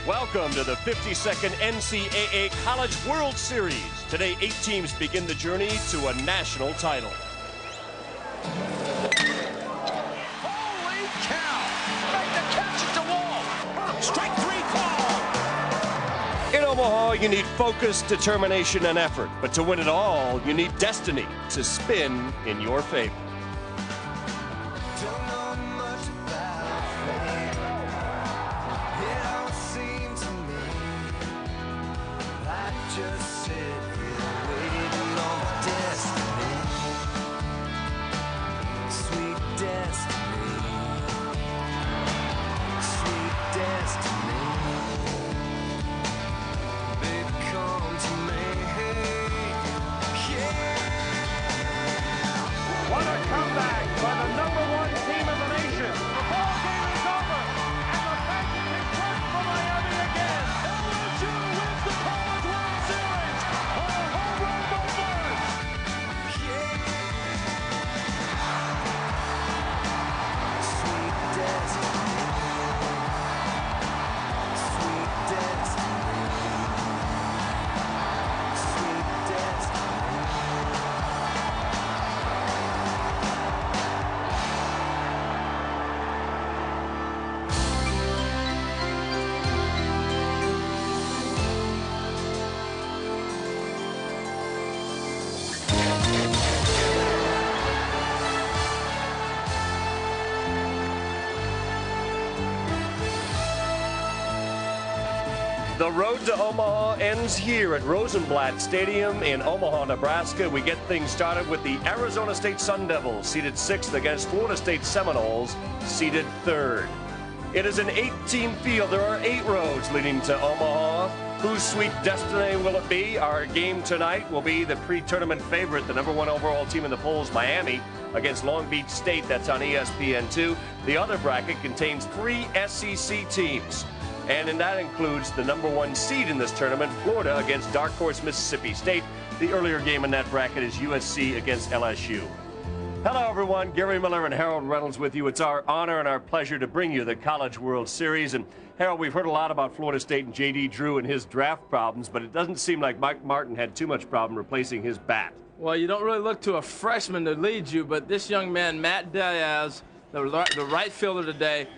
Welcome to the 52nd NCAA College World Series. Today, 8 teams begin the journey to a national title. Holy cow! Make the catch at the wall. Strike 3 call. In Omaha, you need focus, determination, and effort. But to win it all, you need destiny to spin in your favor. Just sit here waiting on destiny, sweet destiny, sweet destiny. Baby, come to me, yeah. What a comeback by the #1 team in the nation. The ball game is over, and the Patriots return for Miami again. LSU wins the College World Series on a home run by Burns. Sweet destiny, sweet destiny, sweet destiny. The road to Omaha ends here at Rosenblatt Stadium in Omaha, Nebraska. We get things started with the Arizona State Sun Devils, seeded 6th against Florida State Seminoles, seeded 3rd. It is an 8-team field. There are 8 roads leading to Omaha. Whose sweet destiny will it be? Our game tonight will be the pre-tournament favorite, the #1 overall team in the polls, Miami, against Long Beach State. That's on ESPN2. The other bracket contains 3 SEC teams. And that includes the #1 seed in this tournament, Florida, against dark horse Mississippi State. The earlier game in that bracket is USC against LSU. Hello, everyone. Gary Miller and Harold Reynolds with you. It's our honor and our pleasure to bring you the College World Series. And Harold, we've heard a lot about Florida State and J.D. Drew and his draft problems, but it doesn't seem like Mike Martin had too much problem replacing his bat. Well, you don't really look to a freshman to lead you, but this young man, Matt Diaz, the right fielder today,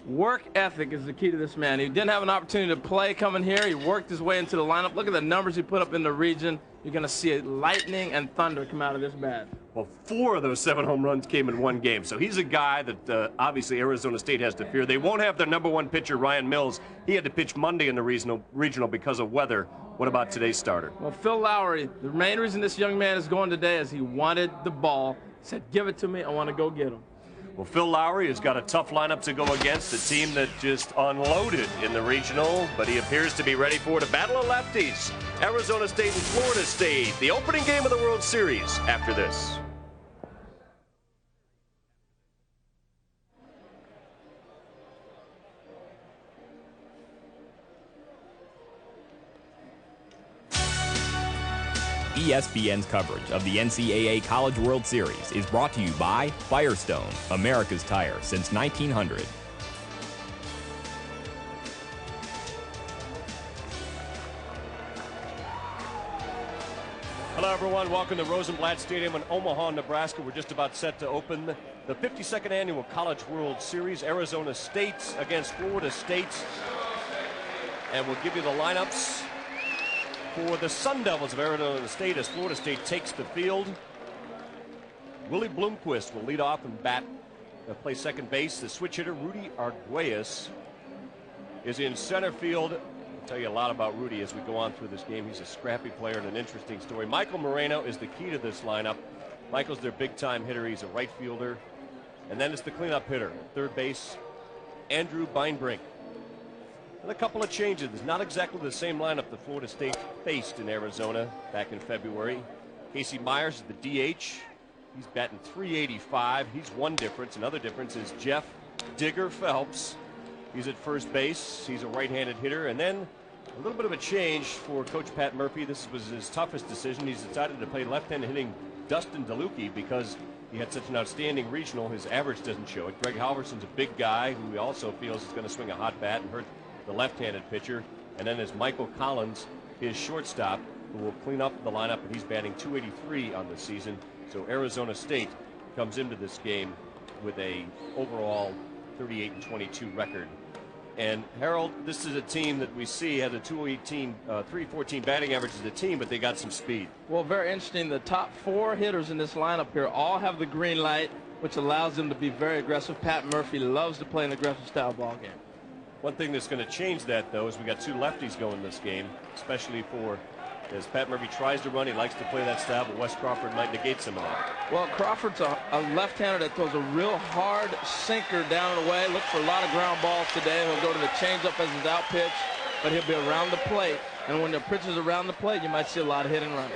work ethic is the key to this man. He didn't have an opportunity to play coming here. He worked his way into the lineup. Look at the numbers he put up in the region. You're going to see lightning and thunder come out of this bat. Well, 4 of those 7 home runs came in one game. So he's a guy that obviously Arizona State has to fear. They won't have their #1 pitcher, Ryan Mills. He had to pitch Monday in the regional because of weather. What about today's starter? Well, Phil Lowry, the main reason this young man is going today is he wanted the ball. He said, give it to me. I want to go get him. Well, Phil Lowry has got a tough lineup to go against, a team that just unloaded in the regional, but he appears to be ready for it. A battle of lefties, Arizona State and Florida State, the opening game of the World Series after this. ESPN's coverage of the NCAA College World Series is brought to you by Firestone, America's tire since 1900. Hello, everyone. Welcome to Rosenblatt Stadium in Omaha, Nebraska. We're just about set to open the 52nd Annual College World Series. Arizona State against Florida State. And we'll give you the lineups for the Sun Devils of Arizona State as Florida State takes the field. Willie Bloomquist will lead off and bat, play second base. The switch hitter, Rudy Arguelles, is in center field. I'll tell you a lot about Rudy as we go on through this game. He's a scrappy player and an interesting story. Michael Moreno is the key to this lineup. Michael's their big-time hitter. He's a right fielder. And then it's the cleanup hitter, third base, Andrew Beinbrink. And a couple of changes. It's not exactly the same lineup that Florida State faced in Arizona back in February. Casey Myers is the DH. He's batting .385. He's one difference. Another difference is Jeff Digger Phelps. He's at first base. He's a right-handed hitter. And then a little bit of a change for Coach Pat Murphy. This was his toughest decision. He's decided to play left-handed hitting Dustin DeLucchi because he had such an outstanding regional. His average doesn't show it. Greg Halverson's a big guy who he also feels is going to swing a hot bat and hurt the left-handed pitcher. And then there's Michael Collins, his shortstop, who will clean up the lineup, and he's batting .283 on the season. So Arizona State comes into this game with a overall 38-22 record. And Harold, this is a team that we see has a 314 batting average as a team, but they got some speed. Well, very interesting. The top 4 hitters in this lineup here all have the green light, which allows them to be very aggressive. Pat Murphy loves to play an aggressive style ball game. One thing that's going to change that, though, is we got 2 lefties going this game, especially for, as Pat Murphy tries to run, he likes to play that style, but Wes Crawford might negate some of that. Well, Crawford's a left-hander that throws a real hard sinker down and away. Look for a lot of ground balls today. He'll go to the changeup as his out pitch, but he'll be around the plate. And when the pitcher's around the plate, you might see a lot of hit and run.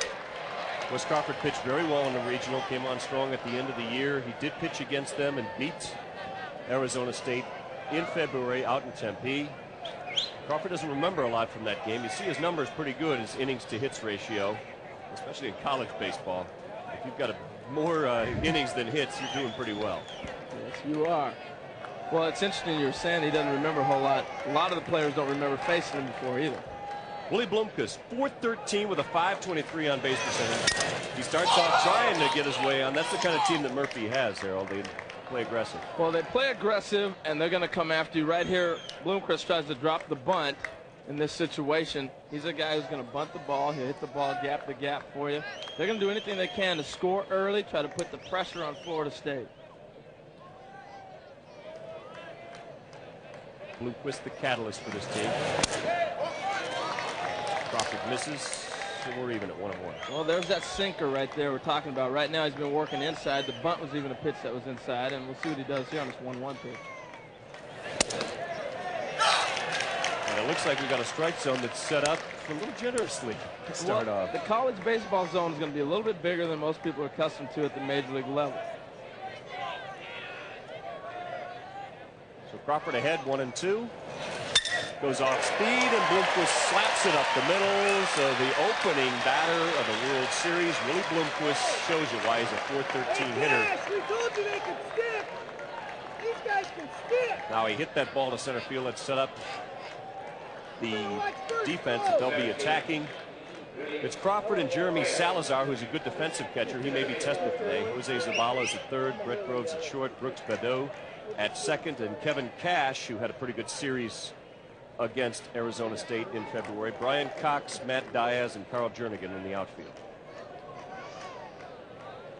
Wes Crawford pitched very well in the regional, came on strong at the end of the year. He did pitch against them and beat Arizona State in February out in Tempe. Crawford doesn't remember a lot from that game. You see his numbers pretty good, his innings to hits ratio, especially in college baseball. If you've got more innings than hits, you're doing pretty well. Yes, you are. Well, it's interesting you're saying he doesn't remember a whole lot. A lot of the players don't remember facing him before either. Willie Blomquist, .413 with a .523 on base percentage. He starts off trying to get his way on. That's the kind of team that Murphy has, Harold. They play aggressive. Well, they play aggressive, and they're going to come after you. Right here, Blomquist tries to drop the bunt in this situation. He's a guy who's going to bunt the ball. He'll hit the ball, gap the gap for you. They're going to do anything they can to score early, try to put the pressure on Florida State. Blomquist, the catalyst for this team. Crawford misses, so we're even at 1-1. Well, there's that sinker right there we're talking about. Right now he's been working inside. The bunt was even a pitch that was inside, and we'll see what he does here on this 1-1 pitch. And it looks like we've got a strike zone that's set up a little generously to start off. The college baseball zone is going to be a little bit bigger than most people are accustomed to at the major league level. So Crawford ahead, 1-2. Goes off speed, and Blomquist slaps it up the middle. So the opening batter of the World Series, Willie Blomquist, shows you why he's a .413 hitter. We told you they could stick. These guys can stick. Now he hit that ball to center field. Let's set up the defense that they'll be attacking. It's Crawford and Jeremy Salazar, who's a good defensive catcher. He may be tested today. Jose Zabala is at third, Brett Groves at short, Brooks Badeau at second, and Kevin Cash, who had a pretty good series against Arizona State in February. Brian Cox, Matt Diaz, and Carl Jernigan in the outfield.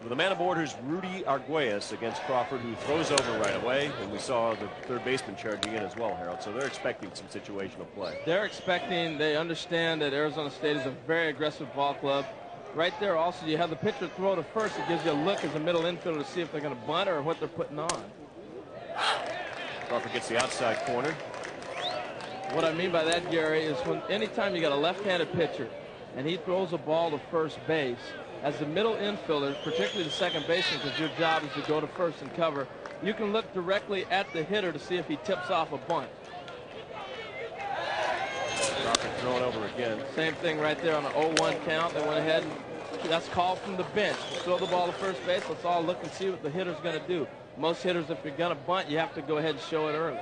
With a man aboard who's Rudy Arguelles against Crawford, who throws over right away, and we saw the third baseman charging in as well, Harold. So they're expecting some situational play. They're expecting, they understand that Arizona State is a very aggressive ball club. Right there also, you have the pitcher throw to first. It gives you a look as a middle infielder to see if they're going to bunt or what they're putting on. Crawford gets the outside corner. What I mean by that, Gary, is when anytime you got a left-handed pitcher and he throws a ball to first base, as the middle infielder, particularly the second baseman, because your job is to go to first and cover, you can look directly at the hitter to see if he tips off a bunt. Crawford throwing over again. Same thing right there on the 0-1 count. They went ahead and that's called from the bench. Throw the ball to first base. Let's all look and see what the hitter's going to do. Most hitters, if you're going to bunt, you have to go ahead and show it early.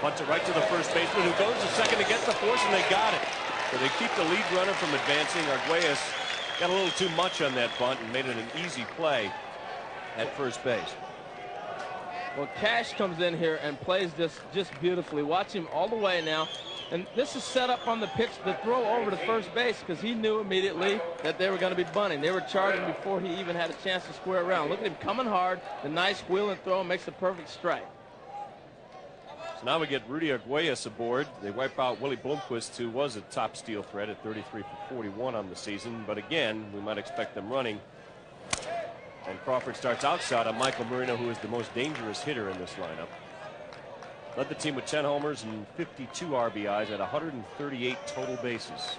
Bunts it right to the first baseman, who goes to second to get the force, and they got it. So they keep the lead runner from advancing. Arguelles got a little too much on that bunt and made it an easy play at first base. Well, Cash comes in here and plays this just beautifully. Watch him all the way now. And this is set up on the pitch to throw over to first base because he knew immediately that they were going to be bunting. They were charging before he even had a chance to square around. Look at him coming hard. The nice wheel and throw makes a perfect strike. So now we get Rudy Arguelles aboard. They wipe out Willie Blomquist, who was a top steal threat at 33 for 41 on the season. But again, we might expect them running. And Crawford starts outside on Michael Marino, who is the most dangerous hitter in this lineup. Led the team with 10 homers and 52 RBIs at 138 total bases.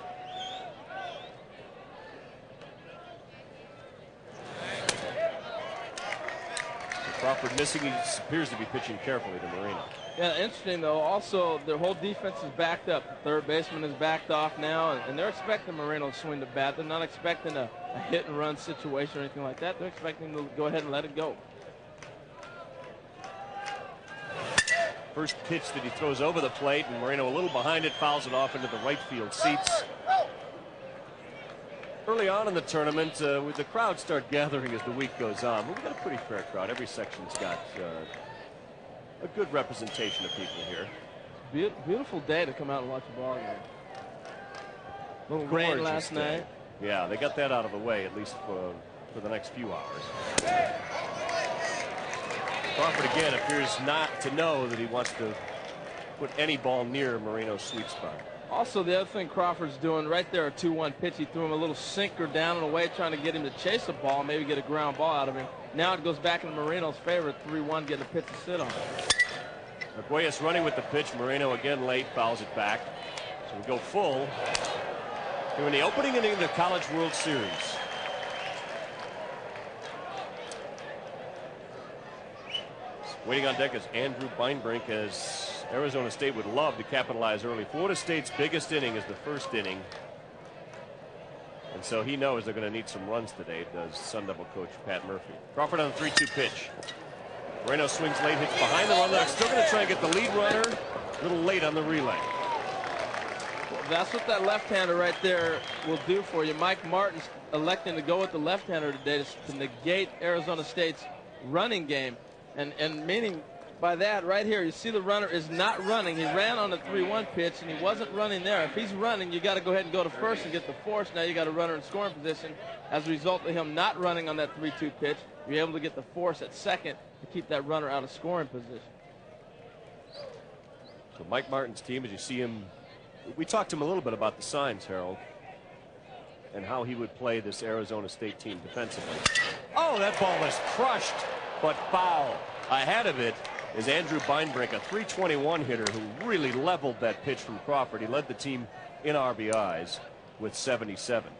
So Crawford missing. He appears to be pitching carefully to Marino. Yeah, interesting though. Also, their whole defense is backed up. The third baseman is backed off now, and they're expecting Marino to swing the bat. They're not expecting a hit and run situation or anything like that. They're expecting to go ahead and let it go. First pitch that he throws over the plate, and Moreno a little behind it, fouls it off into the right field seats. Early on in the tournament, the crowds start gathering as the week goes on. But we've got a pretty fair crowd. Every section's got a good representation of people here. Beautiful day to come out and watch a ball game. Little rain last night. Yeah, they got that out of the way, at least for the next few hours. Crawford again appears not to know that he wants to put any ball near Moreno's sweet spot. Also, the other thing Crawford's doing right there, a 2-1 pitch. He threw him a little sinker down and away, trying to get him to chase a ball, maybe get a ground ball out of him. Now it goes back in Moreno's favor, 3-1, getting a pitch to sit on. Arguelles running with the pitch. Moreno again late, fouls it back. So we go full here in the opening inning of the College World Series. Waiting on deck is Andrew Beinbrink, as Arizona State would love to capitalize early. Florida State's biggest inning is the first inning. And so he knows they're going to need some runs today, does Sun Devil coach Pat Murphy. Crawford on the 3-2 pitch. Moreno swings late, hits behind the run. They're still going to try and get the lead runner. A little late on the relay. Well, that's what that left-hander right there will do for you. Mike Martin's electing to go with the left-hander today to negate Arizona State's running game. And meaning by that right here, you see the runner is not running. He ran on the 3-1 pitch, and he wasn't running there. If he's running, you got to go ahead and go to first and get the force. Now you got a runner in scoring position. As a result of him not running on that 3-2 pitch, you're able to get the force at second to keep that runner out of scoring position. So Mike Martin's team, as you see him, we talked to him a little bit about the signs, Harold, and how he would play this Arizona State team defensively. Oh, that ball is crushed, but foul. Ahead of it is Andrew Beinbrink, a .321 hitter who really leveled that pitch from Crawford. He led the team in RBIs with 77.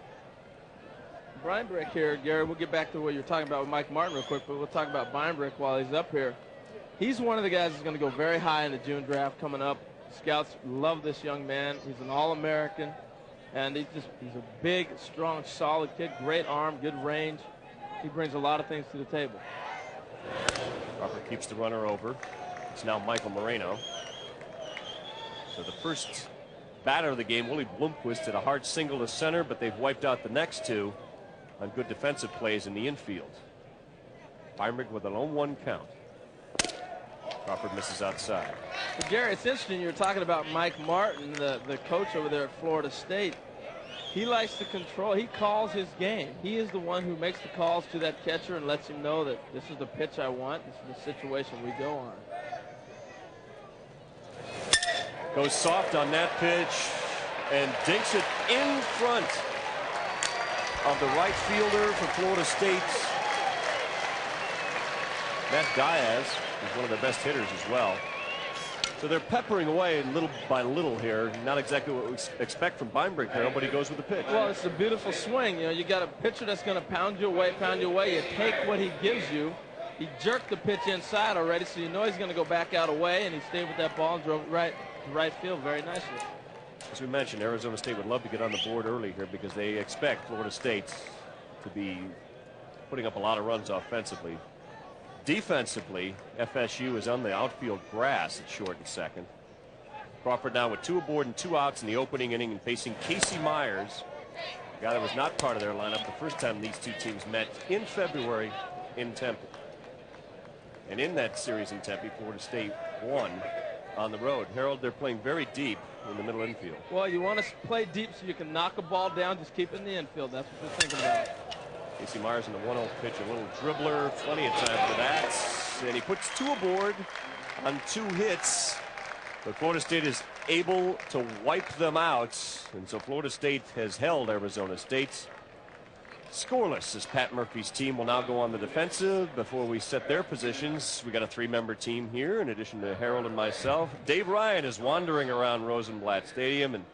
Beinbrink here, Gary, we'll get back to what you're talking about with Mike Martin real quick, but we'll talk about Beinbrink while he's up here. He's one of the guys who's going to go very high in the June draft coming up. Scouts love this young man. He's an All-American, and he's a big, strong, solid kid, great arm, good range. He brings a lot of things to the table. Crawford keeps the runner over. It's now Michael Moreno. So the first batter of the game, Willie Bloomquist, hit a hard single to center, but they've wiped out the next two on good defensive plays in the infield. Beinbrink with an 0-1 count. Crawford misses outside. But Gary, it's interesting you're talking about Mike Martin, the coach over there at Florida State. He likes to control. He calls his game. He is the one who makes the calls to that catcher and lets him know that this is the pitch I want. This is the situation we go on. Goes soft on that pitch and dinks it in front of the right fielder for Florida State. Matt Diaz is one of their best hitters as well. So they're peppering away little by little here. Not exactly what we expect from Beinbrink here, but he goes with the pitch. Well, it's a beautiful swing. You know, you got a pitcher that's going to pound you away. You take what he gives you. He jerked the pitch inside already, so you know he's going to go back out away, and he stayed with that ball and drove it right field very nicely. As we mentioned, Arizona State would love to get on the board early here because they expect Florida State to be putting up a lot of runs offensively. Defensively, FSU is on the outfield grass at short and second. Crawford now with 2 aboard and 2 outs in the opening inning and facing Casey Myers, a guy that was not part of their lineup the first time these two teams met in February in Tempe. And in that series in Tempe, Florida State won on the road. Harold, they're playing very deep in the middle infield. Well, you want to play deep so you can knock a ball down, just keep it in the infield. That's what they're thinking about. Casey Myers in the 1-0 pitch, a little dribbler, plenty of time for that. And he puts 2 aboard on 2 hits. But Florida State is able to wipe them out. And so Florida State has held Arizona State scoreless as Pat Murphy's team will now go on the defensive. Before we set their positions, we got a 3-member team here in addition to Harold and myself. Dave Ryan is wandering around Rosenblatt Stadium. And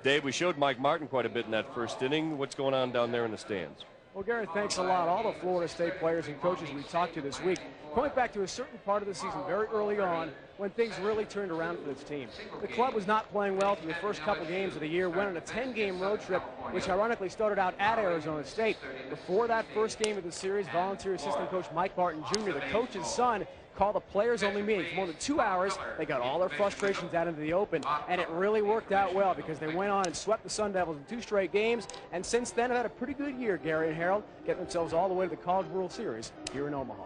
Dave, we showed Mike Martin quite a bit in that first inning. What's going on down there in the stands? Well, Gary, thanks a lot. All the Florida State players and coaches we talked to this week, going back to a certain part of the season very early on when things really turned around for this team. The club was not playing well through the first couple games of the year, went on a 10-game road trip, which ironically started out at Arizona State. Before that first game of the series, volunteer assistant coach Mike Martin Jr., the coach's son, called a players-only meeting. For more than 2 hours, they got all their frustrations out into the open, and it really worked out well because they went on and swept the Sun Devils in 2 straight games, and since then have had a pretty good year, Gary and Harold, getting themselves all the way to the College World Series here in Omaha.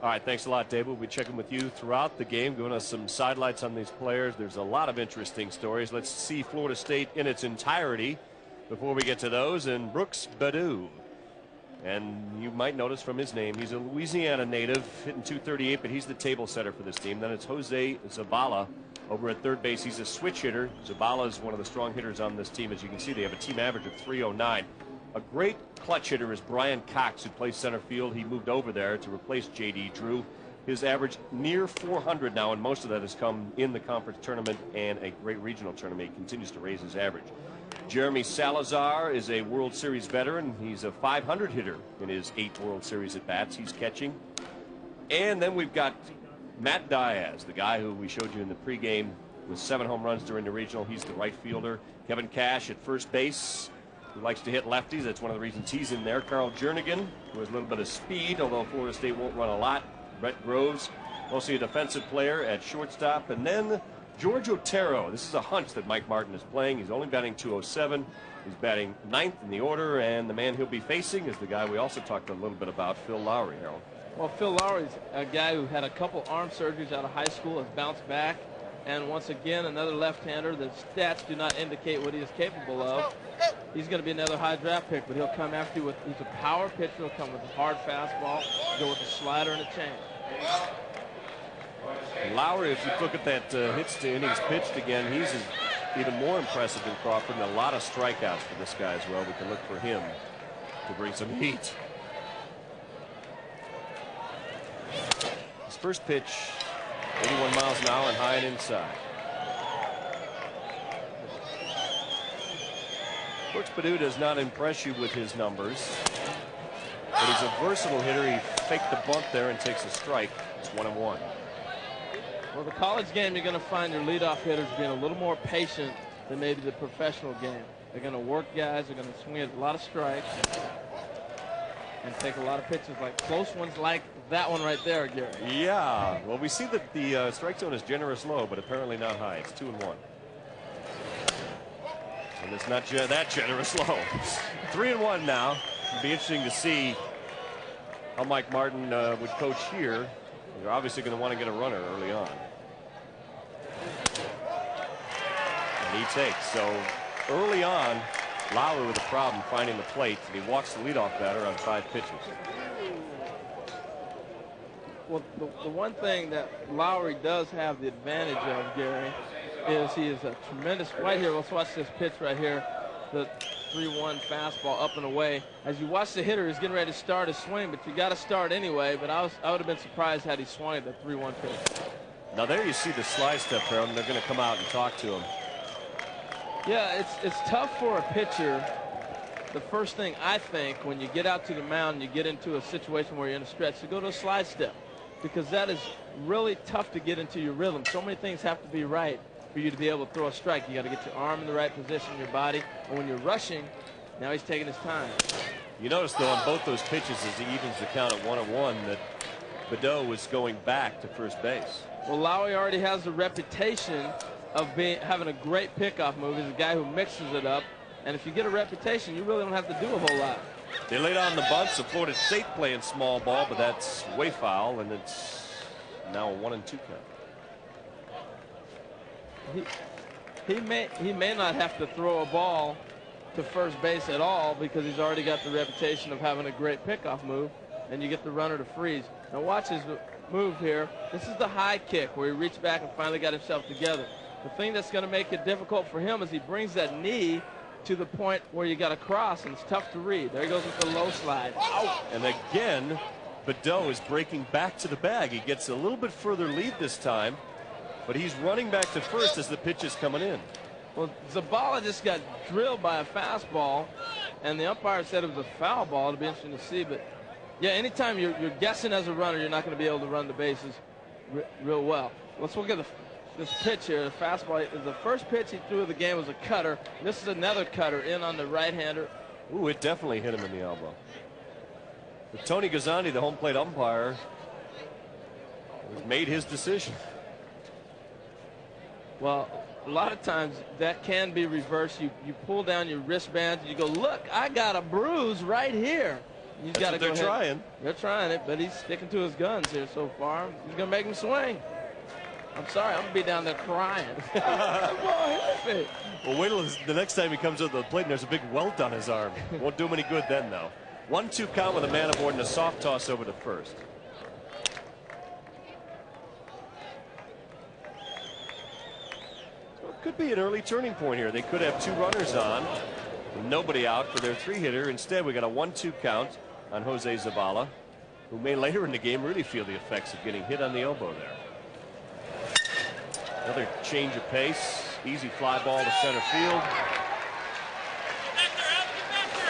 All right, thanks a lot, Dave. We'll be checking with you throughout the game, giving us some sidelights on these players. There's a lot of interesting stories. Let's see Florida State in its entirety before we get to those. And Brooks Badou. And you might notice from his name, he's a Louisiana native, hitting .238, but he's the table setter for this team. Then it's Jose Zabala over at third base. He's a switch hitter. Zabala is one of the strong hitters on this team. As you can see, they have a team average of .309. A great clutch hitter is Brian Cox, who plays center field. He moved over there to replace J.D. Drew. His average near 400 now, and most of that has come in the conference tournament and a great regional tournament. He continues to raise his average. Jeremy Salazar is a World Series veteran. He's a .500 hitter in his 8 World Series at bats. He's catching. And then we've got Matt Diaz, the guy who we showed you in the pregame with 7 home runs during the regional. He's the right fielder. Kevin Cash at first base, who likes to hit lefties. That's one of the reasons he's in there. Carl Jernigan, who has a little bit of speed, although Florida State won't run a lot. Brett Groves, mostly a defensive player at shortstop. And then George Otero. This is a hunch that Mike Martin is playing. He's only batting .207. He's batting 9th in the order, and the man he'll be facing is the guy we also talked a little bit about, Phil Lowry, Harold. Well, Phil Lowry's a guy who had a couple arm surgeries out of high school, has bounced back, and once again, another left-hander. The stats do not indicate what he is capable of. He's going to be another high draft pick, but he'll come after you with, he's a power pitcher. He'll come with a hard fastball, go with a slider and a change. Lowry, if you look at that hits to innings pitched again, he's even more impressive than Crawford, and a lot of strikeouts for this guy as well. We can look for him to bring some heat. His first pitch, 81 miles an hour and high and inside. Brooks Badou does not impress you with his numbers, but he's a versatile hitter. He faked the bunt there and takes a strike. It's 1-1. Well, the college game, you're going to find your leadoff hitters being a little more patient than maybe the professional game. They're going to work guys. They're going to swing at a lot of strikes and take a lot of pitches, like close ones like that one right there, Gary. Yeah. Well, we see that the strike zone is generous low, but apparently not high. It's 2-1. And it's not that generous low. 3-1 now. It'll be interesting to see how Mike Martin would coach here. They're obviously going to want to get a runner early on. And he takes. So early on, Lowry with a problem finding the plate, and he walks the leadoff batter on 5 pitches. Well, the one thing that Lowry does have the advantage of, Gary, is he is a tremendous right here. Let's watch this pitch right here. The 3-1 fastball up and away. As you watch the hitter, he's getting ready to start his swing, but you got to start anyway. But I would have been surprised had he swung at the 3-1 pitch. Now there you see the slide step there, and they're going to come out and talk to him. Yeah, it's tough for a pitcher. The first thing I think when you get out to the mound and you get into a situation where you're in a stretch, to go to a slide step, because that is really tough to get into your rhythm. So many things have to be right for you to be able to throw a strike. You got to get your arm in the right position, your body, and when you're rushing, now he's taking his time. You notice though on both those pitches as he evens the count at 1-1 that Badou was going back to first base. Well, Lowry already has the reputation of having a great pickoff move. He's a guy who mixes it up, and if you get a reputation, you really don't have to do a whole lot. They laid on the bunt, so Florida State playing small ball, but that's way foul, and it's now a 1-2 count. He may not have to throw a ball to first base at all because he's already got the reputation of having a great pickoff move, and you get the runner to freeze. Now watch his move here. This is the high kick where he reached back and finally got himself together. The thing that's going to make it difficult for him is he brings that knee to the point where you got to cross, and it's tough to read. There he goes with the low slide. Out. And again, Badou is breaking back to the bag. He gets a little bit further lead this time, but he's running back to first as the pitch is coming in. Well, Zabala just got drilled by a fastball, and the umpire said it was a foul ball. It'll be interesting to see, but yeah, anytime you're guessing as a runner, you're not going to be able to run the bases real well. Let's look at this pitch here. The fastball, the first pitch he threw of the game was a cutter. This is another cutter in on the right-hander. Ooh, it definitely hit him in the elbow. But Tony Gazzandi, the home plate umpire, has made his decision. Well, a lot of times that can be reversed. You pull down your wristbands and you go, look, I got a bruise right here. He's got to go ahead. They're trying. They're trying it, but he's sticking to his guns here so far. He's going to make him swing. I'm sorry, I'm going to be down there crying. Come on, hit me. Well, wait till the next time he comes up to the plate and there's a big welt on his arm. Won't do him any good then, though. 1-2 count with a man aboard and a soft toss over to first. So it could be an early turning point here. They could have 2 runners on, nobody out for their 3-hitter. Instead, we got a 1-2 count on Jose Zavala, who may later in the game really feel the effects of getting hit on the elbow there. Another change of pace. Easy fly ball to center field.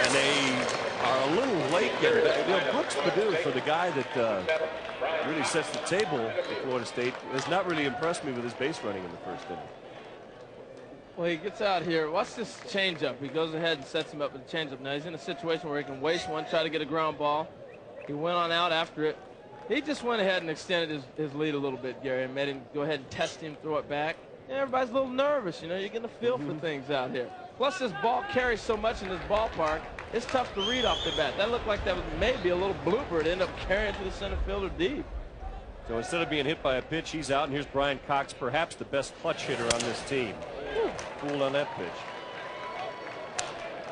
And they are a little late getting back. You know, Brooks Perdue, for the guy that really sets the table at Florida State, has not really impressed me with his base running in the first inning. Well, he gets out here. Watch this changeup. He goes ahead and sets him up with a changeup. Now he's in a situation where he can waste one, try to get a ground ball. He went on out after it. He just went ahead and extended his lead a little bit, Gary, and made him go ahead and test him, throw it back. And everybody's a little nervous, you know. You're getting a feel for things out here. Plus, this ball carries so much in this ballpark, it's tough to read off the bat. That looked like that was maybe a little blooper. It ended up carrying to the center fielder deep. So instead of being hit by a pitch, he's out, and here's Brian Cox, perhaps the best clutch hitter on this team. Fooled on that pitch.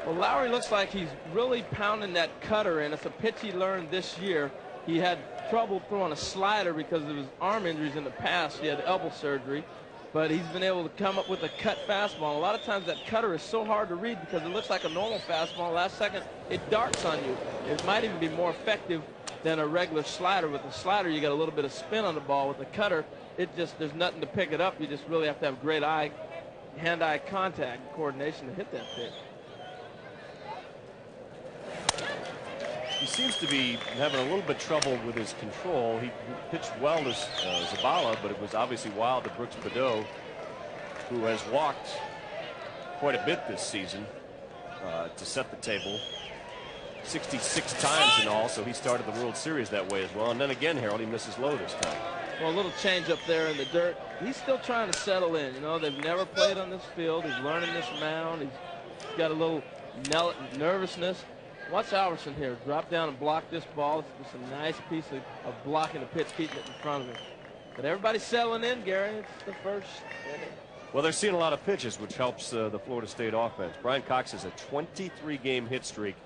Well, Lowry looks like he's really pounding that cutter in. It's a pitch he learned this year. He had trouble throwing a slider because of his arm injuries in the past. He had elbow surgery, but he's been able to come up with a cut fastball. A lot of times that cutter is so hard to read because it looks like a normal fastball. Last second, it darts on you. It might even be more effective than a regular slider. With a slider, you got a little bit of spin on the ball. With a cutter, there's nothing to pick it up. You just really have to have great hand-eye contact and coordination to hit that pitch. He seems to be having a little bit trouble with his control. He pitched well to Zavala, but it was obviously wild to Brooks Perdue, who has walked quite a bit this season to set the table. 66 times in all, so he started the World Series that way as well. And then again, Harold, he misses low this time. Well, a little change up there in the dirt. He's still trying to settle in. You know, they've never played on this field. He's learning this mound. He's got a little nervousness. Watch Alverson here. Drop down and block this ball. It's just a nice piece of blocking the pitch, keeping it in front of him. But everybody's settling in, Gary. It's the first inning. Well, they're seeing a lot of pitches, which helps the Florida State offense. Brian Cox has a 23-game hit streak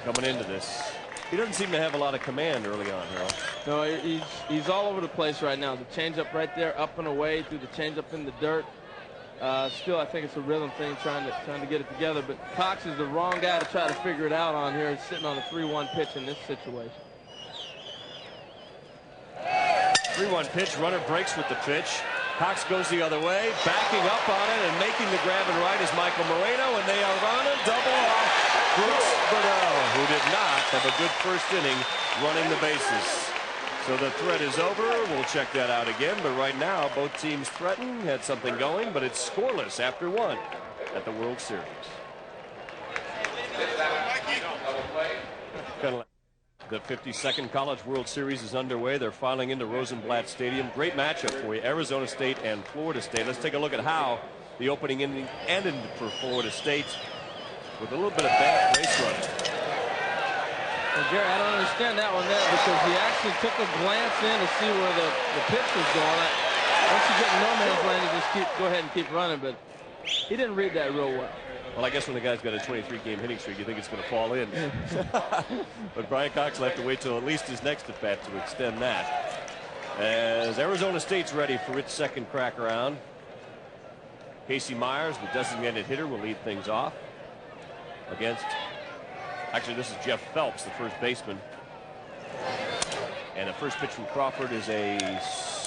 coming into this. He doesn't seem to have a lot of command early on, Harold. No, he's all over the place right now. The changeup right there, up and away, through the changeup in the dirt. Still, I think it's a rhythm thing, trying to get it together. But Cox is the wrong guy to try to figure it out on here. He's sitting on a 3-1 pitch in this situation. 3-1 pitch. Runner breaks with the pitch. Cox goes the other way, backing up on it and making the grab and right is Michael Moreno, and they are on a double off Brooks Perdue, who did not have a good first inning running the bases. So the threat is over. We'll check that out again. But right now, both teams threaten, had something going, but it's scoreless after one at the World Series. The 52nd College World Series is underway. They're filing into Rosenblatt Stadium. Great matchup for you, Arizona State and Florida State. Let's take a look at how the opening inning ended for Florida State with a little bit of bad base running. Well, Gary, I don't understand that one there because he actually took a glance in to see where the pitch was going. Once you get in no man's land, you just go ahead and keep running, but he didn't read that real well. Well, I guess when the guy's got a 23-game hitting streak, you think it's going to fall in. But Brian Cox will have to wait till at least his next at-bat to extend that. As Arizona State's ready for its second crack around. Casey Myers, the designated hitter, will lead things off against... Actually, this is Jeff Phelps, the first baseman. And the first pitch from Crawford is a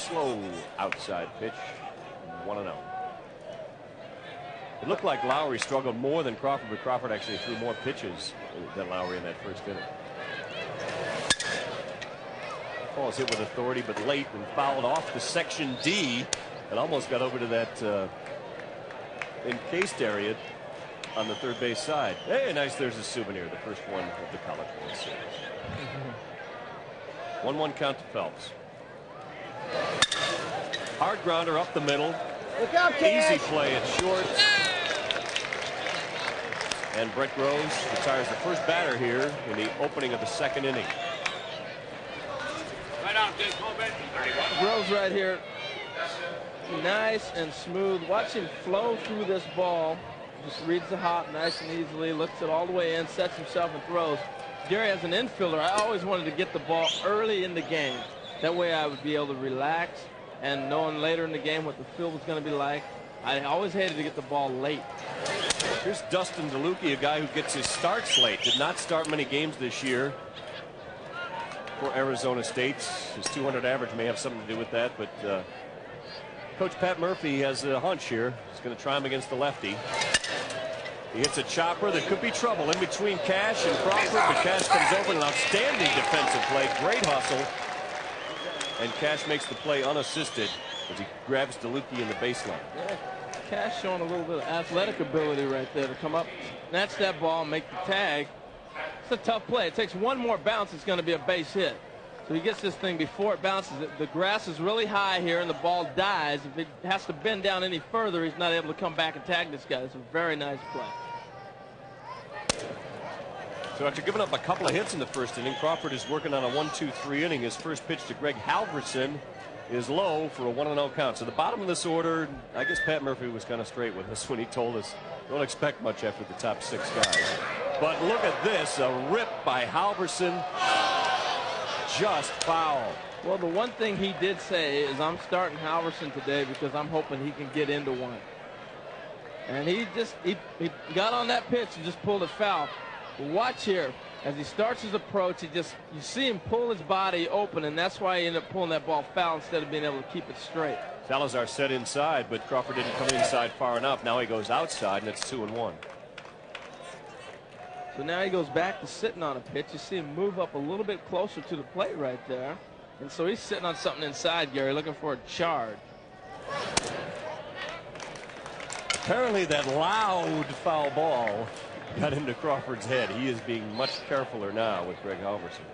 slow outside pitch. 1-0. It looked like Lowry struggled more than Crawford, but Crawford actually threw more pitches than Lowry in that first inning. Ball is hit with authority, but late and fouled off to section D and almost got over to that encased area on the third base side. Hey, nice. There's a souvenir, the first one of the College World Series. 1-1 count to Phelps. Hard grounder up the middle. Look out, Easy play at short. And Brett Groves retires the first batter here in the opening of the second inning. Groves right here, nice and smooth. Watch him flow through this ball. Just reads the hop nice and easily, looks it all the way in, sets himself and throws. Gary, as an infielder, I always wanted to get the ball early in the game. That way I would be able to relax, and knowing later in the game what the field was going to be like, I always hated to get the ball late. Here's Dustin DeLuca, a guy who gets his starts late. Did not start many games this year for Arizona State. His 200 average may have something to do with that, but Coach Pat Murphy has a hunch here. He's going to try him against the lefty. He hits a chopper that could be trouble in between Cash and Crawford, but Cash comes over. An outstanding defensive play, great hustle, and Cash makes the play unassisted as he grabs DeLuca in the baseline. Yeah, Cash showing a little bit of athletic ability right there to come up, snatch that ball, and make the tag. It's a tough play. It takes one more bounce. It's going to be a base hit. So he gets this thing before it bounces. The grass is really high here, and the ball dies. If it has to bend down any further, he's not able to come back and tag this guy. It's a very nice play. So after giving up a couple of hits in the first inning, Crawford is working on a 1-2-3 inning. His first pitch to Greg Halverson is low for a 1-0 count. So the bottom of this order, I guess Pat Murphy was kind of straight with us when he told us don't expect much after the top 6 guys. But look at this, a rip by Halverson, just foul. Well, the one thing he did say is, I'm starting Halverson today because I'm hoping he can get into one. And he got on that pitch and just pulled it foul. But watch here, as he starts his approach, you see him pull his body open, and that's why he ended up pulling that ball foul instead of being able to keep it straight. Salazar set inside, but Crawford didn't come inside far enough. Now he goes outside, and it's 2-1. So now he goes back to sitting on a pitch. You see him move up a little bit closer to the plate right there. And so he's sitting on something inside, Gary, looking for a charge. Apparently that loud foul ball got into Crawford's head. He is being much carefuler now with Greg Halverson.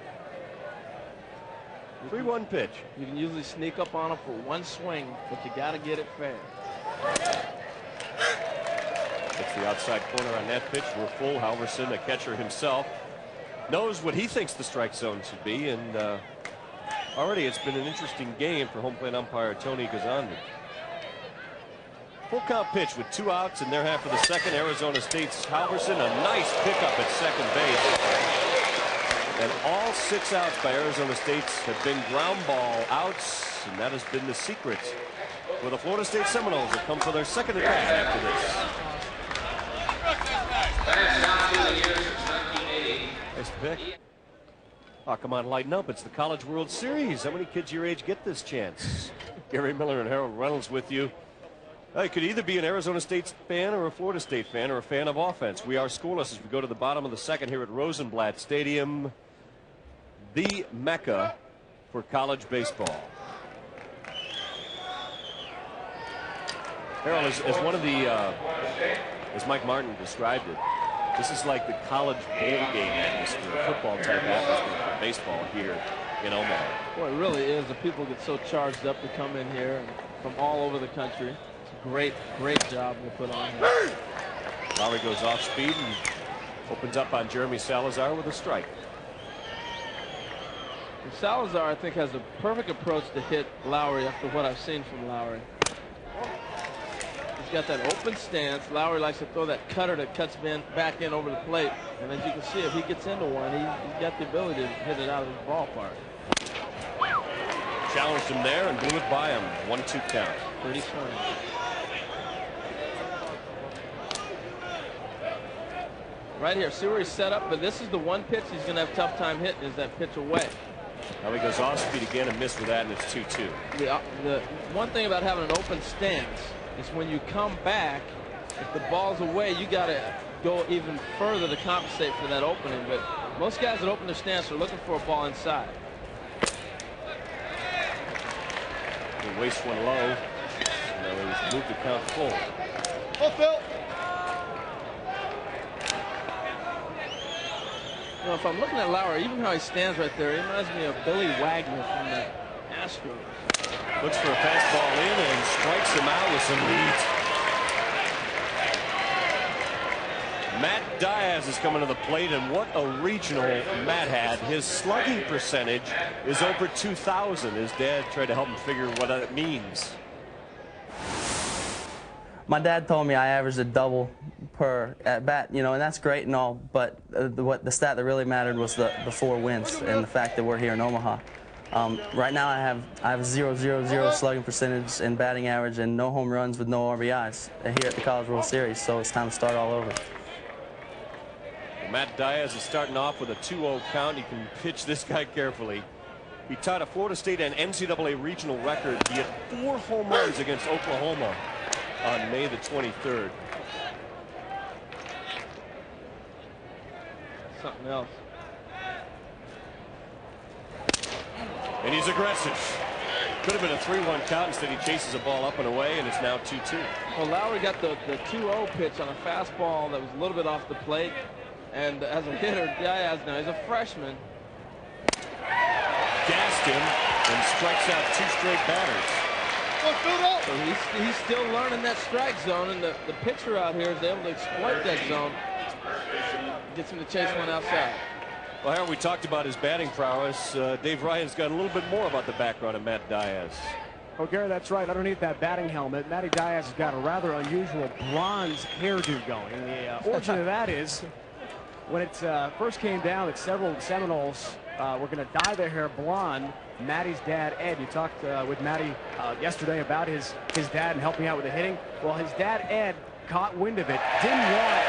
3-1 pitch. You can usually sneak up on him for one swing, but you got to get it fair. It's the outside corner on that pitch. We're full. Halverson, a catcher himself, knows what he thinks the strike zone should be, and already it's been an interesting game for home plate umpire Tony Gazandi. Full count pitch with 2 outs in their half of the second. Arizona State's Halverson, a nice pickup at second base. And all 6 outs by Arizona State have been ground ball outs, and that has been the secret for the Florida State Seminoles that come for their second attack after this. Nice pick. Oh, come on, lighten up. It's the College World Series. How many kids your age get this chance? Gary Miller and Harold Reynolds with you. You could either be an Arizona State fan or a Florida State fan or a fan of offense. We are scoreless as we go to the bottom of the second here at Rosenblatt Stadium, the Mecca for college baseball. Harold, as one of the, as Mike Martin described it, this is like the college bowl game atmosphere, football type atmosphere for baseball here in Omaha. Boy, it really is. The people get so charged up to come in here and from all over the country. Great job they put on here. Lowry goes off speed and opens up on Jeremy Salazar with a strike. And Salazar, I think, has a perfect approach to hit Lowry after what I've seen from Lowry. He's got that open stance. Lowry likes to throw that cutter that cuts back in over the plate. And as you can see, if he gets into one, he's got the ability to hit it out of his ballpark. Challenged him there and blew it by him. 1-2 count. Pretty swing. Right here, see where he's set up, but this is the one pitch he's going to have a tough time hitting, is that pitch away. Now he goes off speed again and missed with that, and it's 2-2. The one thing about having an open stance is when you come back, if the ball's away, you got to go even further to compensate for that opening. But most guys that open their stance are looking for a ball inside. He wastes one low. Now he's moved the count full. Oh, Phil. You know, if I'm looking at Lowry, even how he stands right there, he reminds me of Billy Wagner from the Astros. Looks for a fastball in and strikes him out with some heat. Matt Diaz is coming to the plate, and what a regional Matt had. His slugging percentage is over 2,000. His dad tried to help him figure what that means. My dad told me I averaged a double per at bat, you know, and that's great and all, but the stat that really mattered was the 4 wins and the fact that we're here in Omaha. Right now I have a 0.000 slugging percentage and batting average and no home runs with no RBIs here at the College World Series, so it's time to start all over. Matt Diaz is starting off with a 2-0 count. He can pitch this guy carefully. He tied a Florida State and NCAA regional record. He had 4 home runs against Oklahoma on May the 23rd. Something else. And he's aggressive. Could have been a 3-1 count. Instead he chases a ball up and away, and it's now 2-2. Well, Lowry got the 2-0 pitch on a fastball that was a little bit off the plate. And as a hitter, Diaz now, he's a freshman. Gassed him and strikes out 2 straight batters. So he's still learning that strike zone, and the pitcher out here is able to exploit that zone. Gets him to chase one outside. Well, Harold, we talked about his batting prowess. Dave Ryan's got a little bit more about the background of Matt Diaz. Oh, Gary, that's right. Underneath that batting helmet, Matty Diaz has got a rather unusual bronze hairdo going. The origin of that is when it first came down that several Seminoles were going to dye their hair blonde. Matty's dad, Ed, you talked with Matty yesterday about his dad and helping out with the hitting. Well, his dad, Ed, caught wind of it, didn't want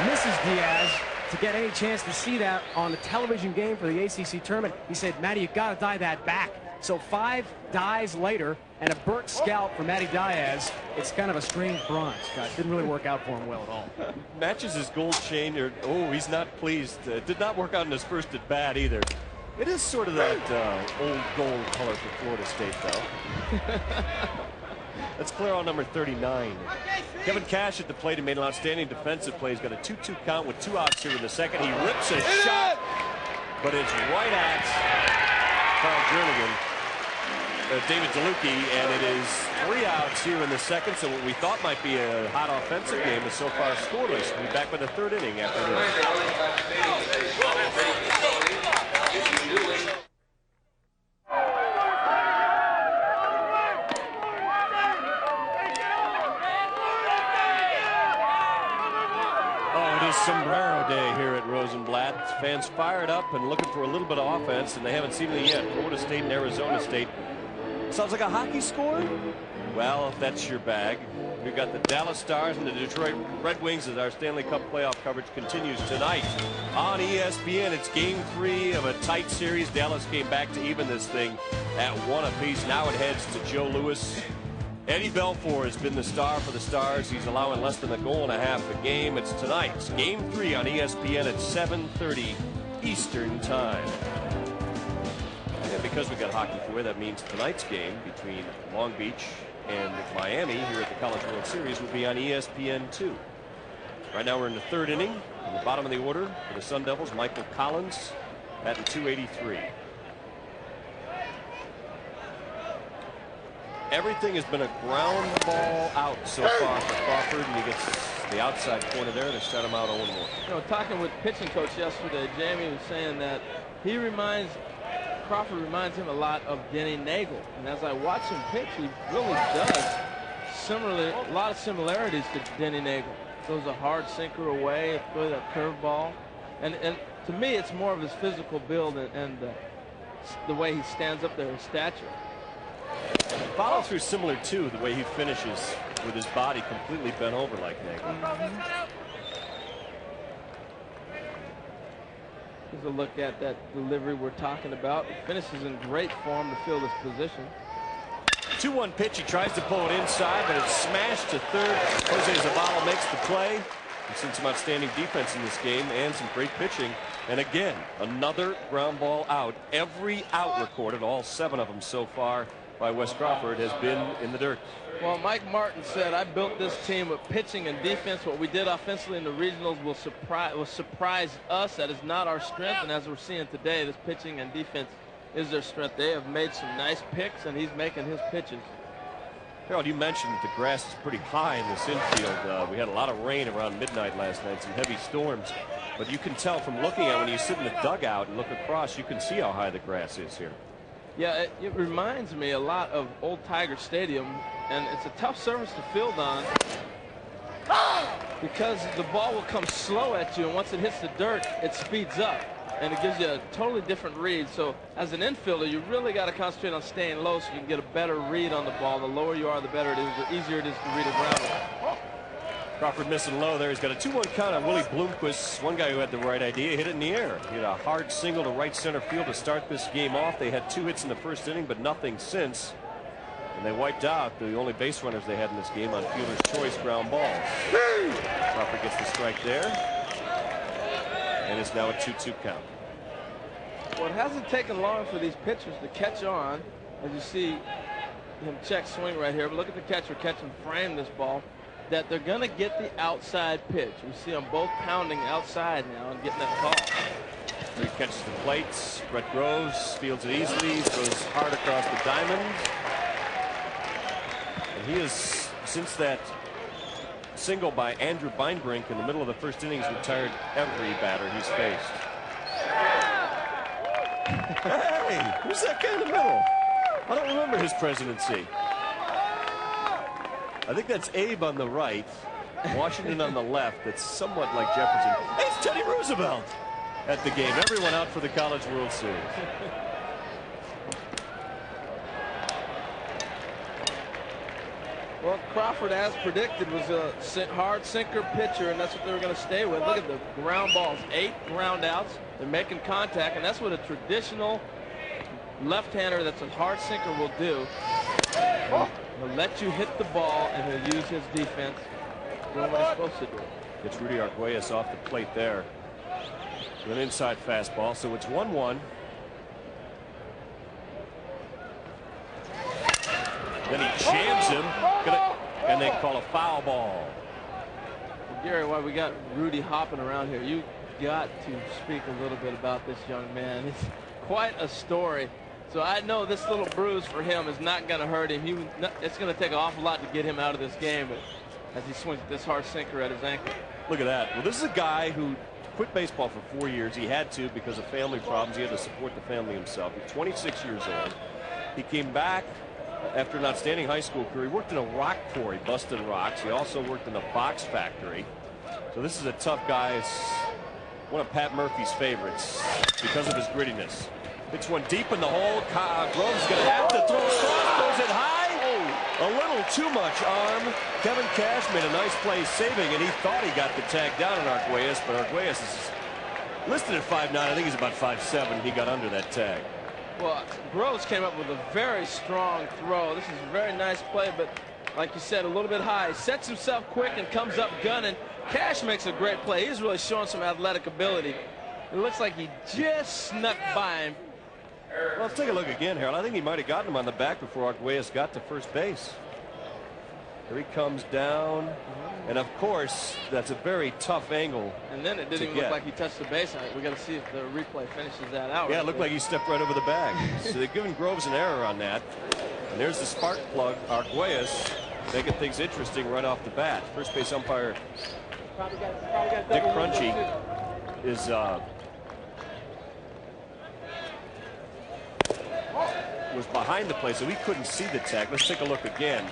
Mrs. Diaz to get any chance to see that on the television game for the ACC tournament. He said, Matty, you got to dye that back. So 5 dyes later and a burnt scalp for Matty Diaz. It's kind of a strange bronze, guys. Didn't really work out for him well at all. Matches his gold chain. Oh, he's not pleased. Did not work out in his first at bat either. It is sort of that old gold color for Florida State, though. That's player on number 39. Kevin Cash at the plate and made an outstanding defensive play. He's got a 2-2 count with 2 outs here in the second. He rips a shot, but it's right at Carl Jernigan, David DeLucchi, and it is 3 outs here in the second. So what we thought might be a hot offensive game is so far scoreless. We'll be back with the 3rd inning after this. Sombrero day here at Rosenblatt. Fans fired up and looking for a little bit of offense, and they haven't seen it yet. Florida State and Arizona State. Sounds like a hockey score? Well, if that's your bag. We've got the Dallas Stars and the Detroit Red Wings as our Stanley Cup playoff coverage continues tonight on ESPN. It's game 3 of a tight series. Dallas came back to even this thing at 1 apiece. Now it heads to Joe Louis. Eddie Belfour has been the star for the Stars. He's allowing less than a goal and a half a game. It's tonight's game 3 on ESPN at 7:30 Eastern Time. And because we got hockey for you, that means tonight's game between Long Beach and Miami here at the College World Series will be on ESPN2. Right now we're in the 3rd inning. In the bottom of the order for the Sun Devils, Michael Collins batting .283. Everything has been a ground ball out so far for Crawford, and he gets the outside corner there to start him out 0-1. You know, talking with pitching coach yesterday, Jamie was saying that Crawford reminds him a lot of Denny Nagel. And as I watch him pitch, he really does a lot of similarities to Denny Nagel. Throws a hard sinker away, throws that curveball. And to me, it's more of his physical build and the way he stands up there, his stature. Follow through similar to the way he finishes with his body completely bent over like Nagel. Here's a look at that delivery we're talking about. He finishes in great form to fill this position. 2-1 pitch. He tries to pull it inside, but it's smashed to third. Jose Zavala makes the play. We've seen some outstanding defense in this game and some great pitching. And again, another ground ball out. Every out recorded, all 7 of them so far by Wes Crawford, has been in the dirt. Well, Mike Martin said, I built this team with pitching and defense. What we did offensively in the regionals will surprise us. That is not our strength. And as we're seeing today, this pitching and defense is their strength. They have made some nice picks, and he's making his pitches. Harold, you mentioned that the grass is pretty high in this infield. We had a lot of rain around midnight last night, some heavy storms. But you can tell from looking at when you sit in the dugout and look across, you can see how high the grass is here. Yeah, it reminds me a lot of Old Tiger Stadium, and it's a tough surface to field on because the ball will come slow at you, and once it hits the dirt, it speeds up, and it gives you a totally different read. So as an infielder, you really got to concentrate on staying low so you can get a better read on the ball. The lower you are, the better it is, the easier it is to read a ground ball. Crawford missing low there. He's got a 2-1 count on Willie Bloomquist. One guy who had the right idea, hit it in the air. He had a hard single to right center field to start this game off. They had 2 hits in the first inning, but nothing since. And they wiped out the only base runners they had in this game on fielder's choice ground balls. Crawford gets the strike there. And it's now a 2-2 count. Well, it hasn't taken long for these pitchers to catch on. As you see him check swing right here. But look at the catcher catch and frame this ball. That they're going to get the outside pitch. We see them both pounding outside now and getting that call. He catches the plates. Brett Groves fields it easily, throws hard across the diamond. And he is, since that single by Andrew Beinbrink in the middle of the first inning, he's retired every batter he's faced. Hey, who's that guy in the middle? I don't remember his presidency. I think that's Abe on the right, Washington on the left. That's somewhat like Jefferson. Hey, it's Teddy Roosevelt at the game. Everyone out for the College World Series. Well, Crawford, as predicted, was a hard sinker pitcher, and that's what they were going to stay with. Look at the ground balls, 8 ground outs. They're making contact, and that's what a traditional left-hander that's a hard sinker will do. He'll let you hit the ball, and he'll use his defense doing what he's supposed to do. Gets Rudy Arguelles off the plate there with an inside fastball, so it's 1-1. Then he jams him, and they call a foul ball. Gary, while we got Rudy hopping around here, you got to speak a little bit about this young man. It's quite a story. So I know this little bruise for him is not going to hurt him. It's going to take an awful lot to get him out of this game, but as he swings this hard sinker at his ankle. Look at that. Well, this is a guy who quit baseball for 4 years. He had to because of family problems. He had to support the family himself. He's 26 years old. He came back after an outstanding high school career. He worked in a rock quarry, busting rocks. He also worked in a box factory. So this is a tough guy. It's one of Pat Murphy's favorites because of his grittiness. It's one deep in the hole. Groves is going to have to throw across. Throws it high. A little too much arm. Kevin Cash made a nice play saving, and he thought he got the tag down on Arguelles, but Arguelles is listed at 5'9". I think he's about 5'7". He got under that tag. Well, Groves came up with a very strong throw. This is a very nice play, but like you said, a little bit high. He sets himself quick and comes up gunning. Cash makes a great play. He's really showing some athletic ability. It looks like he just snuck by him. Well, let's take a look again, Harold. I think he might have gotten him on the back before Arguelles got to first base. Here he comes down. And, of course, that's a very tough angle. And then it didn't even look like he touched the base. We got to see if the replay finishes that out. Yeah, it looked like he stepped right over the bag. So they've given Groves an error on that. And there's the spark plug, Arguelles, making things interesting right off the bat. First base umpire Dick Crunchy is was behind the play, so he couldn't see the tag. Let's take a look again.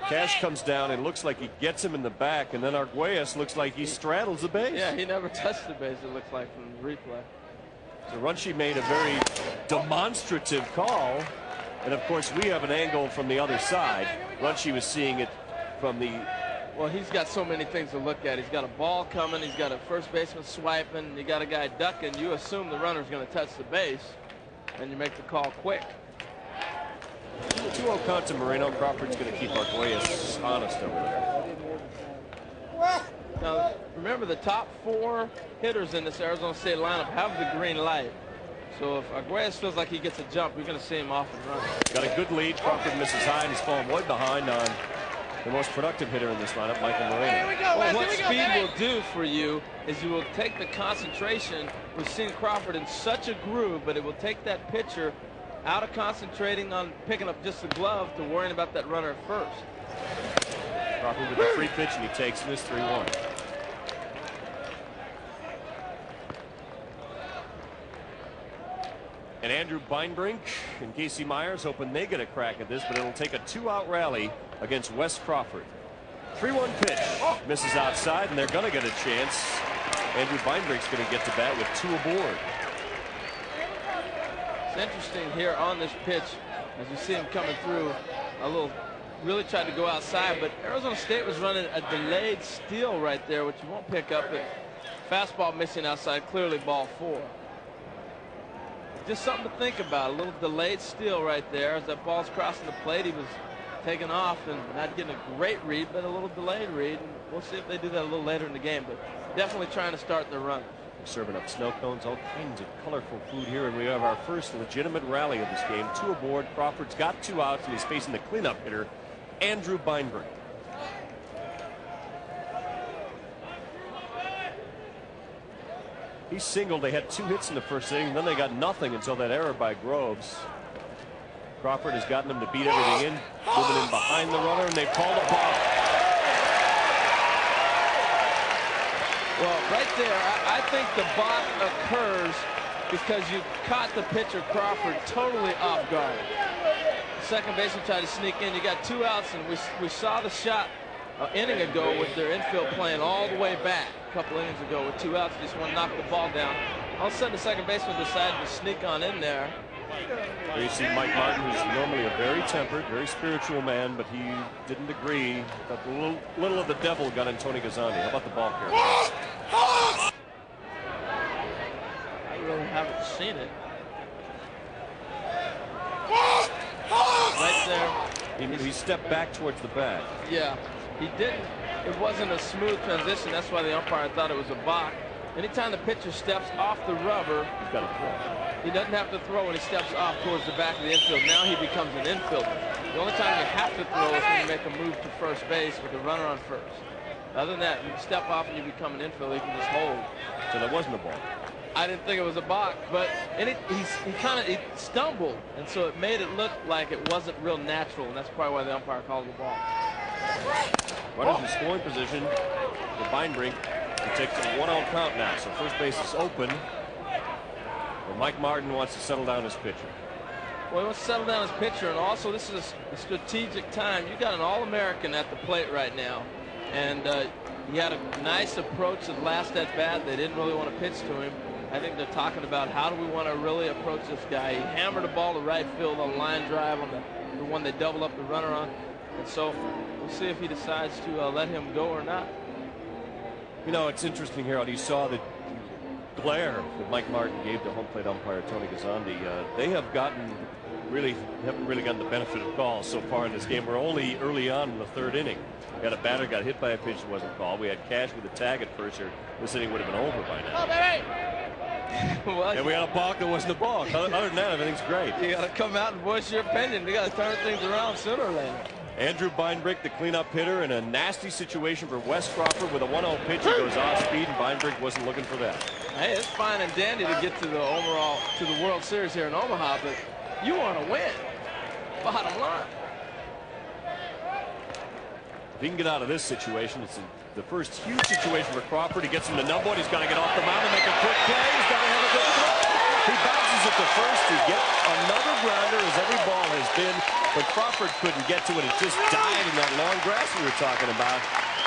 Cash comes down and looks like he gets him in the back, and then Arguelles looks like he straddles the base. Yeah, he never touched the base, it looks like, from the replay. So Runchi made a very demonstrative call, and of course we have an angle from the other side. Runchi was seeing it from the... Well, he's got so many things to look at. He's got a ball coming, he's got a first baseman swiping, you got a guy ducking. You assume the runner's going to touch the base, and you make the call quick. 2-0 count to Moreno. Crawford's going to keep Arguelles honest over there. Now, remember, the top 4 hitters in this Arizona State lineup have the green light. So if Arguelles feels like he gets a jump, you're going to see him off and run. Got a good lead. Crawford misses high, and he's falling way behind on the most productive hitter in this lineup, Michael Moreno. Well, what speed will do for you is you will take the concentration. We've seen Crawford in such a groove, but it will take that pitcher out of concentrating on picking up just the glove to worrying about that runner at first. Crawford with the free pitch, and he takes this 3-1. And Andrew Beinbrink and Casey Myers hoping they get a crack at this, but it'll take a 2-out rally against Wes Crawford. 3-1 pitch. Misses outside, and they're going to get a chance. Andrew Beinbrink's going to get to bat with 2 aboard. It's interesting here on this pitch, as you see him coming through, really tried to go outside, but Arizona State was running a delayed steal right there, which you won't pick up. But fastball missing outside, clearly ball 4. Just something to think about. A little delayed steal right there. As that ball's crossing the plate, he was taking off and not getting a great read, but a little delayed read. And we'll see if they do that a little later in the game, but definitely trying to start their run. We're serving up snow cones, all kinds of colorful food here, and we have our first legitimate rally of this game. 2 aboard. Crawford's got 2 outs, and he's facing the cleanup hitter, Andrew Beinbrink. He singled. They had 2 hits in the first inning, and then they got nothing until that error by Groves. Crawford has gotten them to beat everything in, moving in behind the runner, and they've called a balk. Well, right there, I think the balk occurs because you caught the pitcher Crawford totally off guard. Second baseman tried to sneak in. You got 2 outs, and we saw the shot an inning ago with their infield playing all the way back a couple innings ago with 2 outs. Just want to knock the ball down. All of a sudden, the second baseman decided to sneak on in there. There you see Mike Martin, who's normally a very tempered, very spiritual man, but he didn't agree. But a little of the devil got in Tony Gazzandi. How about the ball carrier? I really haven't seen it. Right there. He stepped back towards the bat. Yeah, he didn't. It wasn't a smooth transition. That's why the umpire thought it was a balk. Anytime the pitcher steps off the rubber, He's got to throw. He doesn't have to throw when he steps off towards the back of the infield. Now he becomes an infielder. The only time you have to throw is when you make a move to first base with the runner on first. Other than that, you step off and you become an infielder. You can just hold. So that wasn't a ball. I didn't think it was a balk, but he stumbled, and so it made it look like it wasn't real natural, and that's probably why the umpire called the ball. Runners in scoring position for Beinbrink. He takes a 1-out count now, so first base is open. Well, Mike Martin wants to settle down his pitcher. Well, he wants to settle down his pitcher, and also this is a strategic time. You got an All-American at the plate right now, and he had a nice approach at last at bat. They didn't really want to pitch to him. I think they're talking about how do we want to really approach this guy. He hammered a ball to right field on a line drive on the one they double up the runner on, and so we'll see if he decides to let him go or not. You know, it's interesting here. You saw the glare that Mike Martin gave to home plate umpire Tony Gazzandi. They haven't really gotten the benefit of calls so far in this game. We're only early on in the 3rd inning. We had a batter got hit by a pitch that wasn't called. We had Cash with a tag at first, or this inning would have been over by now. Oh, baby! Well, and we had a balk that wasn't a balk. Other than that, everything's great. You got to come out and voice your opinion. You got to turn things around sooner or later. Andrew Beinbrink, the cleanup hitter, in a nasty situation for Wes Crawford with a 1-0 pitch. He goes off speed, and Beinbrink wasn't looking for that. Hey, it's fine and dandy to get to the World Series here in Omaha, but you want to win. Bottom line. If he can get out of this situation, it's the first huge situation for Crawford. He gets him to number 1. He's got to get off the mound and make a quick play. He's got to have a good throw. He bounces it to first to get another grounder, as every ball has been, but Crawford couldn't get to it. It just died in that long grass we were talking about.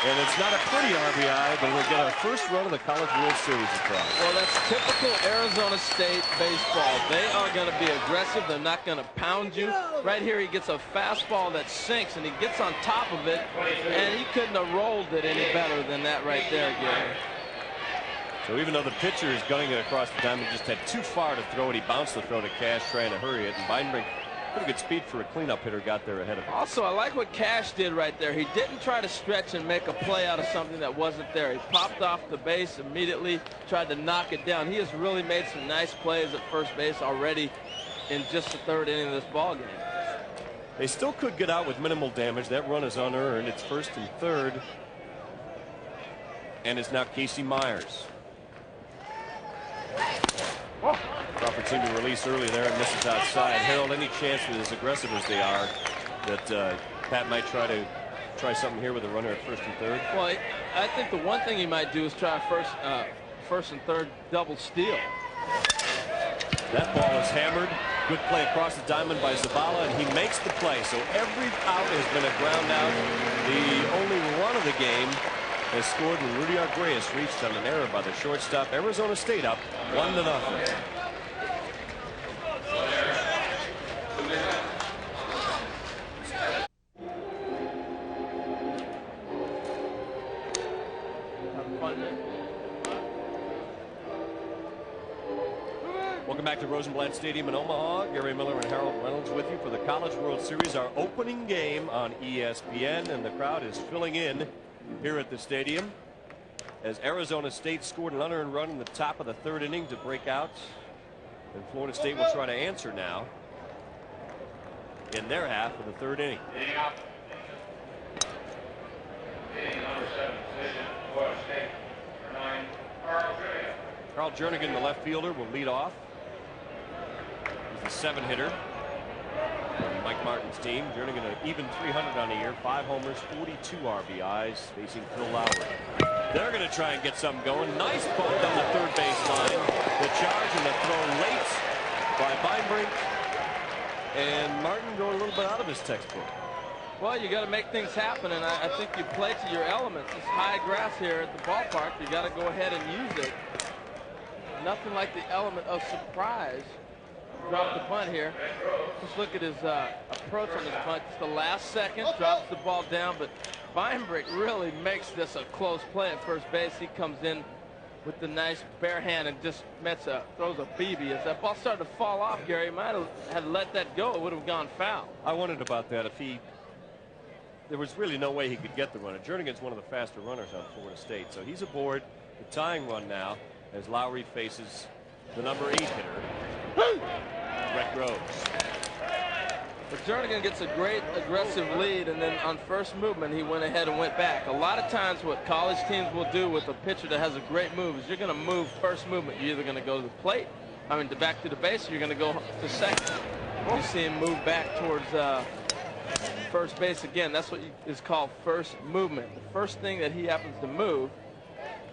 And it's not a pretty RBI, but we'll get our first run of the College World Series across. Well, that's typical Arizona State baseball. They are going to be aggressive. They're not going to pound you. Right here, he gets a fastball that sinks, and he gets on top of it, and he couldn't have rolled it any better than that right there, Gary. So even though the pitcher is gunning it across the diamond, just had too far to throw it. He bounced the throw to Cash, trying to hurry it, and Beinbrink, pretty good speed for a cleanup hitter, got there ahead of him. Also, I like what Cash did right there. He didn't try to stretch and make a play out of something that wasn't there. He popped off the base immediately, tried to knock it down. He has really made some nice plays at first base already in just the 3rd inning of this ball game. They still could get out with minimal damage. That run is unearned. It's 1st and 3rd. And it's now Casey Myers. Crawford seemed to release early there and misses outside. Harold, any chance with as aggressive as they are that Pat might try something here with a runner at 1st and 3rd? Well, I think the one thing he might do is try first and third double steal. That ball is hammered. Good play across the diamond by Zavala, and he makes the play. So every out has been a ground out. The only run of the game has scored when Rudy Arguelles reached on an error by the shortstop. Arizona State up 1-0. Welcome back to Rosenblatt Stadium in Omaha. Gary Miller and Harold Reynolds with you for the College World Series, our opening game on ESPN, and the crowd is filling in here at the stadium as Arizona State scored an unearned run in the top of the 3rd inning to break out, and Florida State will try to answer now in their half of the 3rd inning. Carl Jernigan, the left fielder, will lead off. He's the 7-hitter. Mike Martin's team. Jernigan an even 300 on the year, 5 homers, 42 RBIs, facing Phil Lowry. They're going to try and get something going. Nice ball down the 3rd base line. The charge and the throw late by Beinbrink. And Martin going a little bit out of his textbook. Well, you got to make things happen, and I think you play to your elements. It's high grass here at the ballpark. You got to go ahead and use it. Nothing like the element of surprise. Drop the bunt here. Just look at his approach on this bunt. It's the last second, drops the ball down, but Beinbrink really makes this a close play at first base. He comes in with the nice bare hand and just throws a BB. As that ball started to fall off, Gary might have had let that go. It would have gone foul. I wondered about that. There was really no way he could get the runner. Jernigan's one of the faster runners on Florida State, so he's aboard the tying run now as Lowry faces the number 8 hitter, Brett Groves. But Jernigan gets a great aggressive lead, and then on first movement he went ahead and went back. A lot of times what college teams will do with a pitcher that has a great move is you're going to move first movement. You're either going to go to the plate, back to the base, or you're going to go to second. You see him move back towards first base again. That's what is called first movement. The first thing that he happens to move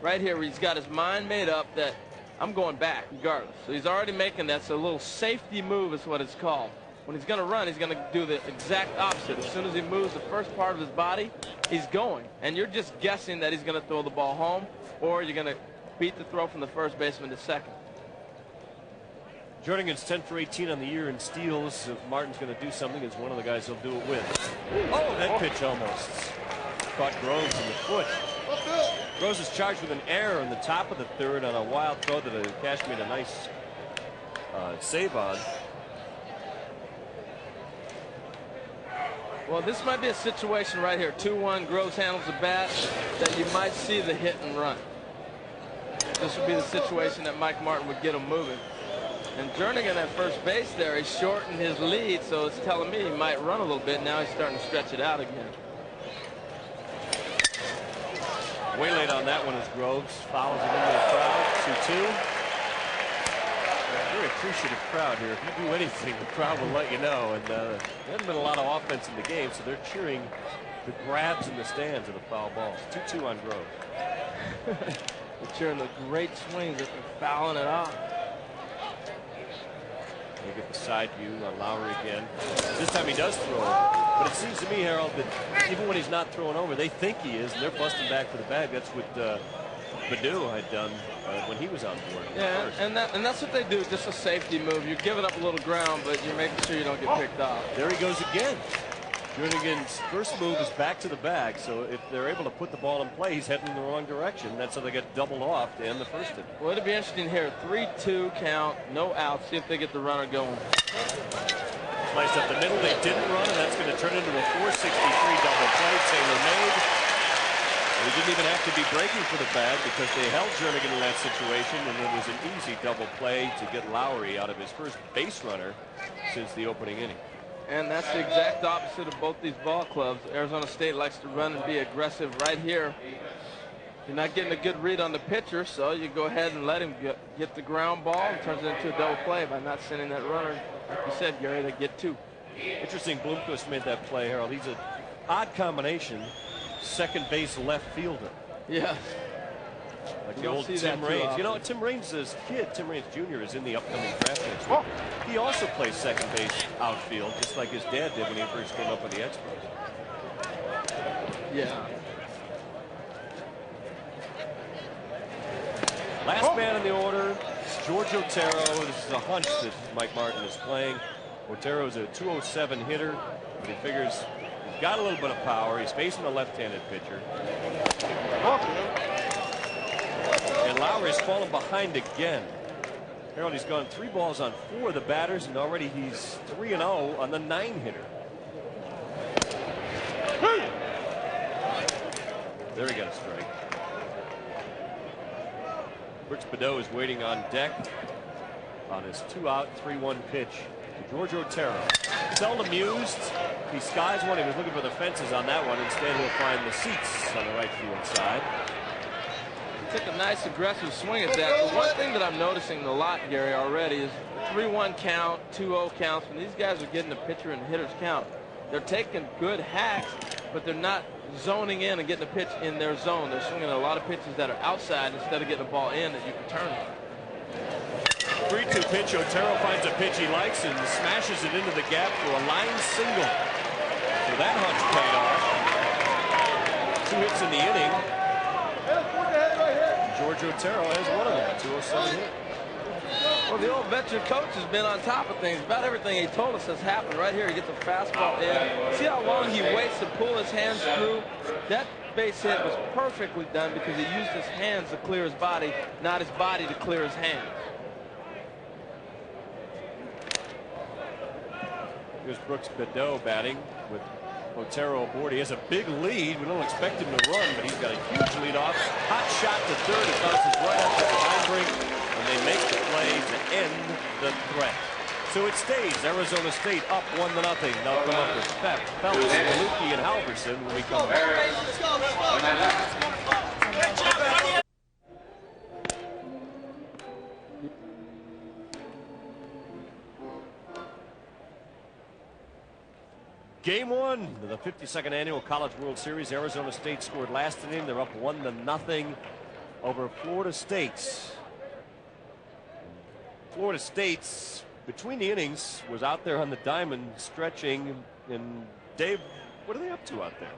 right here, he's got his mind made up that I'm going back regardless. So he's already making that. So a little safety move is what it's called. When he's going to run, he's going to do the exact opposite. As soon as he moves the first part of his body, he's going. And you're just guessing that he's going to throw the ball home, or you're going to beat the throw from the first baseman to second. Jernigan's 10 for 18 on the year in steals. If Martin's going to do something, it's one of the guys he'll do it with. Oh, that pitch almost caught Groves in the foot. Groves is charged with an error in the top of the 3rd on a wild throw that Cash made a nice save on. Well, this might be a situation right here. 2-1, Groves handles the bat, that you might see the hit and run. This would be the situation that Mike Martin would get him moving. And Jernigan at first base there, he shortened his lead, so it's telling me he might run a little bit. Now he's starting to stretch it out again. Way late on that one as Groves fouls it into the crowd. 2-2. Very appreciative crowd here. If you do anything, the crowd will let you know. And there hasn't been a lot of offense in the game, so they're cheering the grabs in the stands of the foul balls. 2-2 on Groves. They're cheering the great swings that they're fouling it off. They get the side view on Lowry again. This time he does throw over. But it seems to me, Harold, that even when he's not throwing over, they think he is, and they're busting back for the bag. That's what Baddoo had done when he was on board. Yeah, and that's what they do, just a safety move. You're giving up a little ground, but you're making sure you don't get picked off. There he goes again. Jernigan's first move is back to the bag, so if they're able to put the ball in play, he's heading in the wrong direction. That's how they get doubled off to end the first inning. Well, it'll be interesting here. 3-2 count, no outs. See if they get the runner going. Sliced up the middle. They didn't run, and that's going to turn into a 463 double play. Taylor made. He didn't even have to be breaking for the bag because they held Jernigan in that situation, and it was an easy double play to get Lowry out of his first base runner since the opening inning. And that's the exact opposite of both these ball clubs. Arizona State likes to run and be aggressive right here. You're not getting a good read on the pitcher, so you go ahead and let him get the ground ball and turns it into a double play by not sending that runner. Like you said, Gary, they get 2. Interesting, Bloomquist made that play, Harold. He's an odd combination, second base left fielder. Yeah. Like the old Tim Raines. You know, Tim Raines' kid, Tim Raines Jr., is in the upcoming draft next week. He also plays second base outfield, just like his dad did when he first came up with the Expos. Yeah. Last man in the order, George Otero. This is a hunch that Mike Martin is playing. Otero's a 207 hitter, but he figures he's got a little bit of power. He's facing a left-handed pitcher. And Lowry's fallen behind again. Harold, he's gone 3 balls on 4 of the batters, and already he's 3-0 on the 9-hitter. There he got a strike. Brooks Badeau is waiting on deck on his 2-out, 3-1 pitch to George Otero. Seldom used. He skies one. He was looking for the fences on that one. Instead, he'll find the seats on the right field side. Took a nice aggressive swing at that. The one thing that I'm noticing a lot, Gary, already is 3-1 count, 2-0 counts. When these guys are getting the pitcher and hitter's count, they're taking good hacks, but they're not zoning in and getting the pitch in their zone. They're swinging a lot of pitches that are outside instead of getting a ball in that you can turn on. 3-2 pitch. Otero finds a pitch he likes and smashes it into the gap for a line single. So that hunch paid off. 2 hits in the inning. George Otero has one of them, a 207 hit. Well, the old veteran coach has been on top of things. About everything he told us has happened. Right here, he gets a fastball in. See how long he waits to pull his hands through? That base hit was perfectly done because he used his hands to clear his body, not his body to clear his hands. Here's Brooks Badeau batting with Otero aboard. He has a big lead. We don't expect him to run, but he's got a huge lead off. Hot shot to third. It bounces right up to the line break, and they make the play to end the threat. So it stays Arizona State up 1-0. They'll come up with Phelps, Maluki, and Halverson when we come back. Game 1 of the 52nd annual College World Series. Arizona State scored last inning. They're up 1-0 over Florida State. Florida State, between the innings, was out there on the diamond stretching. And Dave, what are they up to out there?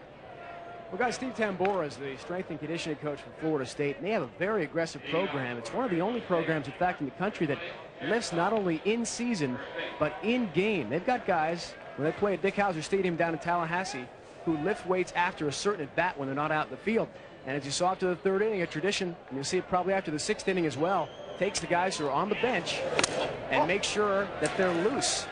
Well, guys, Steve Tambora is the strength and conditioning coach for Florida State, and they have a very aggressive program. It's one of the only programs, in fact, in the country that lifts not only in season, but in game. They've got guys, when they play at Dick Howser Stadium down in Tallahassee, who lift weights after a certain at bat when they're not out in the field. And as you saw after the 3rd inning, a tradition, and you'll see it probably after the 6th inning as well, takes the guys who are on the bench and makes sure that they're loose.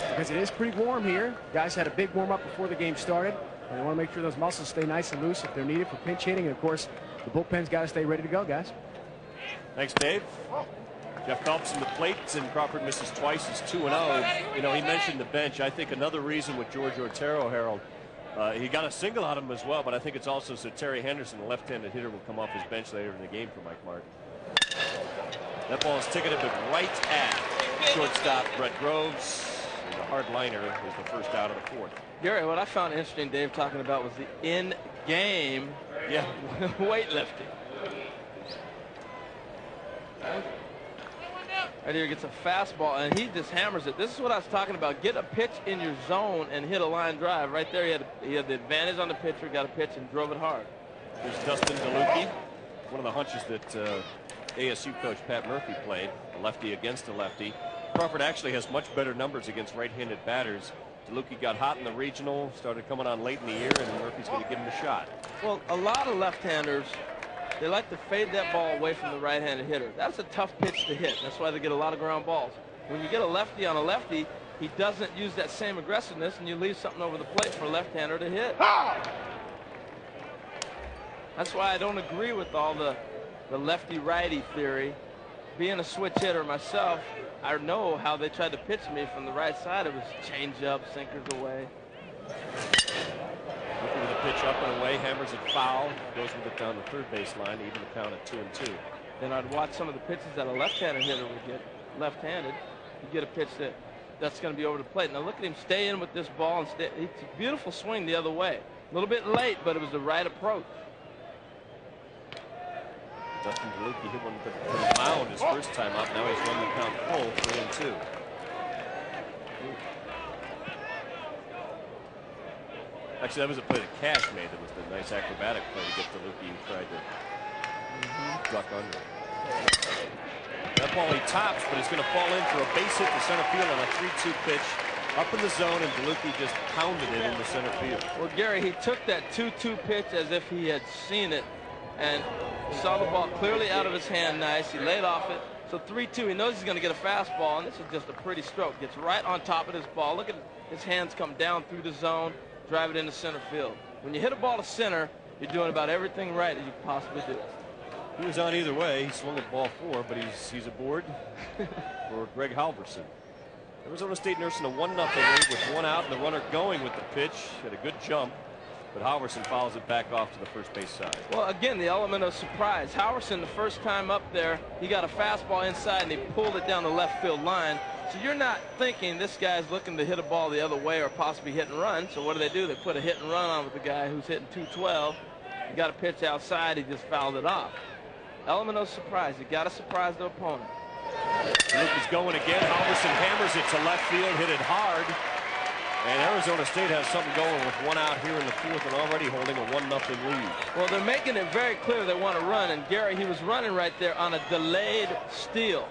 Because it is pretty warm here. Guys had a big warm-up before the game started, and they want to make sure those muscles stay nice and loose if they're needed for pinch hitting. And, of course, the bullpen's got to stay ready to go, guys. Thanks, Dave. Jeff Phelps in the plate, and Crawford misses twice. It's 2-0. You know, he mentioned the bench. I think another reason with George Otero, Harold, he got a single out of him as well, but I think it's also so Terry Henderson, the left-handed hitter, will come off his bench later in the game for Mike Martin. That ball is ticketed to right at shortstop Brett Groves. And the hard liner is the first out of the 4th. Gary, what I found interesting, Dave, talking about was the in-game weightlifting. Right here gets a fastball, and he just hammers it. This is what I was talking about. Get a pitch in your zone and hit a line drive. Right there, he had the advantage on the pitcher, got a pitch, and drove it hard. There's Dustin DeLucchi, one of the hunches that ASU coach Pat Murphy played, a lefty against a lefty. Crawford actually has much better numbers against right-handed batters. DeLucchi got hot in the regional, started coming on late in the year, and Murphy's going to give him a shot. Well, a lot of left-handers, they like to fade that ball away from the right-handed hitter. That's a tough pitch to hit. That's why they get a lot of ground balls. When you get a lefty on a lefty, he doesn't use that same aggressiveness, and you leave something over the plate for a left-hander to hit. That's why I don't agree with all the lefty-righty theory. being a switch hitter myself, I know how they tried to pitch me from the right side. It was change up, sinkers away. Looking with a pitch up and away, hammers it foul, goes with it down the third base line, even the count at 2-2. Then I'd watch some of the pitches that a left-handed hitter would get. Left-handed, you get a pitch that's going to be over the plate. Now look at him stay in with this ball and stay. It's a beautiful swing the other way. A little bit late, but it was the right approach. Dustin DeLucchi hit one to the mound his first time up. Now he's run the count full, 3-2. Actually, that was a play that Cash made. That was the nice acrobatic play to get DeLucchi, who tried to duck under. That ball he tops, but it's going to fall in for a base hit to center field on a 3-2 pitch. Up in the zone, and DeLucchi just pounded it into center field. Well, Gary, he took that 2-2 pitch as if he had seen it and saw the ball clearly out of his hand nice. He laid off it. So 3-2, he knows he's going to get a fastball, and this is just a pretty stroke. Gets right on top of this ball. Look at his hands come down through the zone, drive it into center field. When you hit a ball to center, you're doing about everything right that you can possibly do. He was on either way. He swung at ball 4, but he's aboard for Greg Halverson. Arizona State nursing a 1-0 lead with 1 out, and the runner going with the pitch. Had a good jump, but Halverson fouls it back off to the first base side. Well, again, the element of surprise. Halverson, the first time up there, he got a fastball inside, and he pulled it down the left field line. So you're not thinking this guy's looking to hit a ball the other way or possibly hit and run. So what do? They put a hit and run on with the guy who's hitting 212. He got a pitch outside. He just fouled it off. Element of surprise. You got to surprise the opponent. Luke is going again. Halverson hammers it to left field, hit it hard. And Arizona State has something going with 1 out here in the 4th and already holding a 1-0 lead. Well, they're making it very clear they want to run. And Gary, he was running right there on a delayed steal.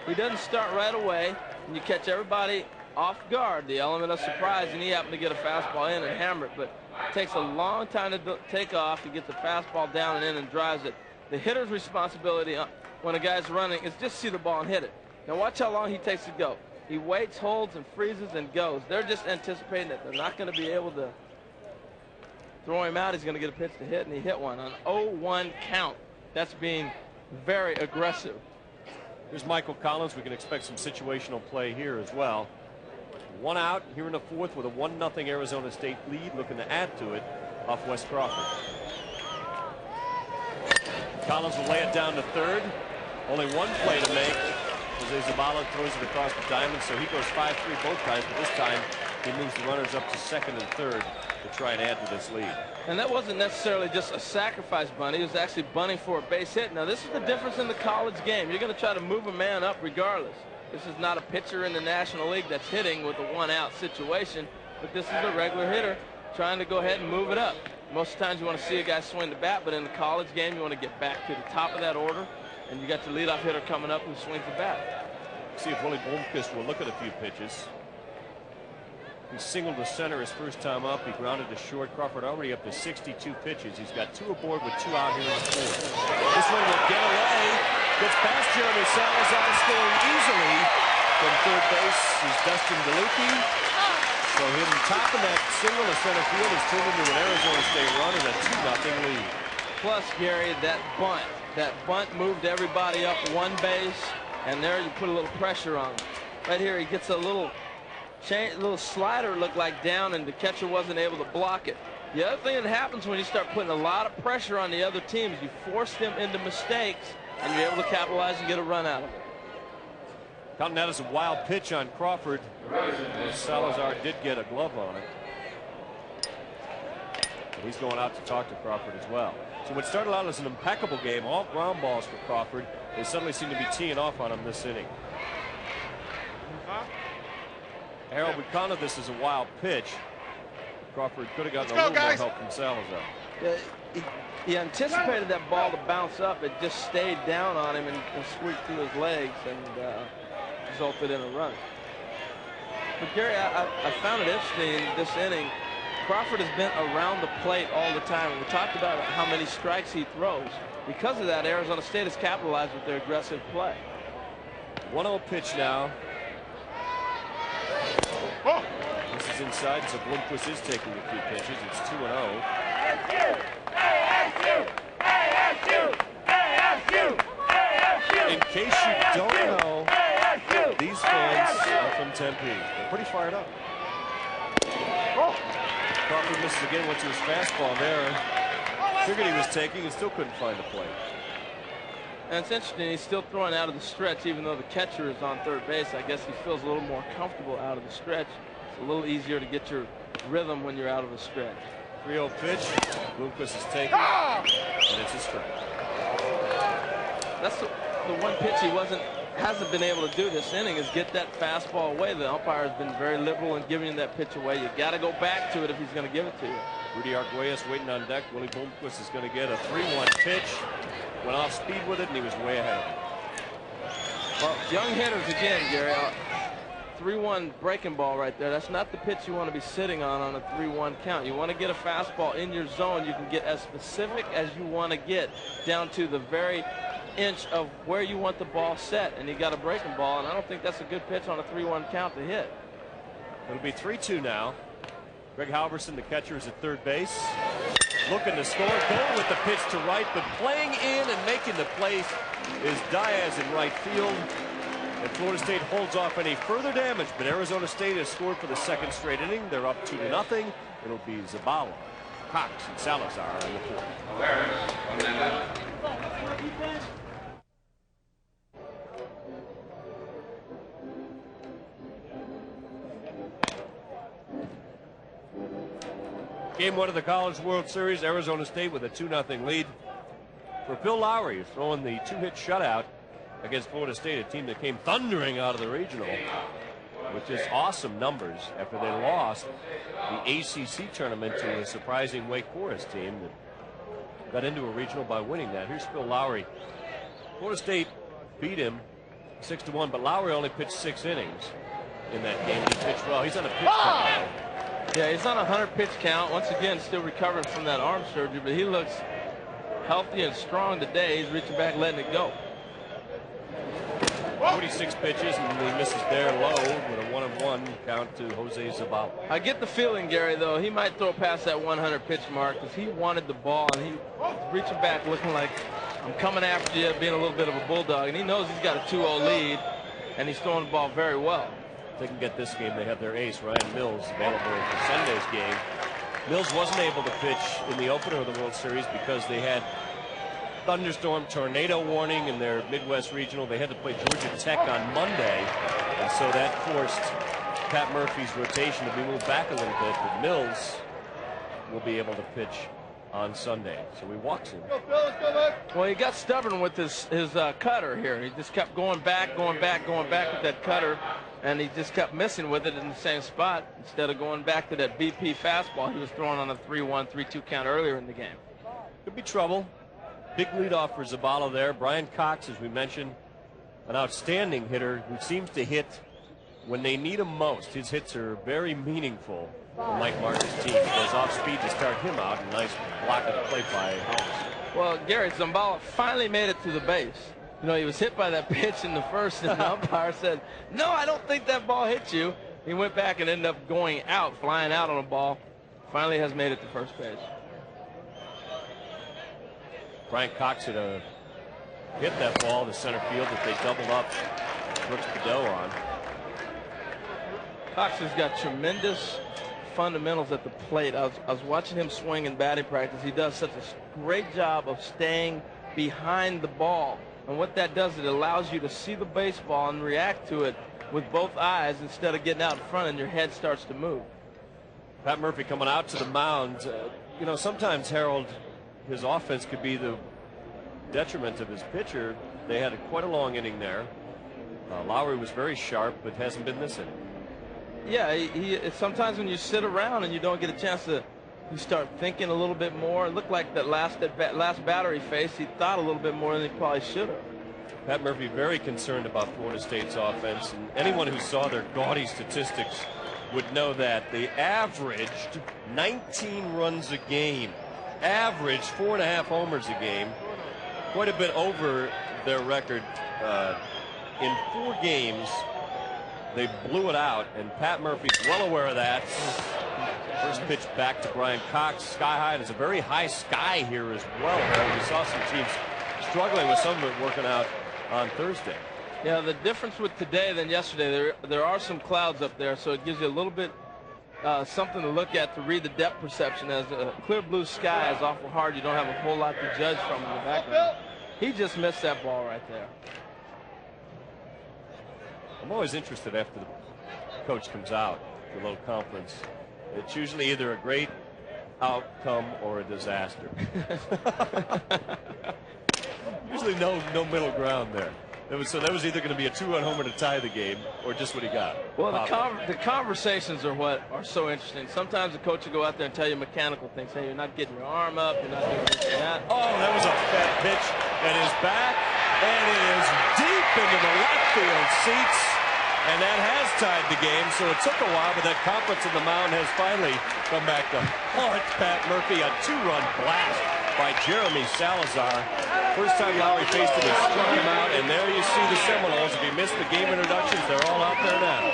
He doesn't start right away, and you catch everybody off guard. The element of surprise, and he happened to get a fastball in and hammer it. But it takes a long time to take off. He gets the fastball down and in and drives it. The hitter's responsibility when a guy's running is just see the ball and hit it. Now watch how long he takes to go. He waits, holds, and freezes and goes. They're just anticipating that they're not going to be able to throw him out. He's going to get a pitch to hit, and he hit one on 0-1 count. That's being very aggressive. Here's Michael Collins. We can expect some situational play here as well. 1 out here in the 4th with a 1-0 Arizona State lead, looking to add to it off Wes Crawford. Collins will lay it down to third. Only one play to make. Jose Zabala throws it across the diamond, so he goes 5-3 both times, but this time he moves the runners up to second and third to try and add to this lead. And that wasn't necessarily just a sacrifice bunt. He was actually bunting for a base hit. Now, this is the difference in the college game. You're going to try to move a man up regardless. This is not a pitcher in the National League that's hitting with a 1-out situation, but this is a regular hitter trying to go ahead and move it up. Most of the times you want to see a guy swing the bat, but in the college game, you want to get back to the top of that order, and you got the leadoff hitter coming up who swings the bat. See if Willie Blomqvist will look at a few pitches. He singled to center his first time up. He grounded to short. Crawford already up to 62 pitches. He's got 2 aboard with 2 out here in the 4th. This one will get away. Gets past Jeremy Salazar, scoring easily from third base is Dustin DeLucchi. So hitting top of that single to center field has turned into an Arizona State run and a 2-0 lead. Plus, Gary, that bunt moved everybody up 1 base, and there you put a little pressure on him. Right here, he gets a little slider looked like down, and the catcher wasn't able to block it. The other thing that happens when you start putting a lot of pressure on the other team is you force them into mistakes, and you're able to capitalize and get a run out of it. Counting that as a wild pitch on Crawford. Salazar did get a glove on it. And he's going out to talk to Crawford as well. So what started out as an impeccable game, all ground balls for Crawford, they suddenly seem to be teeing off on him this inning. Harold, we counted this as a wild pitch. Crawford could have gotten a little more help from Salazar. Yeah, he anticipated that ball to bounce up. It just stayed down on him and squeaked through his legs and resulted in a run. But Gary, I found it interesting this inning. Crawford has been around the plate all the time. We talked about how many strikes he throws. Because of that, Arizona State has capitalized with their aggressive play. 1-0 pitch now. This is inside, so Blomqvist is taking a few pitches. It's 2-0. ASU! ASU! ASU! ASU! In case you don't know, these fans are from Tempe. They're pretty fired up. Crawford misses again, went to his fastball there. Figured he was taking and still couldn't find the plate. And it's interesting, he's still throwing out of the stretch even though the catcher is on third base. I guess he feels a little more comfortable out of the stretch. It's a little easier to get your rhythm when you're out of a stretch. 3-0 pitch. Bloomquist is taken, and it's a strike. That's the one pitch he hasn't been able to do this inning is get that fastball away. The umpire has been very liberal in giving you that pitch away. You got to go back to it if he's going to give it to you. Rudy Arguelles waiting on deck. Willie Bloomquist is going to get a 3-1 pitch. Went off speed with it, and he was way ahead of him. Well, young hitters again, Gary. 3-1 breaking ball right there. That's not the pitch you want to be sitting on a 3-1 count. You want to get a fastball in your zone. You can get as specific as you want to get down to the very inch of where you want the ball set, and you got a breaking ball, and I don't think that's a good pitch on a 3-1 count to hit. It'll be 3-2 now. Greg Halverson, the catcher, is at third base. Looking to score, going with the pitch to right, but playing in and making the place is Diaz in right field. And Florida State holds off any further damage, but Arizona State has scored for the second straight inning. They're up 2-0. It'll be Zabala, Cox, and Salazar in the fourth. Game 1 of the College World Series, Arizona State with a 2-0 lead. For Phil Lowry, throwing the 2-hit shutout against Florida State, a team that came thundering out of the regional with just awesome numbers after they lost the ACC tournament to a surprising Wake Forest team that got into a regional by winning that. Here's Phil Lowry. Florida State beat him 6-1, but Lowry only pitched 6 innings in that game. He pitched well. He's on a pitch count. Yeah, he's on a 100-pitch count. Once again, still recovering from that arm surgery, but he looks healthy and strong today. He's reaching back, letting it go. 46 pitches, and he misses there low with a 1-1 count to Jose Zabala. I get the feeling, Gary, though, he might throw past that 100-pitch mark because he wanted the ball, and he's reaching back looking like, I'm coming after you, being a little bit of a bulldog, and he knows he's got a 2-0 lead, and he's throwing the ball very well. If they can get this game, they have their ace, Ryan Mills, available for Sunday's game. Mills wasn't able to pitch in the opener of the World Series because they had thunderstorm tornado warning in their Midwest regional. They had to play Georgia Tech on Monday, and so that forced Pat Murphy's rotation to be moved back a little bit, but Mills will be able to pitch on Sunday, so he walks him. Well, he got stubborn with his cutter here. He just kept going back with that cutter, and he just kept missing with it in the same spot instead of going back to that BP fastball he was throwing on a 3-1, 3-2 count earlier in the game. Could be trouble. Big leadoff for Zabala there. Brian Cox, as we mentioned, an outstanding hitter who seems to hit when they need him most. His hits are very meaningful for Mike Martin's team. He goes off speed to start him out. A nice block of the plate by House. Well, Gary, Zabala finally made it to the base. You know, he was hit by that pitch in the first, and the umpire said, no, I don't think that ball hit you. He went back and ended up going out, flying out on a ball. Finally has made it to first base. Brian Cox had hit that ball to center field that they doubled up Brooks Bedell on. Cox has got tremendous fundamentals at the plate. I was watching him swing in batting practice. He does such a great job of staying behind the ball. And what that does, it allows you to see the baseball and react to it with both eyes instead of getting out in front and your head starts to move. Pat Murphy coming out to the mound. You know, sometimes, Harold, his offense could be the detriment of his pitcher. They had quite a long inning there. Lowry was very sharp, but hasn't been this inning. Yeah, sometimes when you sit around and you don't get a chance to, you start thinking a little bit more. It looked like that last batter he faced, he thought a little bit more than he probably should have. Pat Murphy very concerned about Florida State's offense, and anyone who saw their gaudy statistics would know that they averaged 19 runs a game. Averaged 4.5 homers a game, quite a bit over their record. In 4 games, they blew it out, and Pat Murphy's well aware of that. First pitch back to Brian Cox, sky high. There's a very high sky here as well. We saw some teams struggling with some of it working out on Thursday. Yeah, the difference with today than yesterday, there are some clouds up there, so it gives you a little bit something to look at to read the depth perception. As a clear blue sky is awful hard. You don't have a whole lot to judge from in the background. He just missed that ball right there. I'm always interested after the coach comes out for a little conference. It's usually either a great outcome or a disaster. Usually no middle ground there. So that was either going to be a 2-run homer to tie the game or just what he got. Well, the conversations are what are so interesting. Sometimes the coach will go out there and tell you mechanical things. Hey, you're not getting your arm up. You're not doing this and that. Oh, that was a fat pitch. And is back. And it is deep into the left field seats. And that has tied the game. So it took a while, but that confidence in the mound has finally come back to haunt Pat Murphy. A 2-run blast by Jeremy Salazar. First time Lowry faced him, he struck him out, and there you see the Seminoles. If you missed the game introductions, they're all out there now.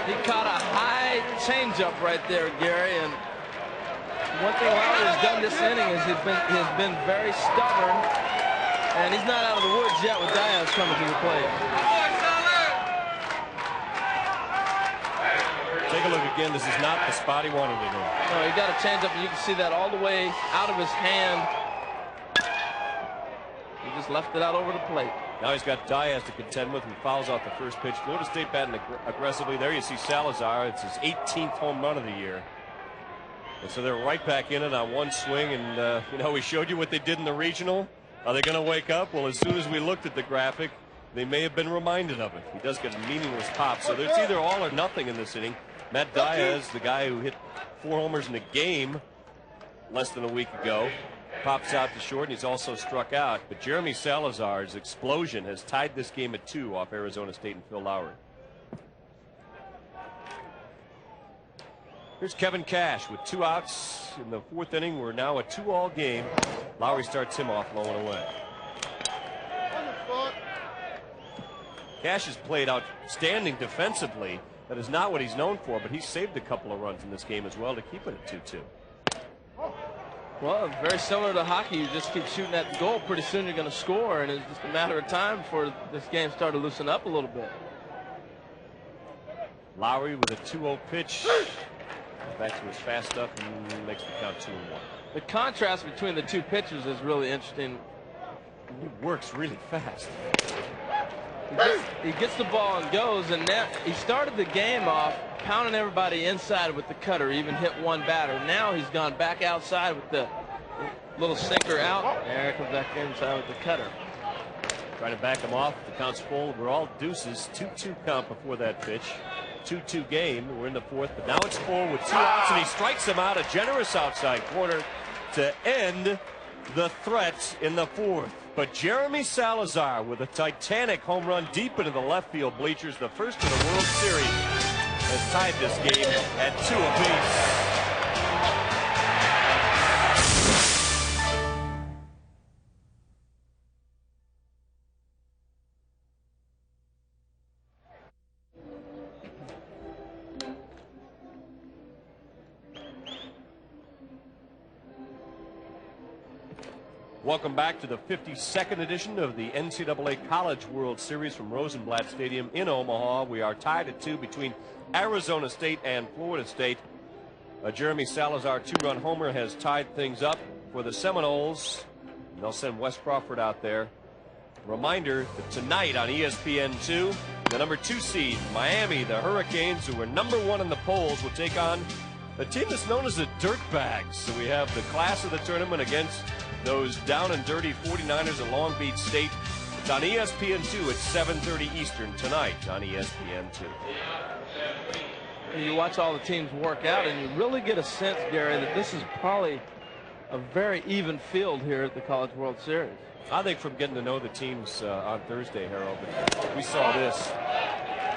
He caught a high changeup right there, Gary, and one thing Lowry has done this inning is he's been very stubborn, and he's not out of the woods yet with Diaz coming to the plate. Take a look again. This is not the spot he wanted it in. No, he got a changeup, and you can see that all the way out of his hand. He just left it out over the plate. Now he's got Diaz to contend with, who fouls out the first pitch. Florida State batting aggressively. There you see Salazar. It's his 18th home run of the year. And so they're right back in it on one swing. And, you know, we showed you what they did in the regional. Are they going to wake up? Well, as soon as we looked at the graphic, they may have been reminded of it. He does get a meaningless pop. So there's either all or nothing in this inning. Matt Diaz, the guy who hit 4 homers in a game less than a week ago, pops out to short, and he's also struck out. But Jeremy Salazar's explosion has tied this game at 2 off Arizona State and Phil Lowry. Here's Kevin Cash with 2 outs in the 4th inning. We're now a 2-all game. Lowry starts him off low and away. Cash has played outstanding defensively. That is not what he's known for, but he's saved a couple of runs in this game as well to keep it at 2-2. Well, very similar to hockey. You just keep shooting at the goal. Pretty soon you're going to score, and it's just a matter of time before this game started to loosen up a little bit. Lowry with a 2-0 pitch. Back to his fast stuff and makes the count 2-1. The contrast between the two pitchers is really interesting. He works really fast. He gets the ball and goes, and now he started the game off pounding everybody inside with the cutter, even hit one batter. Now he's gone back outside with the little sinker out. There comes back inside with the cutter. Trying to back him off. The count's full. We're all deuces. 2-2 count before that pitch. 2-2 game. We're in the 4th, but now it's full with 2 outs, and he strikes him out. A generous outside corner to end the threat in the 4th. But Jeremy Salazar with a titanic home run deep into the left field bleachers, the first in the World Series, has tied this game at 2 apiece. Welcome back to the 52nd edition of the NCAA College World Series from Rosenblatt Stadium in Omaha. We are tied at 2 between Arizona State and Florida State. Jeremy Salazar 2-run homer has tied things up for the Seminoles. They'll send Wes Crawford out there. Reminder that tonight on ESPN2, the number 2 seed, Miami, the Hurricanes, who were number 1 in the polls, will take on a team that's known as the Dirtbags. So we have the class of the tournament against those down and dirty 49ers at Long Beach State. It's on ESPN2 at 7:30 Eastern tonight on ESPN2. You watch all the teams work out, and you really get a sense, Gary, that this is probably a very even field here at the College World Series. I think from getting to know the teams on Thursday, Harold, but we saw this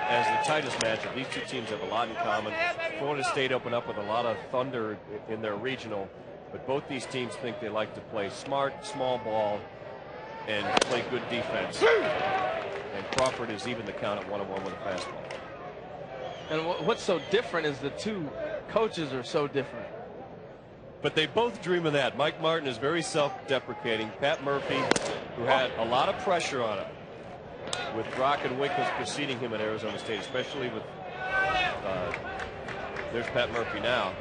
as the tightest matchup. These two teams have a lot in common. Florida State opened up with a lot of thunder in their regional, but both these teams think they like to play smart, small ball, and play good defense. And Crawford is even the count at 1-1 with a fastball. And what's so different is the two coaches are so different. But they both dream of that. Mike Martin is very self-deprecating. Pat Murphy who had a lot of pressure on him with Brock and Winkles preceding him at Arizona State, especially with there's Pat Murphy now.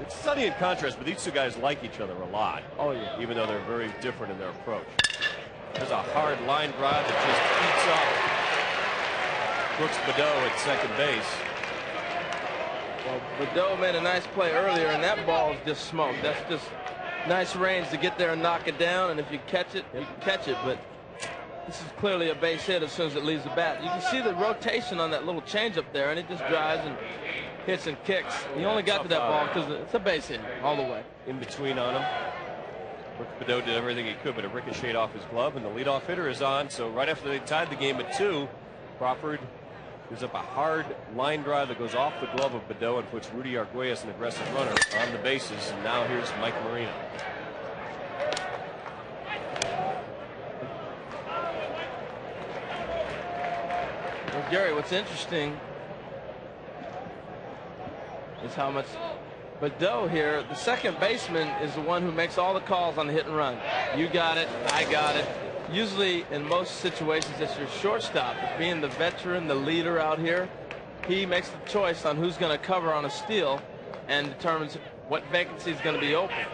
It's funny in contrast, but these two guys like each other a lot. Oh, yeah. Even though they're very different in their approach. There's a hard line drive that just eats up Brooks Badeau at second base. Well, Badeau made a nice play earlier, and that ball is just smoke. That's just nice range to get there and knock it down, and if you catch it, you can catch it. But this is clearly a base hit as soon as it leaves the bat. You can see the rotation on that little changeup there, and it just drives and hits and kicks. He only got to that ball because it's a base hit all the way. In between on him. Brooks Badeau did everything he could, but it ricocheted off his glove, and the leadoff hitter is on. So right after they tied the game at 2, Crawford gives up a hard line drive that goes off the glove of Badeau and puts Rudy Arguelles, an aggressive runner, on the bases. And now here's Mike Marino. Well, Gary, what's interesting is how much Badeau here, the second baseman, is the one who makes all the calls on the hit and run. You got it, I got it. Usually in most situations it's your shortstop. But being the veteran, the leader out here, he makes the choice on who's going to cover on a steal and determines what vacancy is going to be open.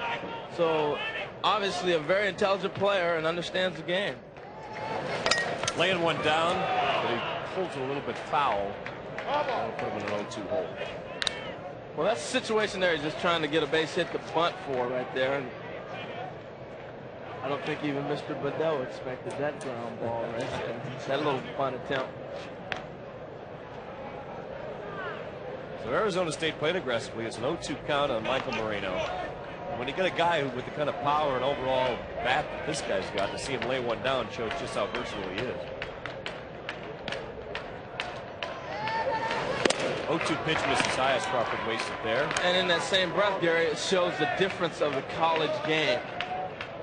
So obviously a very intelligent player and understands the game. Laying one down, but he pulls it a little bit foul. That'll put him in an 0-2 hole. Well, that's the situation there. He's just trying to get a base hit to bunt for right there. And I don't think even Mr. Badeau expected that ground ball right there. That little bunt attempt. So Arizona State played aggressively. It's an 0-2 count on Michael Moreno. And when you get a guy with the kind of power and overall bat that this guy's got, to see him lay one down shows just how versatile he is. 0-2 pitch misses high as Crawford wasted there. And in that same breath, Gary, it shows the difference of the college game.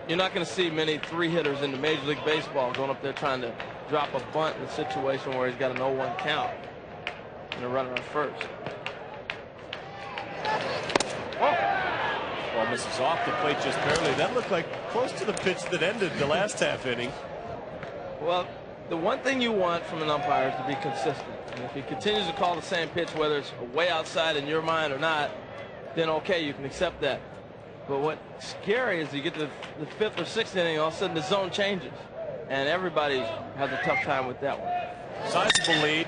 You're not going to see many 3-hitters in the Major League Baseball going up there trying to drop a bunt in a situation where he's got an 0-1 count and a runner on first. Ball misses off the plate just barely. That looked like close to the pitch that ended the last half inning. Well, the one thing you want from an umpire is to be consistent. And if he continues to call the same pitch, whether it's way outside in your mind or not, then okay, you can accept that. But what's scary is you get to the 5th or 6th inning, all of a sudden the zone changes. And everybody has a tough time with that one. Sizable lead.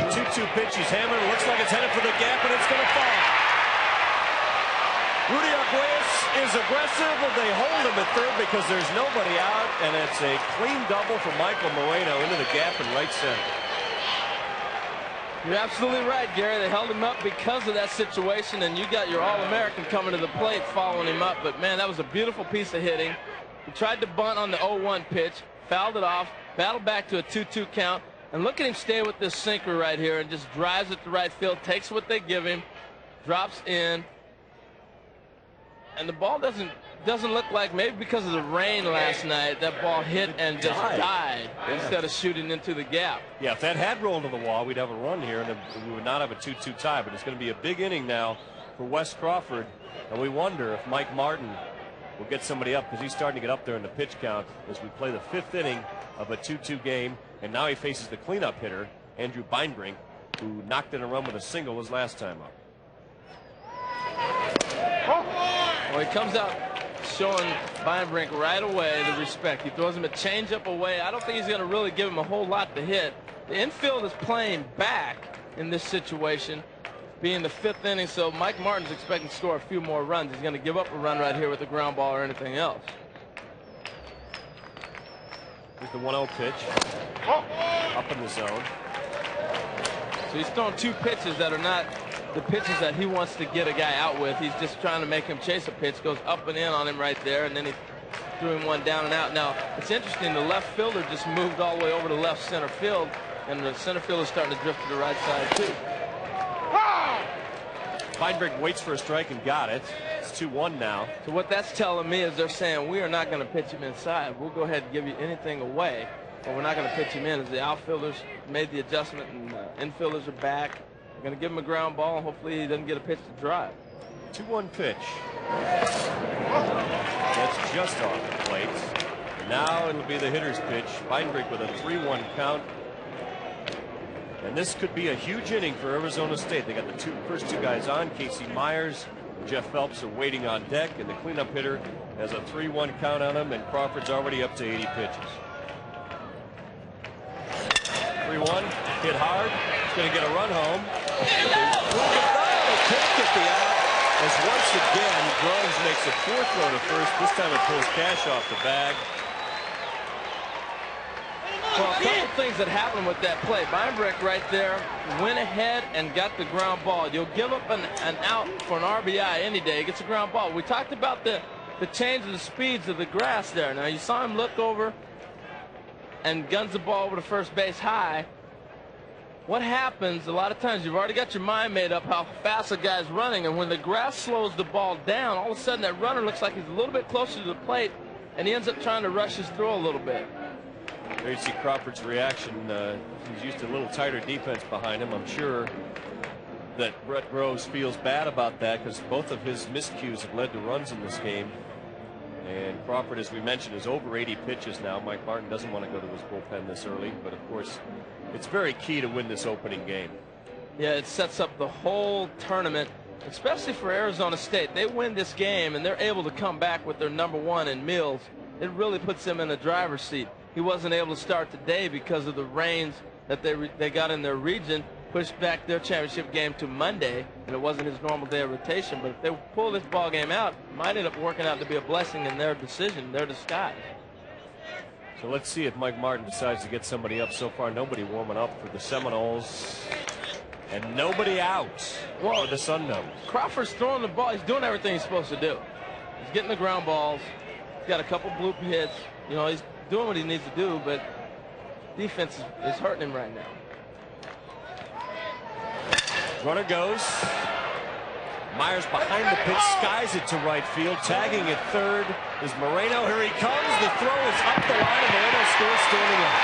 A 2-2 pitch. He's hammered. It looks like it's headed for the gap, and it's going to fall. Rudy Arguelles is aggressive, but they hold him at third because there's nobody out, and it's a clean double for Michael Moreno into the gap in right center. You're absolutely right, Gary. They held him up because of that situation, and you got your All-American coming to the plate following him up. But, man, that was a beautiful piece of hitting. He tried to bunt on the 0-1 pitch, fouled it off, battled back to a 2-2 count. And look at him stay with this sinker right here and just drives it to right field, takes what they give him, drops in. And the ball doesn't look like, maybe because of the rain last night, that ball hit and just died instead of shooting into the gap. Yeah, if that had rolled to the wall, we'd have a run here, and we would not have a 2-2 tie. But it's going to be a big inning now for Wes Crawford, and we wonder if Mike Martin will get somebody up because he's starting to get up there in the pitch count as we play the 5th inning of a 2-2 game. And now he faces the cleanup hitter, Andrew Beinbrink, who knocked in a run with a single his last time up. Well, he comes out showing Beinbrink right away the respect. He throws him a changeup away. I don't think he's going to really give him a whole lot to hit. The infield is playing back in this situation, being the 5th inning, so Mike Martin's expecting to score a few more runs. He's going to give up a run right here with a ground ball or anything else. Here's the 1-0 pitch. Up in the zone. So he's throwing 2 pitches that are not the pitches that he wants to get a guy out with. He's just trying to make him chase a pitch. Goes up and in on him right there, and then he threw him one down and out. Now, it's interesting. The left fielder just moved all the way over to left center field, and the center fielder is starting to drift to the right side, too. Beinbrink waits for a strike and got it. It's 2-1 now. So what that's telling me is they're saying we are not going to pitch him inside. We'll go ahead and give you anything away, but we're not going to pitch him in. As the outfielders made the adjustment and infielders are back. We're going to give him a ground ball, and hopefully he doesn't get a pitch to drive. 2-1 pitch. That's just off the plate. Now it'll be the hitter's pitch. Beinbrink with a 3-1 count. And this could be a huge inning for Arizona State. They got the first two guys on. Casey Myers and Jeff Phelps are waiting on deck, and the cleanup hitter has a 3-1 count on him, and Crawford's already up to 80 pitches. 3-1, hit hard. He's going to get a run home. They can't get the out. As once again, Groves makes a fourth throw to first. This time it pulls Cash off the bag. Well, a couple things that happened with that play. Beinbrink right there went ahead and got the ground ball. You'll give up an out for an RBI any day. He gets a ground ball. We talked about the change of the speeds of the grass there. Now, you saw him look over and guns the ball over to first base high. What happens, a lot of times you've already got your mind made up how fast a guy's running, and when the grass slows the ball down, all of a sudden that runner looks like he's a little bit closer to the plate, and he ends up trying to rush his throw a little bit. There you see Crawford's reaction. He's used to a little tighter defense behind him. I'm sure that Brett Groves feels bad about that because both of his miscues have led to runs in this game. And Crawford, as we mentioned, is over 80 pitches now. Mike Martin doesn't want to go to his bullpen this early, but of course, it's very key to win this opening game. Yeah, it sets up the whole tournament, especially for Arizona State. They win this game and they're able to come back with their #1 in Mills. It really puts them in the driver's seat. He wasn't able to start today because of the rains that they got in their region, pushed back their championship game to Monday, and it wasn't his normal day of rotation. But if they pull this ball game out, it might end up working out to be a blessing in their decision, their disguise. So let's see if Mike Martin decides to get somebody up. So far, nobody warming up for the Seminoles, and nobody out for the Sun Devils. Crawford's throwing the ball. He's doing everything he's supposed to do. He's getting the ground balls. He's got a couple bloop hits. You know, he's doing what he needs to do, but defense is hurting him right now. Runner goes. Myers behind the pitch, skies it to right field. Tagging at third is Moreno. Here he comes. The throw is up the line, and Moreno scores standing up.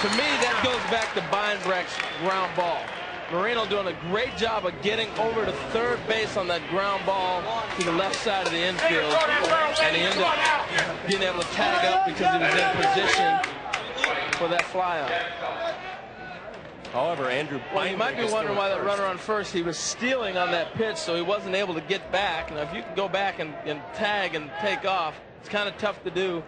To me, that goes back to Beinbrink's ground ball. Moreno doing a great job of getting over to third base on that ground ball to the left side of the infield, and he ended up being able to tag up because he was in position for that flyout. However, Andrew Beinbrink, well, you might be wondering why that runner on first, he was stealing on that pitch, so he wasn't able to get back. Now, if you can go back and tag and take off, it's kind of tough to do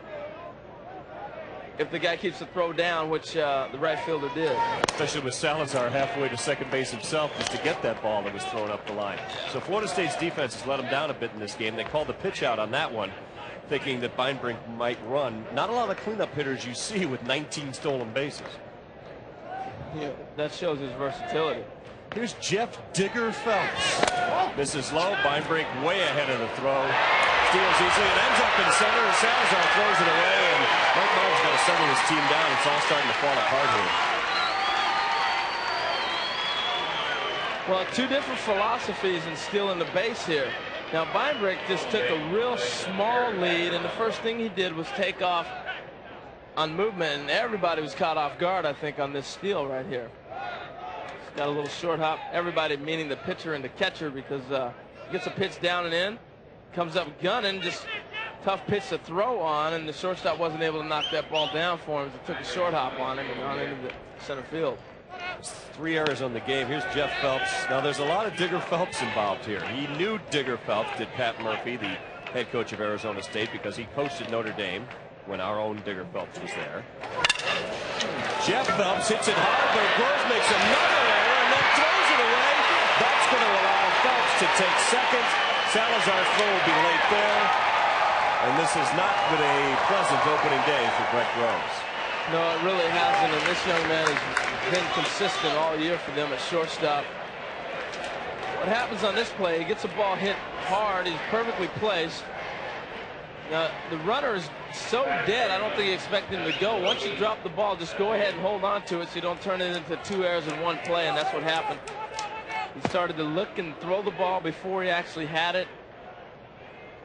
if the guy keeps the throw down, which the right fielder did. Especially with Salazar halfway to second base himself just to get that ball that was thrown up the line. So Florida State's defense has let him down a bit in this game. They called the pitch out on that one, thinking that Beinbrink might run. Not a lot of cleanup hitters you see with 19 stolen bases. Yeah, that shows his versatility. Here's Jeff Digger Phelps. This is low. Beinbrink way ahead of the throw. Steals easily. It ends up in center. And Salazar throws it away. And Mike Martin's got to settle his team down. It's all starting to fall apart here. Well, two different philosophies in stealing the base here. Now, Beinbrink just took a real small lead, and the first thing he did was take off on movement, and everybody was caught off guard, I think, on this steal right here. He's got a little short hop. Everybody, meaning the pitcher and the catcher, because he gets a pitch down and in, comes up gunning, just tough pitch to throw on, and the shortstop wasn't able to knock that ball down for him. So took a short hop on him and on into the center field. There's 3 errors on the game. Here's Jeff Phelps. Now, there's a lot of Digger Phelps involved here. He knew Digger Phelps, did Pat Murphy, the head coach of Arizona State, because he coached at Notre Dame when our own Digger Phelps was there. Jeff Phelps hits it hard, but Groves makes another error and then throws it away. That's going to allow Phelps to take second. Salazar's throw will be late there. And this has not been a pleasant opening day for Brett Groves. No, it really hasn't, and this young man has been consistent all year for them at shortstop. What happens on this play, he gets the ball hit hard, he's perfectly placed. Now, the runner is so dead, I don't think you expect him to go. Once you drop the ball, just go ahead and hold on to it so you don't turn it into 2 errors in one play, and that's what happened. He started to look and throw the ball before he actually had it.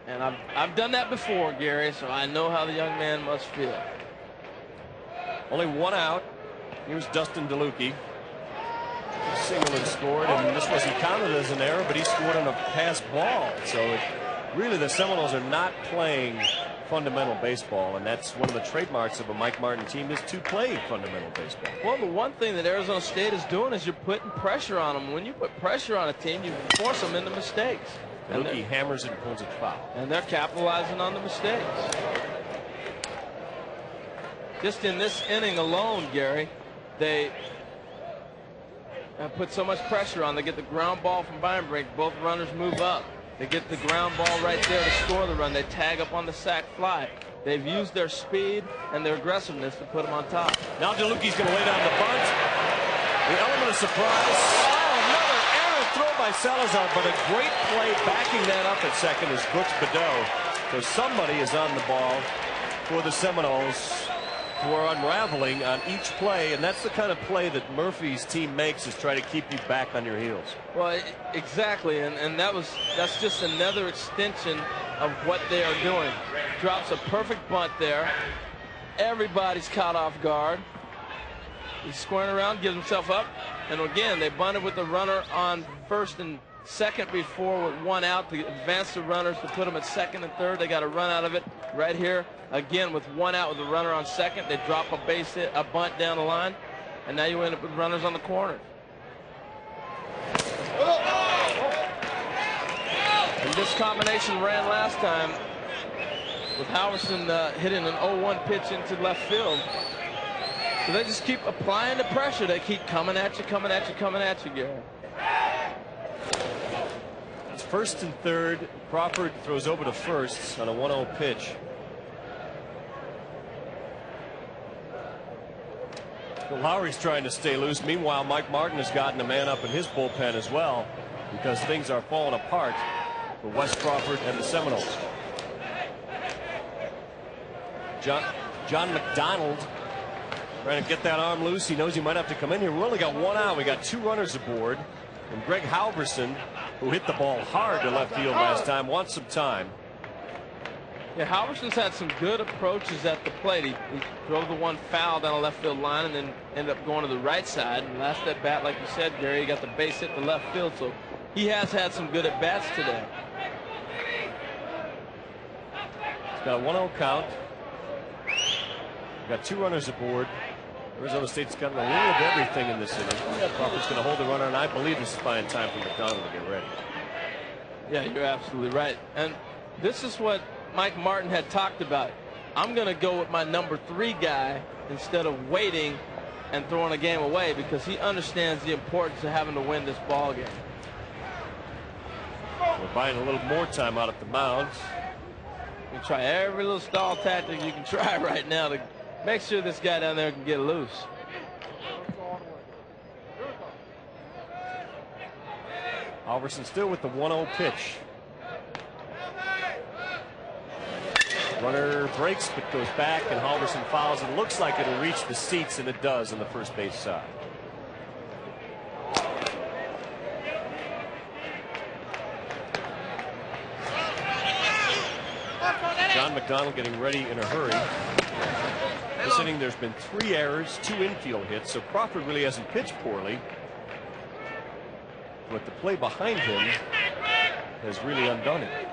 And I've done that before, Gary, so I know how the young man must feel. Only 1 out. Here's Dustin DeLucchi. Singleton scored, and this wasn't counted as an error, but he scored on a pass ball. So really the Seminoles are not playing fundamental baseball, and that's one of the trademarks of a Mike Martin team, is to play fundamental baseball. Well, the one thing that Arizona State is doing is you're putting pressure on them. When you put pressure on a team, you force them into mistakes. Rookie hammers it and pulls it foul. And they're capitalizing on the mistakes. Just in this inning alone, Gary, they put so much pressure on. They get the ground ball from Beinbrink. Both runners move up. They get the ground ball right there to score the run. They tag up on the sac fly. They've used their speed and their aggressiveness to put them on top. Now DeLucchi's going to lay down the bunt. The element of surprise. Oh, another errant throw by Salazar, but a great play backing that up at second is Brooks Badeau. So somebody is on the ball for the Seminoles, who are unraveling on each play, and that's the kind of play that Murphy's team makes, is try to keep you back on your heels. Well, exactly, and that's just another extension of what they are doing. Drops a perfect bunt there. Everybody's caught off guard. He's squaring around, gives himself up, and again they bunted with the runner on first and second before with one out to advance the runners to put them at second and third. They got a run out of it right here. Again, with one out with the runner on second, they drop a base hit, a bunt down the line, and now you end up with runners on the corner. And this combination ran last time with Halverson hitting an 0-1 pitch into left field. So they just keep applying the pressure. They keep coming at you, coming at you, coming at you, Gary. It's first and third. Crawford throws over to first on a 1-0 pitch. Lowry's trying to stay loose. Meanwhile, Mike Martin has gotten a man up in his bullpen as well, because things are falling apart for Wes Crawford and the Seminoles. John McDonald trying to get that arm loose. He knows he might have to come in here. We only got one out. We got two runners aboard. And Greg Halverson, who hit the ball hard to left field last time, wants some time. Yeah, Halverson's had some good approaches at the plate. He drove the one foul down the left field line and then ended up going to the right side. And last at bat, like you said, Gary, he got the base hit to left field. So he has had some good at bats today. It's got a 1-0 count. We've got two runners aboard. Arizona State's gotten a little of everything in this inning. Crawford's going to hold the runner, and I believe this is buying time for McDonald to get ready. Yeah, you're absolutely right. And this is what Mike Martin had talked about. I'm going to go with my number 3 guy instead of waiting and throwing a game away, because he understands the importance of having to win this ball game. We're buying a little more time out at the mound. You can try every little stall tactic you can try right now to make sure this guy down there can get loose. Halverson still with the 1-0 pitch. Runner breaks but goes back, and Halverson fouls. It looks like it'll reach the seats, and it does on the first base side. John McDonald getting ready in a hurry. This inning there's been 3 errors, 2 infield hits, so Crawford really hasn't pitched poorly. But the play behind him has really undone it.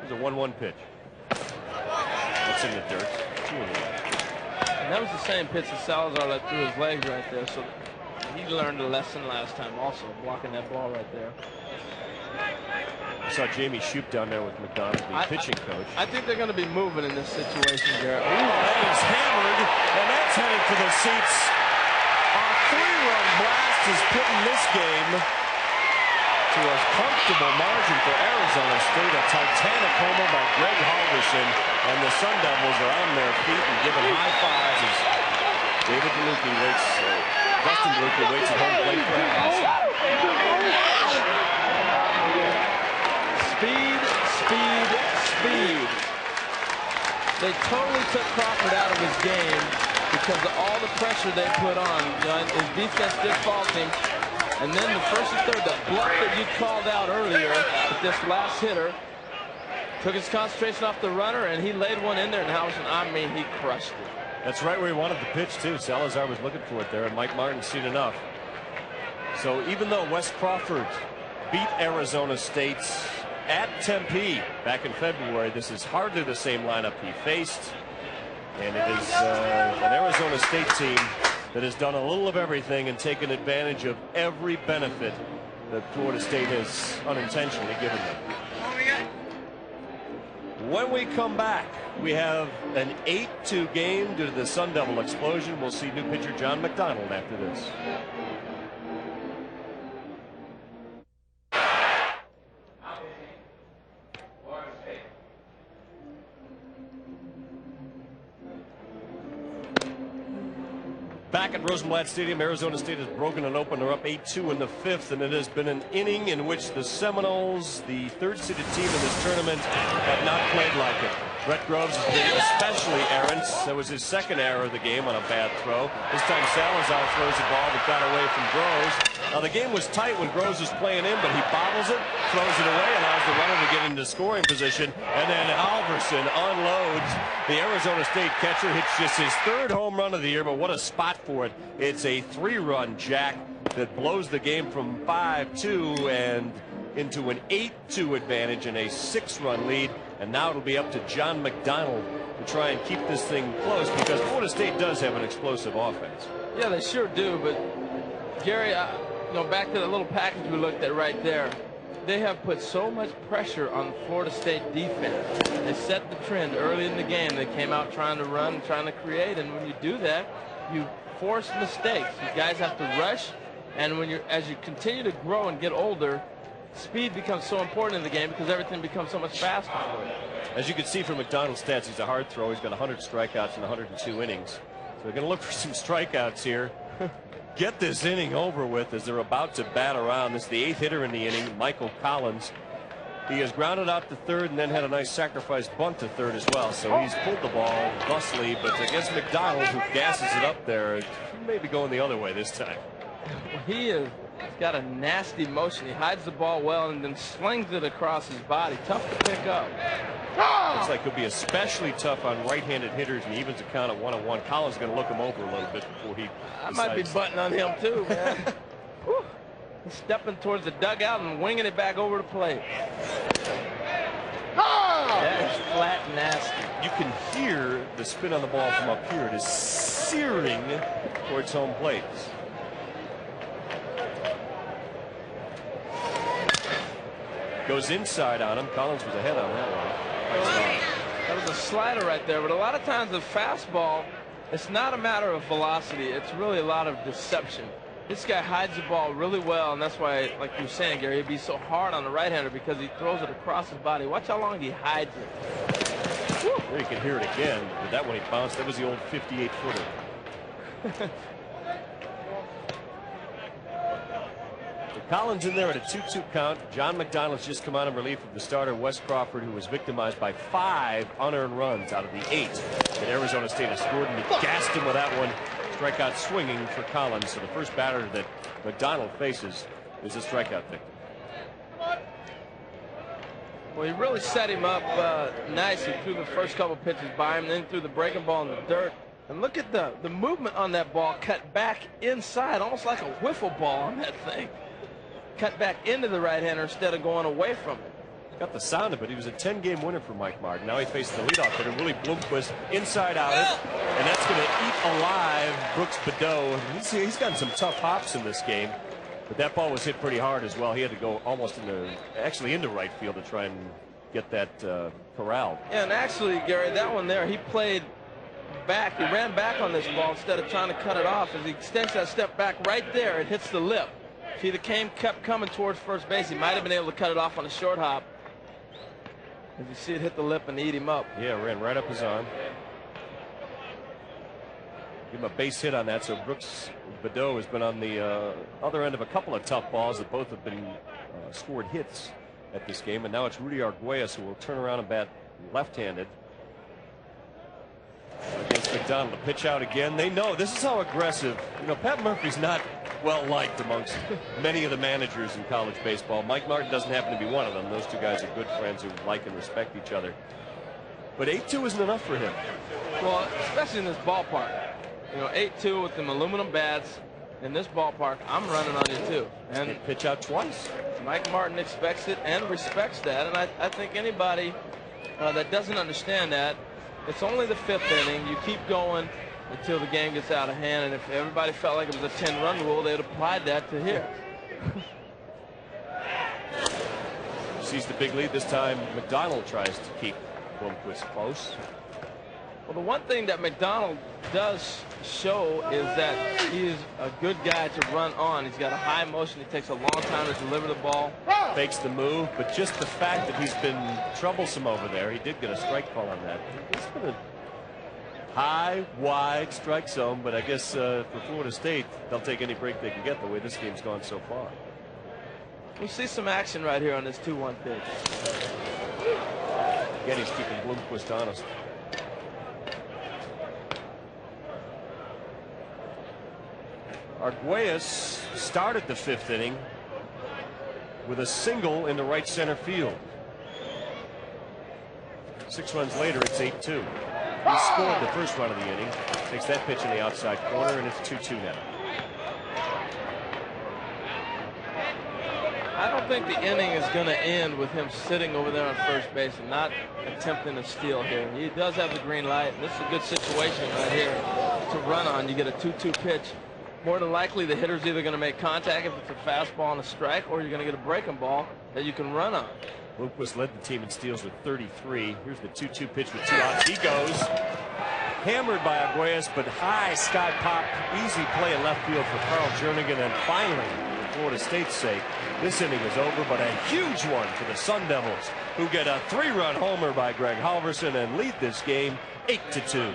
Here's a 1-1 pitch. That's in the dirt. 2-1. And that was the same pitch that Salazar let through his legs right there. So he learned a lesson last time also, blocking that ball right there. I saw Jamie Shoup down there with McDonald, the pitching coach. I think they're going to be moving in this situation, Garrett. That is hammered, and that's headed for the seats. A 3-run blast is putting this game to a comfortable margin for Arizona State. A titanic homer by Greg Halverson, and the Sun Devils are on their feet and giving high fives as David DeLucchi waits. Dustin DeLucchi waits at home plate for him. Speed, speed, speed. They totally took Crawford out of his game because of all the pressure they put on. His defense did fault him. And then the first and third, the bluff that you called out earlier with this last hitter, took his concentration off the runner, and he laid one in there, and Halverson, I mean, he crushed it. That's right where he wanted the pitch, too. Salazar was looking for it there, and Mike Martin's seen enough. So even though Wes Crawford beat Arizona State at Tempe back in February, this is hardly the same lineup he faced. And it is an Arizona State team that has done a little of everything and taken advantage of every benefit that Florida State has unintentionally given them. When we come back, we have an 8-2 game due to the Sun Devil explosion. We'll see new pitcher John McDonald after this. Back at Rosenblatt Stadium, Arizona State has broken an open. They're up 8-2 in the fifth, and it has been an inning in which the Seminoles, the third-seeded team in this tournament, have not played like it. Brett Groves has been especially errant. That was his second error of the game on a bad throw. This time Salazar throws the ball that got away from Groves. Now the game was tight when Groves was playing in, but he bobbles it, throws it away, allows the runner to get into scoring position, and then Alverson unloads. The Arizona State catcher hits just his third home run of the year, but what a spot for it. It's a 3-run jack that blows the game from 5-2 and into an 8-2 advantage and a 6-run lead. And now it'll be up to John McDonald to try and keep this thing close, because Florida State does have an explosive offense. Yeah, they sure do. But Gary, you know, back to the little package we looked at right there, they have put so much pressure on Florida State defense. They set the trend early in the game. They came out trying to run and trying to create, and when you do that, you force mistakes. You guys have to rush, and as you continue to grow and get older, speed becomes so important in the game because everything becomes so much faster for you. As you can see from McDonald's stats, he's a hard thrower. He's got 100 strikeouts in 102 innings. So they're going to look for some strikeouts here. Get this inning over with as they're about to bat around. This is the 8th hitter in the inning, Michael Collins. He has grounded out to third and then had a nice sacrifice bunt to third as well. So he's pulled the ball thusly, but against McDonald, who gasses it up there, he may be going the other way this time. He's got a nasty motion. He hides the ball well and then slings it across his body. Tough to pick up. Looks like he'll be especially tough on right-handed hitters, and he evens the count at 1-1. Collins is going to look him over a little bit before he I might be butting on him too, man. He's stepping towards the dugout and winging it back over the plate. That is flat and nasty. You can hear the spin on the ball from up here. It is searing towards home plate. Goes inside on him. Collins was ahead on that one. That was a slider right there, but a lot of times the fastball, it's not a matter of velocity. It's really a lot of deception. This guy hides the ball really well, and that's why, like you were saying, Gary, he'd be so hard on the right-hander because he throws it across his body. Watch how long he hides it. There you can hear it again, but that one he bounced. That was the old 58-footer. Collins in there at a 2-2 count. John McDonald's just come on in relief of the starter, Wes Crawford, who was victimized by 5 unearned runs out of the 8 that Arizona State has scored, and he gassed him with that one. Strikeout swinging for Collins. So the first batter that McDonald faces is a strikeout victim. Well, he really set him up nice. He threw the first couple pitches by him, then threw the breaking ball in the dirt. And look at the movement on that ball, cut back inside, almost like a wiffle ball on that thing. Cut back into the right-hander instead of going away from it. Got the sound of it. He was a 10-game winner for Mike Martin. Now he faces the leadoff hitter, Willie Bloomquist, inside out, and that's going to eat alive Brooks Bedeau. He's gotten some tough hops in this game, but that ball was hit pretty hard as well. He had to go almost into right field to try and get that corralled. Yeah, and actually, Gary, that one there, he played back. He ran back on this ball instead of trying to cut it off. As he extends that step back right there, it hits the lip. If he'd have kept coming towards first base, he might have been able to cut it off on a short hop. As you see it hit the lip and eat him up. Yeah, ran right up his arm. Give him a base hit on that. So Brooks Bedeau has been on the other end of a couple of tough balls that both have been scored hits at this game. And now it's Rudy Arguelles who will turn around and bat left-handed against McDonald. The pitch out again. They know this is how aggressive. You know, Pat Murphy's not well liked amongst many of the managers in college baseball. Mike Martin doesn't happen to be one of them. Those two guys are good friends who like and respect each other. But 8-2 isn't enough for him. Well, especially in this ballpark. You know, 8-2 with them aluminum bats. In this ballpark, I'm running on you too. And pitch out twice. Mike Martin expects it and respects that. And I think anybody that doesn't understand that, it's only the 5th inning. You keep going until the game gets out of hand. And if everybody felt like it was a 10-run rule, they'd applied that to here. Sees the big lead this time. McDonald tries to keep Bloomquist close. Well, the one thing that McDonald does show is that he's a good guy to run on. He's got a high motion. He takes a long time to deliver the ball. Fakes the move, but just the fact that he's been troublesome over there, he did get a strike call on that. It's been a high, wide strike zone, but I guess for Florida State, they'll take any break they can get the way this game's gone so far. We see some action right here on this 2-1 pitch. Again, he's keeping Bloomquist honest. Arguelles started the 5th inning with a single in the right center field. 6 runs later, it's 8-2. He scored the first run of the inning. Takes that pitch in the outside corner, and it's 2-2 now. I don't think the inning is going to end with him sitting over there on first base and not attempting to steal here. He does have the green light, and this is a good situation right here to run on. You get a 2-2 pitch. More than likely, the hitter's either going to make contact if it's a fastball and a strike, or you're going to get a breaking ball that you can run on. Bloomquist led the team in steals with 33. Here's the 2-2 pitch with 2 outs. He goes. Hammered by Arguelles, but high sky pop. Easy play in left field for Carl Jernigan. And finally, for Florida State's sake, this inning is over, but a huge one for the Sun Devils, who get a 3-run homer by Greg Halverson and lead this game 8-2.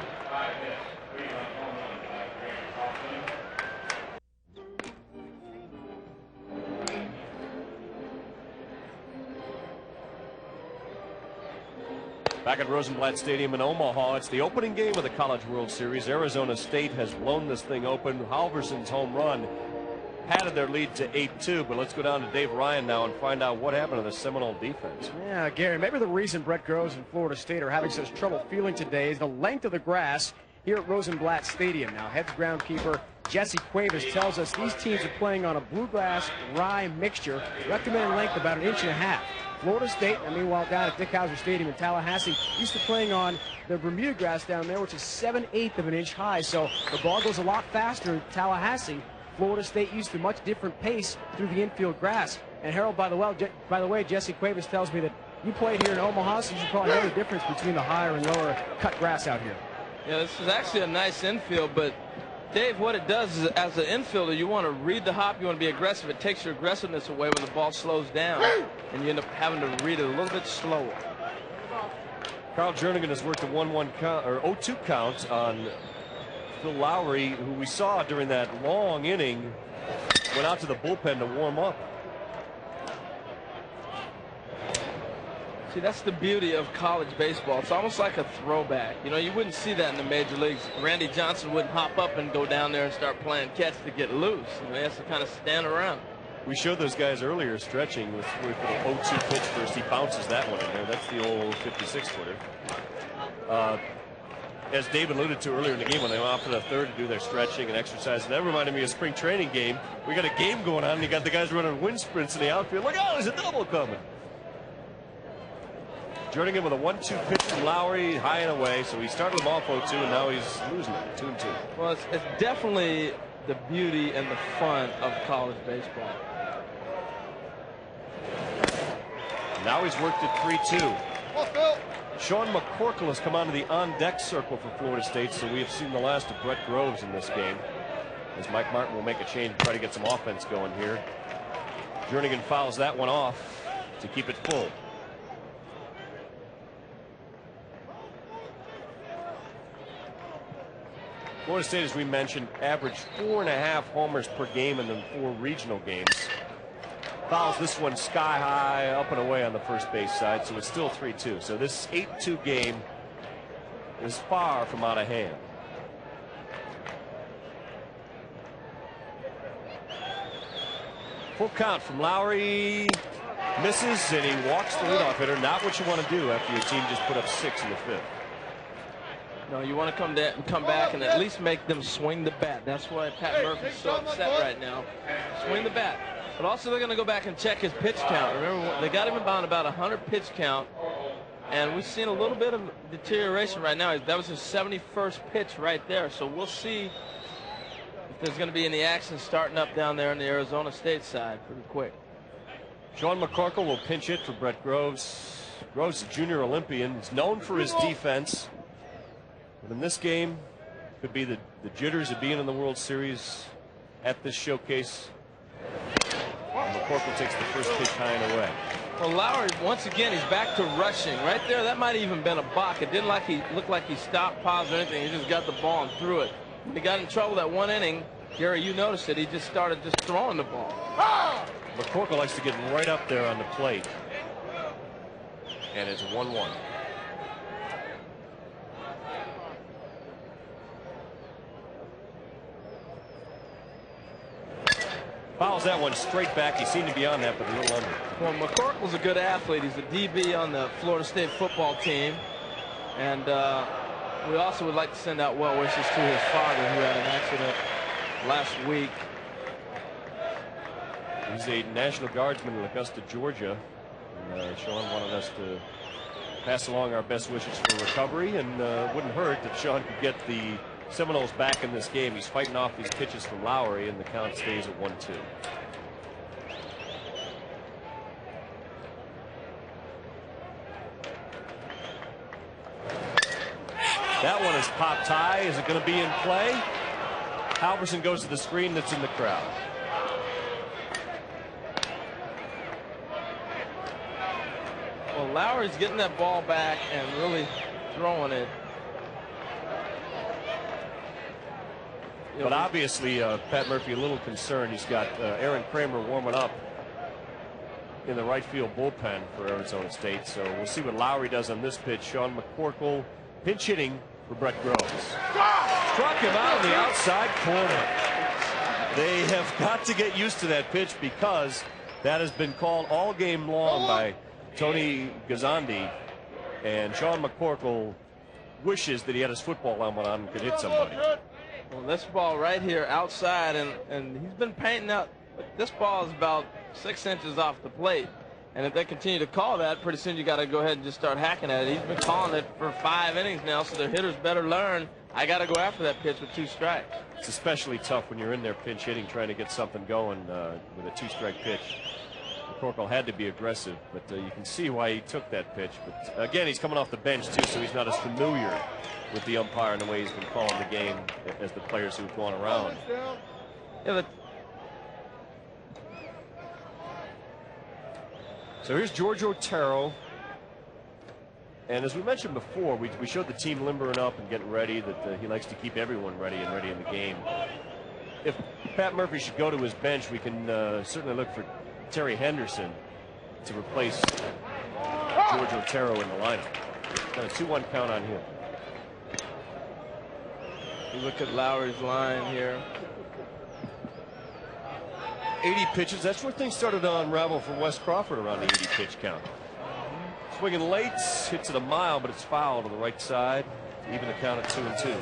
Back at Rosenblatt Stadium in Omaha, it's the opening game of the College World Series. Arizona State has blown this thing open. Halverson's home run padded their lead to 8-2, but let's go down to Dave Ryan now and find out what happened to the Seminole defense. Yeah, Gary, maybe the reason Brett Groves and Florida State are having such trouble fielding today is the length of the grass here at Rosenblatt Stadium. Now, heads groundkeeper Jesse Cuevas tells us these teams are playing on a bluegrass rye mixture, recommended length about 1.5 inches. Florida State, and meanwhile down at Dick Howser Stadium in Tallahassee, used to playing on the Bermuda grass down there, which is 7/8 of an inch high. So the ball goes a lot faster in Tallahassee. Florida State used a much different pace through the infield grass. And Harold, by the way, Jesse Cuevas tells me that you played here in Omaha, so you should probably know the difference between the higher and lower cut grass out here. Yeah, this is actually a nice infield, but Dave, what it does is, as an infielder, you want to read the hop, you want to be aggressive. It takes your aggressiveness away when the ball slows down, and you end up having to read it a little bit slower. Carl Jernigan has worked a 1-1 count, or 0-2 count on Phil Lowry, who we saw during that long inning, went out to the bullpen to warm up. See, that's the beauty of college baseball. It's almost like a throwback. You know, you wouldn't see that in the major leagues. Randy Johnson wouldn't hop up and go down there and start playing catch to get loose. You know, he has to kind of stand around. We showed those guys earlier stretching with the 0-2 pitch first. He bounces that one in there. That's the old 56-footer. As David alluded to earlier in the game, when they went off to the third to do their stretching and exercise, that reminded me of a spring training game. We got a game going on, and you got the guys running wind sprints in the outfield. Look, oh, there's a double coming. Jernigan with a 1-2 pitch from Lowry, high and away. So he started him off 0-2, and now he's losing it, 2-2. Well, it's definitely the beauty and the fun of college baseball. Now he's worked at 3-2. Sean McCorkle has come onto the on-deck circle for Florida State, so we have seen the last of Brett Groves in this game, as Mike Martin will make a change and try to get some offense going here. Jernigan fouls that one off to keep it full. Florida State, as we mentioned, averaged 4.5 homers per game in the 4 regional games. Fouls this one sky high, up and away on the first base side, so it's still 3-2. So this 8-2 game is far from out of hand. Full count from Lowry. misses, and he walks the leadoff hitter. Not what you want to do after your team just put up 6 in the 5th. No, you want to come back and at least make them swing the bat. That's why Pat Murphy's so upset right now. Swing the bat. But also they're going to go back and check his pitch count. Remember, they got him about 100 pitch count. And we've seen a little bit of deterioration right now. That was his 71st pitch right there. So we'll see if there's going to be any action starting up down there on the Arizona State side pretty quick. Sean McCorkle will pinch hit for Brett Groves. Groves is a junior Olympian. He's known for his defense. But in this game, could be the jitters of being in the World Series at this showcase. And McCorkle takes the first pitch high and away. Well, Lowry, once again, he's back to rushing. Right there, that might have even been a balk. It didn't look like he stopped, paused, or anything. He just got the ball and threw it. When he got in trouble that one inning, Gary, you noticed it. He just started throwing the ball. McCorkle likes to get right up there on the plate. And it's 1-1. Fouls that one straight back. He seemed to be on that, but a little under. Well, McCorkle's a good athlete. He's a DB on the Florida State football team. And we also would like to send out well wishes to his father, who had an accident last week. He's a National Guardsman in Augusta, Georgia. And Sean wanted us to pass along our best wishes for recovery, and wouldn't hurt if Sean could get the Seminoles back in this game. He's fighting off these pitches from Lowry, and the count stays at 1-2. That one is popped high. Is it going to be in play? Halverson goes to the screen that's in the crowd. Well, Lowry's getting that ball back and really throwing it. But obviously, Pat Murphy a little concerned. He's got Aaron Kramer warming up in the right field bullpen for Arizona State. So we'll see what Lowry does on this pitch. Sean McCorkle pinch hitting for Brett Groves. Struck him out in the outside corner. They have got to get used to that pitch because that has been called all game long by Tony Gazandi. And Sean McCorkle wishes that he had his football helmet on and could hit somebody. Well, this ball right here outside, and he's been painting out. This ball is about 6 inches off the plate. And if they continue to call that, pretty soon you got to go ahead and just start hacking at it. He's been calling it for 5 innings now, so the hitters better learn. I got to go after that pitch with 2 strikes. It's especially tough when you're in there pinch hitting, trying to get something going with a 2-strike pitch. McCorkle had to be aggressive, but you can see why he took that pitch. But again, he's coming off the bench too, so he's not as familiar with the umpire and the way he's been calling the game as the players who've gone around. Yeah, so here's George Otero. And as we mentioned before, we showed the team limbering up and getting ready, that he likes to keep everyone ready and ready in the game. If Pat Murphy should go to his bench, we can certainly look for Terry Henderson to replace George Otero in the lineup. Got a 2-1 count on him. You look at Lowry's line here. 80 pitches. That's where things started to unravel for Wes Crawford, around the 80 pitch count. Swinging late, hits it a mile, but it's foul to the right side. Even the count at 2-2.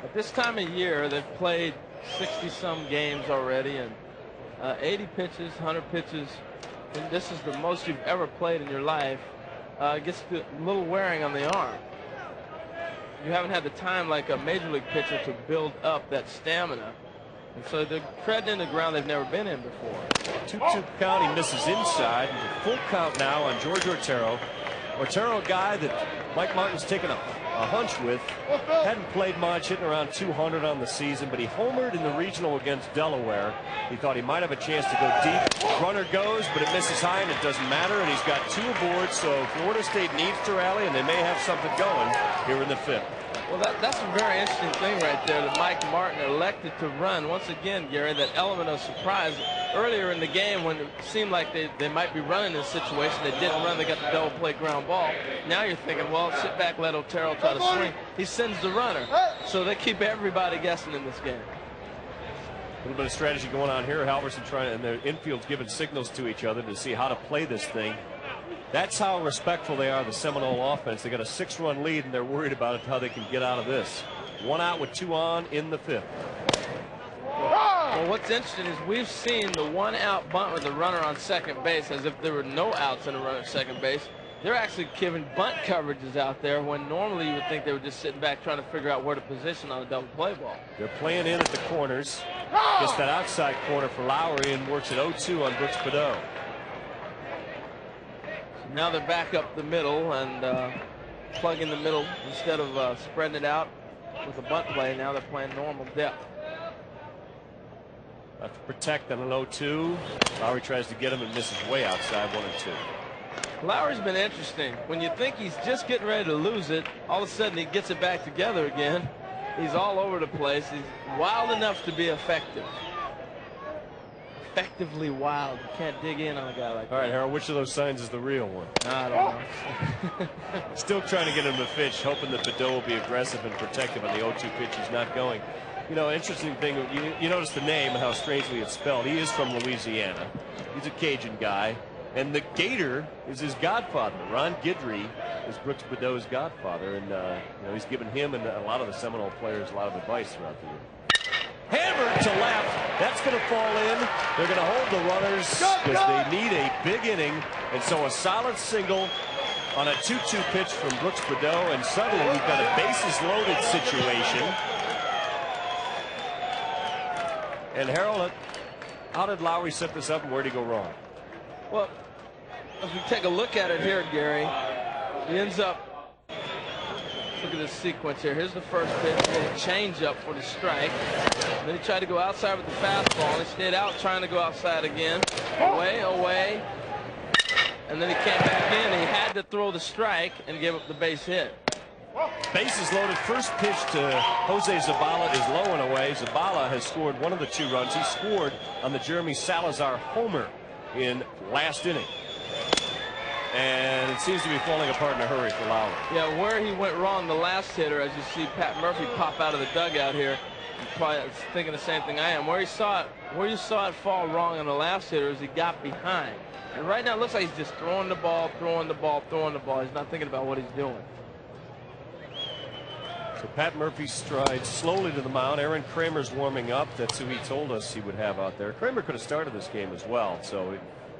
At this time of year, they've played 60-some games already, and 80 pitches, 100 pitches. And this is the most you've ever played in your life. It gets a little wearing on the arm. You haven't had the time like a major league pitcher to build up that stamina. And so they're treading in the ground they've never been in before. 2-2 count. He misses inside. Full count now on George Otero. Otero, a guy that Mike Martin's taken a hunch with. Hadn't played much, hitting around 200 on the season, but he homered in the regional against Delaware. He thought he might have a chance to go deep. Runner goes, but it misses high, and it doesn't matter. And he's got 2 aboard, so Florida State needs to rally, and they may have something going here in the 5th. Well, that's a very interesting thing right there that Mike Martin elected to run. Once again, Gary, that element of surprise. Earlier in the game, when it seemed like they might be running this situation, they didn't run. They got the double play ground ball. Now you're thinking, well, sit back, let Otero try to swing. He sends the runner. So they keep everybody guessing in this game. little bit of strategy going on here. Halverson trying, and the infield's giving signals to each other to see how to play this thing. That's how respectful they are, the Seminole offense. They got a 6-run lead, and they're worried about how they can get out of this. 1 out with 2 on in the 5th. Well, what's interesting is we've seen the 1-out bunt with the runner on second base as if there were no outs and a runner at second base. They're actually giving bunt coverages out there when normally you would think they were just sitting back trying to figure out where to position on a double play ball. They're playing in at the corners. Gets that outside corner for Lowry and works at 0-2 on Brooks Badeau. So now they're back up the middle and plugging the middle instead of spreading it out with a bunt play. Now they're playing normal depth. To protect on an 0-2. Lowry tries to get him and misses way outside 1-2. Lowry's been interesting. When you think he's just getting ready to lose it, all of a sudden he gets it back together again. He's all over the place. He's wild enough to be effective. Effectively wild. You can't dig in on a guy like that. All right, Harold, which of those signs is the real one? I don't know. Still trying to get him to pitch, hoping that Badeau will be aggressive and protective on the 0-2 pitch. He's not going. You know, interesting thing, you notice the name and how strangely it's spelled. He is from Louisiana. He's a Cajun guy. And the Gator is his godfather. Ron Guidry is Brooks Badeau's godfather. And, you know, he's given him and a lot of the Seminole players a lot of advice throughout the year. Hammered to left. That's going to fall in. They're going to hold the runners because they need a big inning. And so a solid single on a 2-2 pitch from Brooks Badeau. And suddenly we've got a bases loaded situation. And Harold, how did Lowry set this up and where did he go wrong? Well, as we take a look at it here, Gary, he ends up, look at this sequence here. Here's the first pitch, then a change up for the strike. And then he tried to go outside with the fastball, and he stayed out trying to go outside again. Away. And then he came back in. He had to throw the strike and give up the base hit. Bases loaded. First pitch to Jose Zabala is low and away. Zabala has scored one of the 2 runs. He scored on the Jeremy Salazar homer in last inning. And it seems to be falling apart in a hurry for Lowry. Yeah, where he went wrong, the last hitter, as you see Pat Murphy pop out of the dugout here, probably thinking the same thing I am. Where you saw it fall wrong on the last hitter is he got behind. And right now it looks like he's just throwing the ball. He's not thinking about what he's doing. So Pat Murphy strides slowly to the mound. Aaron Kramer's warming up. That's who he told us he would have out there. Kramer could have started this game as well, so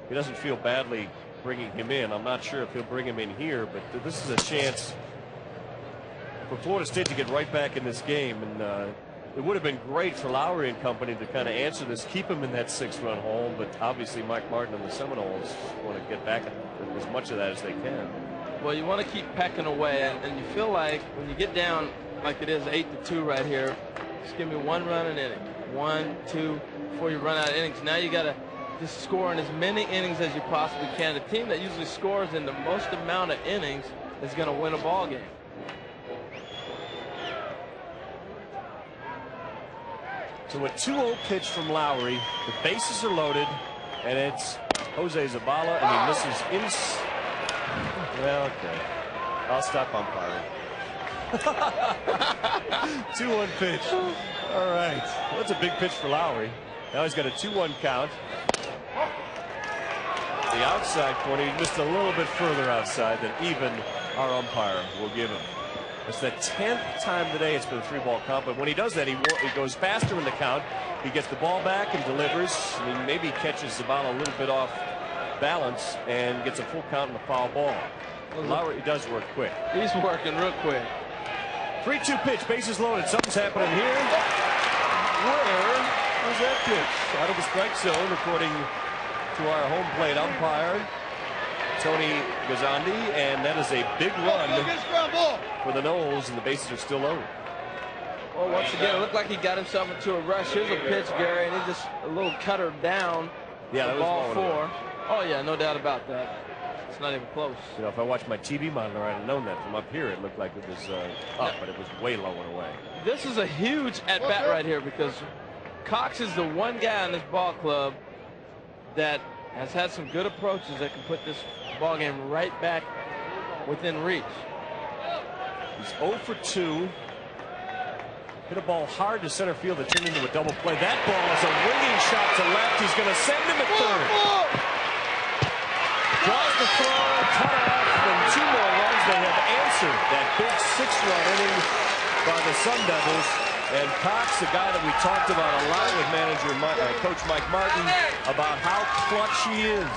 he doesn't feel badly bringing him in. I'm not sure if he'll bring him in here, but this is a chance for Florida State to get right back in this game. And it would have been great for Lowry and company to kind of answer this, keep him in that 6-run hole, but obviously Mike Martin and the Seminoles want to get back as much of that as they can. Well, you want to keep pecking away, and you feel like when you get down like it is 8-2 right here, just give me 1 run an inning. 1, 2 before you run out of innings. Now you got to just score in as many innings as you possibly can. The team that usually scores in the most amount of innings is going to win a ball game. So a 2-0 pitch from Lowry. The bases are loaded, and it's Jose Zabala, and he misses well, okay. I'll stop umpiring. 2-1 pitch. All right. Well, that's a big pitch for Lowry. Now he's got a 2-1 count. The outside corner, he missed a little bit further outside than even our umpire will give him. It's the 10th time today it's been a 3-ball count, but when he does that, he goes faster in the count. He gets the ball back and delivers. I mean, maybe catches Zabala a little bit off balance and gets a full count in the foul ball. Well, Lowry does work quick. He's working real quick. 3-2 pitch, bases loaded. Something's happening here. Where was that pitch? Out of the strike zone, according to our home plate umpire, Tony Gazzandi, and that is a big run for the Noles, and the bases are still loaded. Well, once again, it looked like he got himself into a rush. Here's a pitch, Gary, and he just a little cutter down. Yeah, that was ball 4. Oh yeah, no doubt about that. It's not even close. You know, if I watched my TV monitor, I'd have known that. From up here, it looked like it was up, but it was way low and away. This is a huge at-bat right here because Cox is the one guy in this ball club that has had some good approaches that can put this ball game right back within reach. He's 0 for 2 Hit a ball hard to center field that turned into a double play. That ball is a ringing shot to left. He's going to send him at third. Draws the throw, cut off, and 2 more runs. They have answered that big 6-run inning by the Sun Devils. And Cox, the guy that we talked about a lot with manager Coach Mike Martin, about how clutch he is.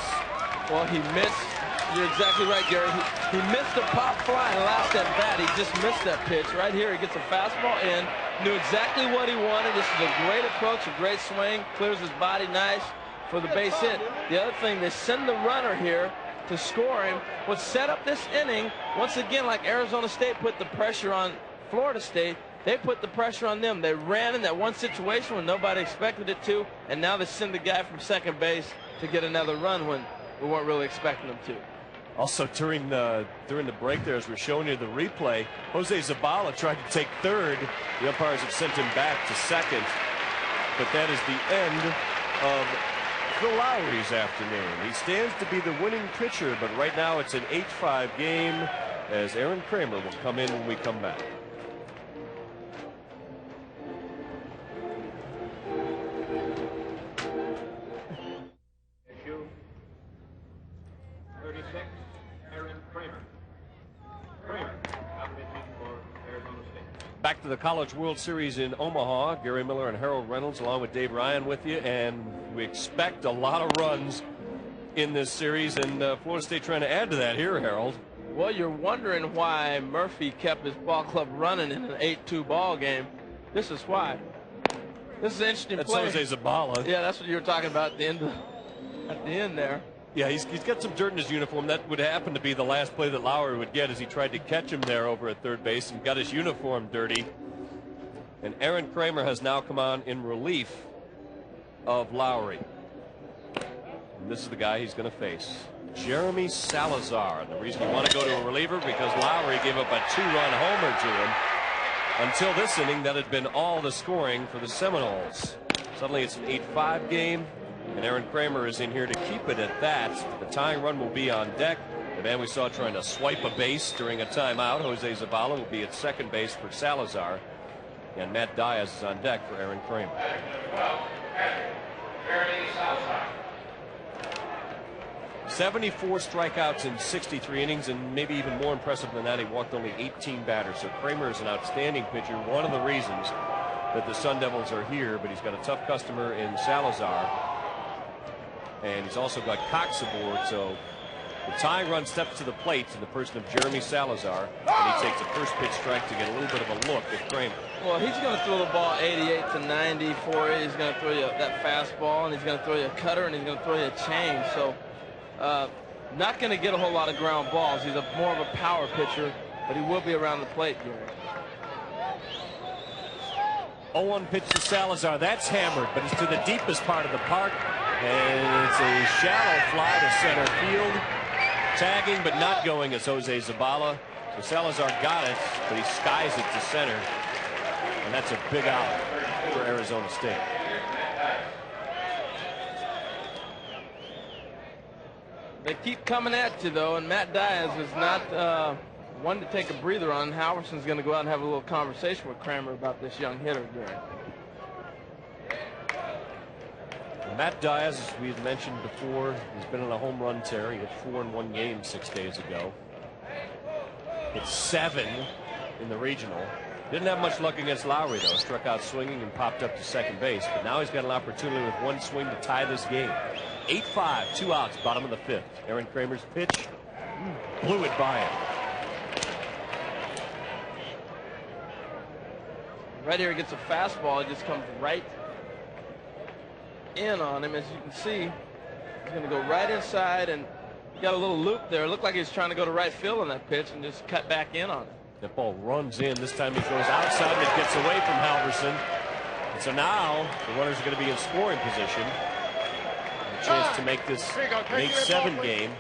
Well, he missed. You're exactly right, Gary. He missed a pop fly in the last at bat. He just missed that pitch. Right here, he gets a fastball in. Knew exactly what he wanted. This is a great approach, a great swing. Clears his body nice for the base hit. The other thing, they send the runner here to score him. What set up this inning, once again, like Arizona State put the pressure on Florida State, they put the pressure on them. They ran in that one situation when nobody expected it to, and now they send the guy from second base to get another run when we weren't really expecting them to. Also, during the break there, as we're showing you the replay, Jose Zabala tried to take third. The umpires have sent him back to second. But that is the end of Phil Lowry's afternoon. He stands to be the winning pitcher, but right now it's an 8-5 game as Aaron Kramer will come in when we come back. Issue 36, Aaron Kramer. Kramer, now pitching for Arizona State. Back to the College World Series in Omaha. Gary Miller and Harold Reynolds along with Dave Ryan with you, and we expect a lot of runs in this series, and Florida State trying to add to that here, Harold. Well, you're wondering why Murphy kept his ball club running in an 8-2 ball game. This is why. This is an interesting play. That's Jose Zabala. Yeah, that's what you were talking about at the end there. Yeah, he's got some dirt in his uniform. That would happen to be the last play that Lowry would get as he tried to catch him there over at third base and got his uniform dirty. And Aaron Kramer has now come on in relief of Lowry. And this is the guy he's going to face, Jeremy Salazar. And the reason you want to go to a reliever because Lowry gave up a 2-run homer to him. Until this inning, that had been all the scoring for the Seminoles. Suddenly it's an 8-5 game, and Aaron Kramer is in here to keep it at that. The tying run will be on deck. The man we saw trying to swipe a base during a timeout, Jose Zabala, will be at second base for Salazar. And Matt Diaz is on deck for Aaron Kramer. 74 strikeouts in 63 innings, and maybe even more impressive than that, he walked only 18 batters. So Kramer is an outstanding pitcher, one of the reasons that the Sun Devils are here, but he's got a tough customer in Salazar. And he's also got Cox aboard, so the tying run steps to the plate in the person of Jeremy Salazar, and he takes a first pitch strike to get a little bit of a look at Kramer. Well, he's going to throw the ball 88 to 90 for you. He's going to throw you that fastball, and he's going to throw you a cutter, and he's going to throw you a change. So not going to get a whole lot of ground balls. He's more of a power pitcher, but he will be around the plate, Gary. 0-1 pitch to Salazar. That's hammered, but it's to the deepest part of the park. And it's a shallow fly to center field. Tagging, but not going as Jose Zabala. So Salazar got it, but he skies it to center. And that's a big out for Arizona State. They keep coming at you, though, and Matt Diaz is not one to take a breather on. Halverson's going to go out and have a little conversation with Kramer about this young hitter, Gary. Matt Diaz, as we had mentioned before, has been on a home run tear. He hit 4 in one game 6 days ago. Hit 7 in the regional. Didn't have much luck against Lowry, though. Struck out swinging and popped up to second base. But now he's got an opportunity with one swing to tie this game. 8-5, 2 outs, bottom of the 5th. Aaron Kramer's pitch blew it by him. Right here, he gets a fastball. It just comes right in on him. As you can see, he's going to go right inside, and he got a little loop there. It looked like he was trying to go to right field on that pitch and just cut back in on it. That ball runs in. This time he throws outside, and it gets away from Halverson. And so now the runners are going to be in scoring position. A chance to make this an 8-7 game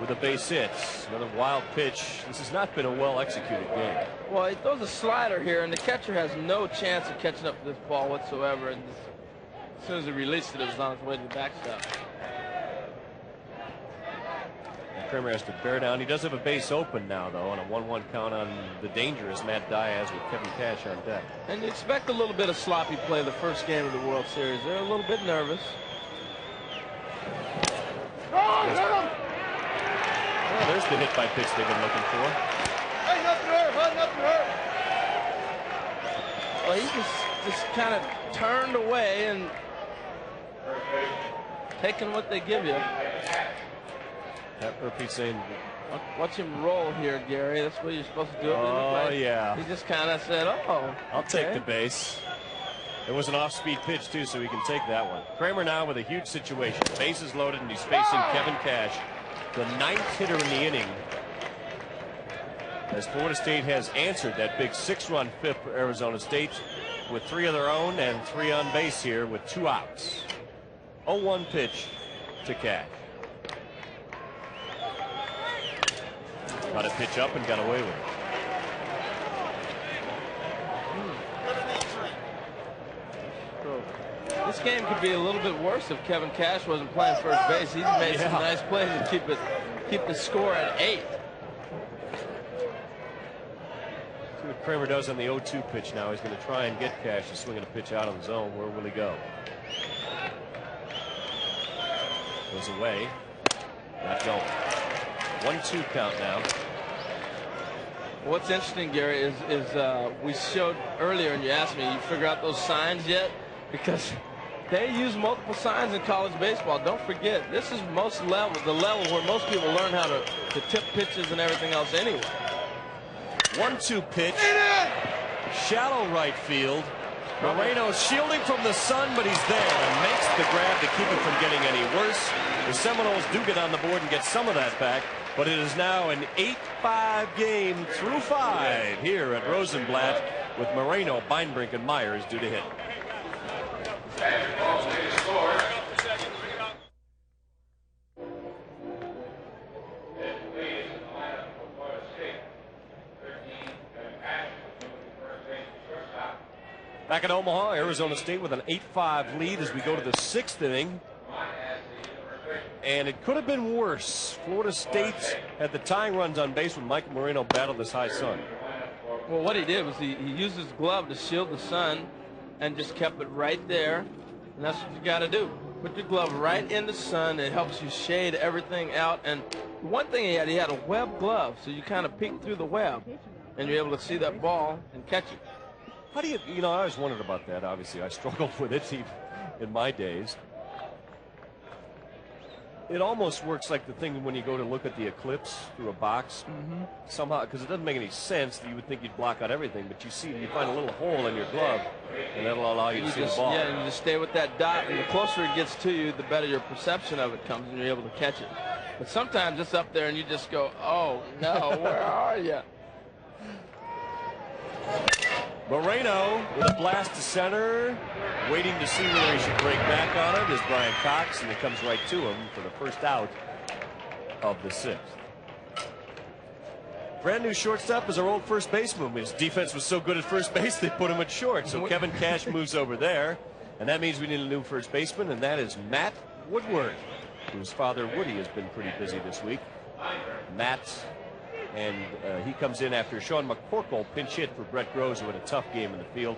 with a base hit. Another wild pitch. This has not been a well-executed game. Well, he throws a slider here, and the catcher has no chance of catching up to this ball whatsoever. And as soon as he released it, it was on its way to the backstop. Kramer has to bear down. He does have a base open now, though, on a 1-1 count on the dangerous Matt Diaz with Kevin Cash on deck. And you expect a little bit of sloppy play the first game of the World Series. They're a little bit nervous. Well, there's the hit by pitch they've been looking for. Hey, nothing hurt, huh? Nothing hurt. Well, he just kind of turned away and taking what they give you. Pat Murphy saying, watch him roll here, Gary. That's what you're supposed to do. oh, yeah. He just kind of said, oh. I'll take the base. It was an off-speed pitch, too, so he can take that one. Kramer now with a huge situation. Bases loaded, and he's facing Kevin Cash, the 9th hitter in the inning, as Florida State has answered that big 6-run fifth for Arizona State with 3 of their own and 3 on base here with 2 outs. 0-1 pitch to Cash. Got a pitch up and got away with it. This game could be a little bit worse if Kevin Cash wasn't playing first base. He's made some nice plays and keep the score at 8. See what Kramer does on the 0-2 pitch now. He's going to try and get Cash to swing a pitch out of the zone. Where will he go? Goes away. Not going. 1-2 count now. What's interesting, Gary, is we showed earlier, and you asked me, you figure out those signs yet? Because they use multiple signs in college baseball. Don't forget, this is the level where most people learn how to tip pitches and everything else anyway. 1-2 pitch. Shallow right field. Moreno shielding from the sun, but he's there and makes the grab to keep it from getting any worse. The Seminoles do get on the board and get some of that back, but it is now an 8-5 game through 5 here at Rosenblatt with Moreno, Beinbrink, and Myers due to hit. Back at Omaha, Arizona State with an 8-5 lead as we go to the 6th inning. And it could have been worse. Florida State had the tying runs on base when Michael Moreno battled this high sun. Well, what he did was he used his glove to shield the sun and just kept it right there. And that's what you got to do. Put your glove right in the sun. It helps you shade everything out. And one thing he had a web glove, so you kind of peek through the web and you're able to see that ball and catch it. How do you I always wondered about that. Obviously, I struggled with it in my days. It almost works like the thing when you go to look at the eclipse through a box. Somehow, because it doesn't make any sense that you would think you'd block out everything, but you find a little hole in your glove, and that'll allow you to see the ball. Yeah, and you just stay with that dot, and the closer it gets to you, the better your perception of it comes, and you're able to catch it. But sometimes it's up there, and you just go, oh, no, where are you? Moreno with a blast to center, waiting to see whether he should break back on it, is Brian Cox, and it comes right to him for the first out of the 6th. Brand new shortstop is our old first baseman. His defense was so good at first base, they put him at short. So Kevin Cash moves over there, and that means we need a new first baseman, and that is Matt Woodward, whose father Woody has been pretty busy this week. Matt. And he comes in after Sean McCorkle pinch hit for Brett Groves, who had a tough game in the field.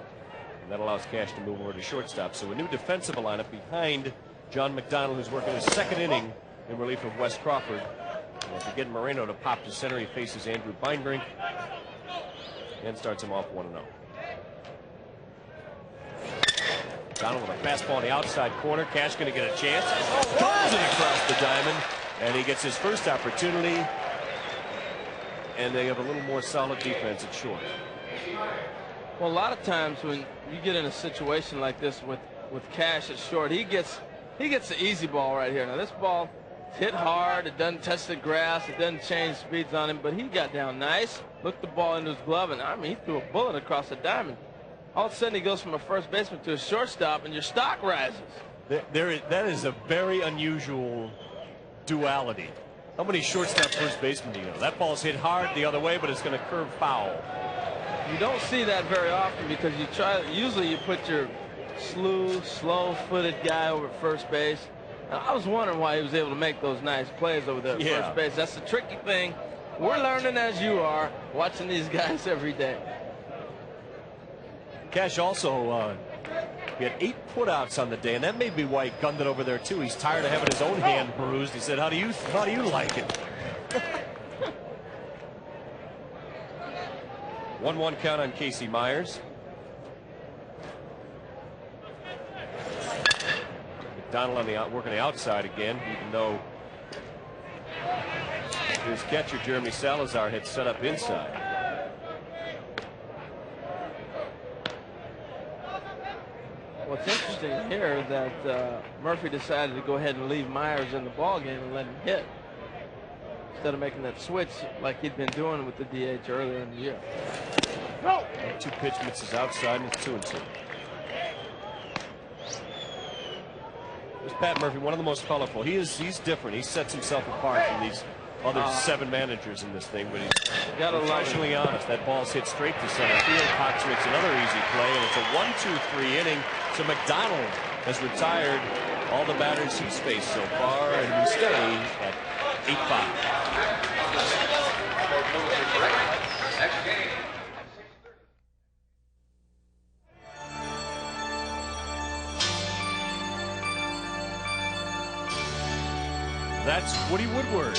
And that allows Cash to move over to shortstop. So a new defensive lineup behind John McDonald, who's working his 2nd inning in relief of Wes Crawford. And to get Moreno to pop to center, he faces Andrew Beinbrink and starts him off 1-0. McDonald with a fastball on the outside corner. Cash going to get a chance. Throws it across the diamond, and he gets his first opportunity. And they have a little more solid defense at short. Well, a lot of times when you get in a situation like this with Cash at short, he gets the easy ball right here. Now this ball hit hard, it doesn't touch the grass, it doesn't change speeds on him, but he got down nice, looked the ball into his glove, and I mean he threw a bullet across the diamond. All of a sudden he goes from a first baseman to a shortstop, and your stock rises. That is a very unusual duality. How many shortstop first basemen do you know? That ball's hit hard the other way, but it's going to curve foul. You don't see that very often because usually you put your slow-footed guy over at first base. I was wondering why he was able to make those nice plays over there at first base. That's the tricky thing. We're learning as you are, watching these guys every day. Cash also he had 8 putouts on the day, and that may be why he gunned it over there too. He's tired of having his own hand bruised. He said, "How do you like it?" 1-1 count on Casey Myers. McDonald on the working the outside again, even though his catcher Jeremy Salazar had set up inside. What's interesting here that Murphy decided to go ahead and leave Myers in the ball game and let him hit instead of making that switch like he'd been doing with the DH earlier in the year. 2 pitch misses outside, and it's 2-2. There's Pat Murphy, one of the most colorful. He's different. He sets himself apart from these other 7 managers in this thing, but he's professionally honest. That ball's hit straight to center field. Cox makes another easy play, and it's a 1-2-3 inning. So McDonald has retired all the batters he's faced so far, and we stay at 8-5. That's Woody Woodward,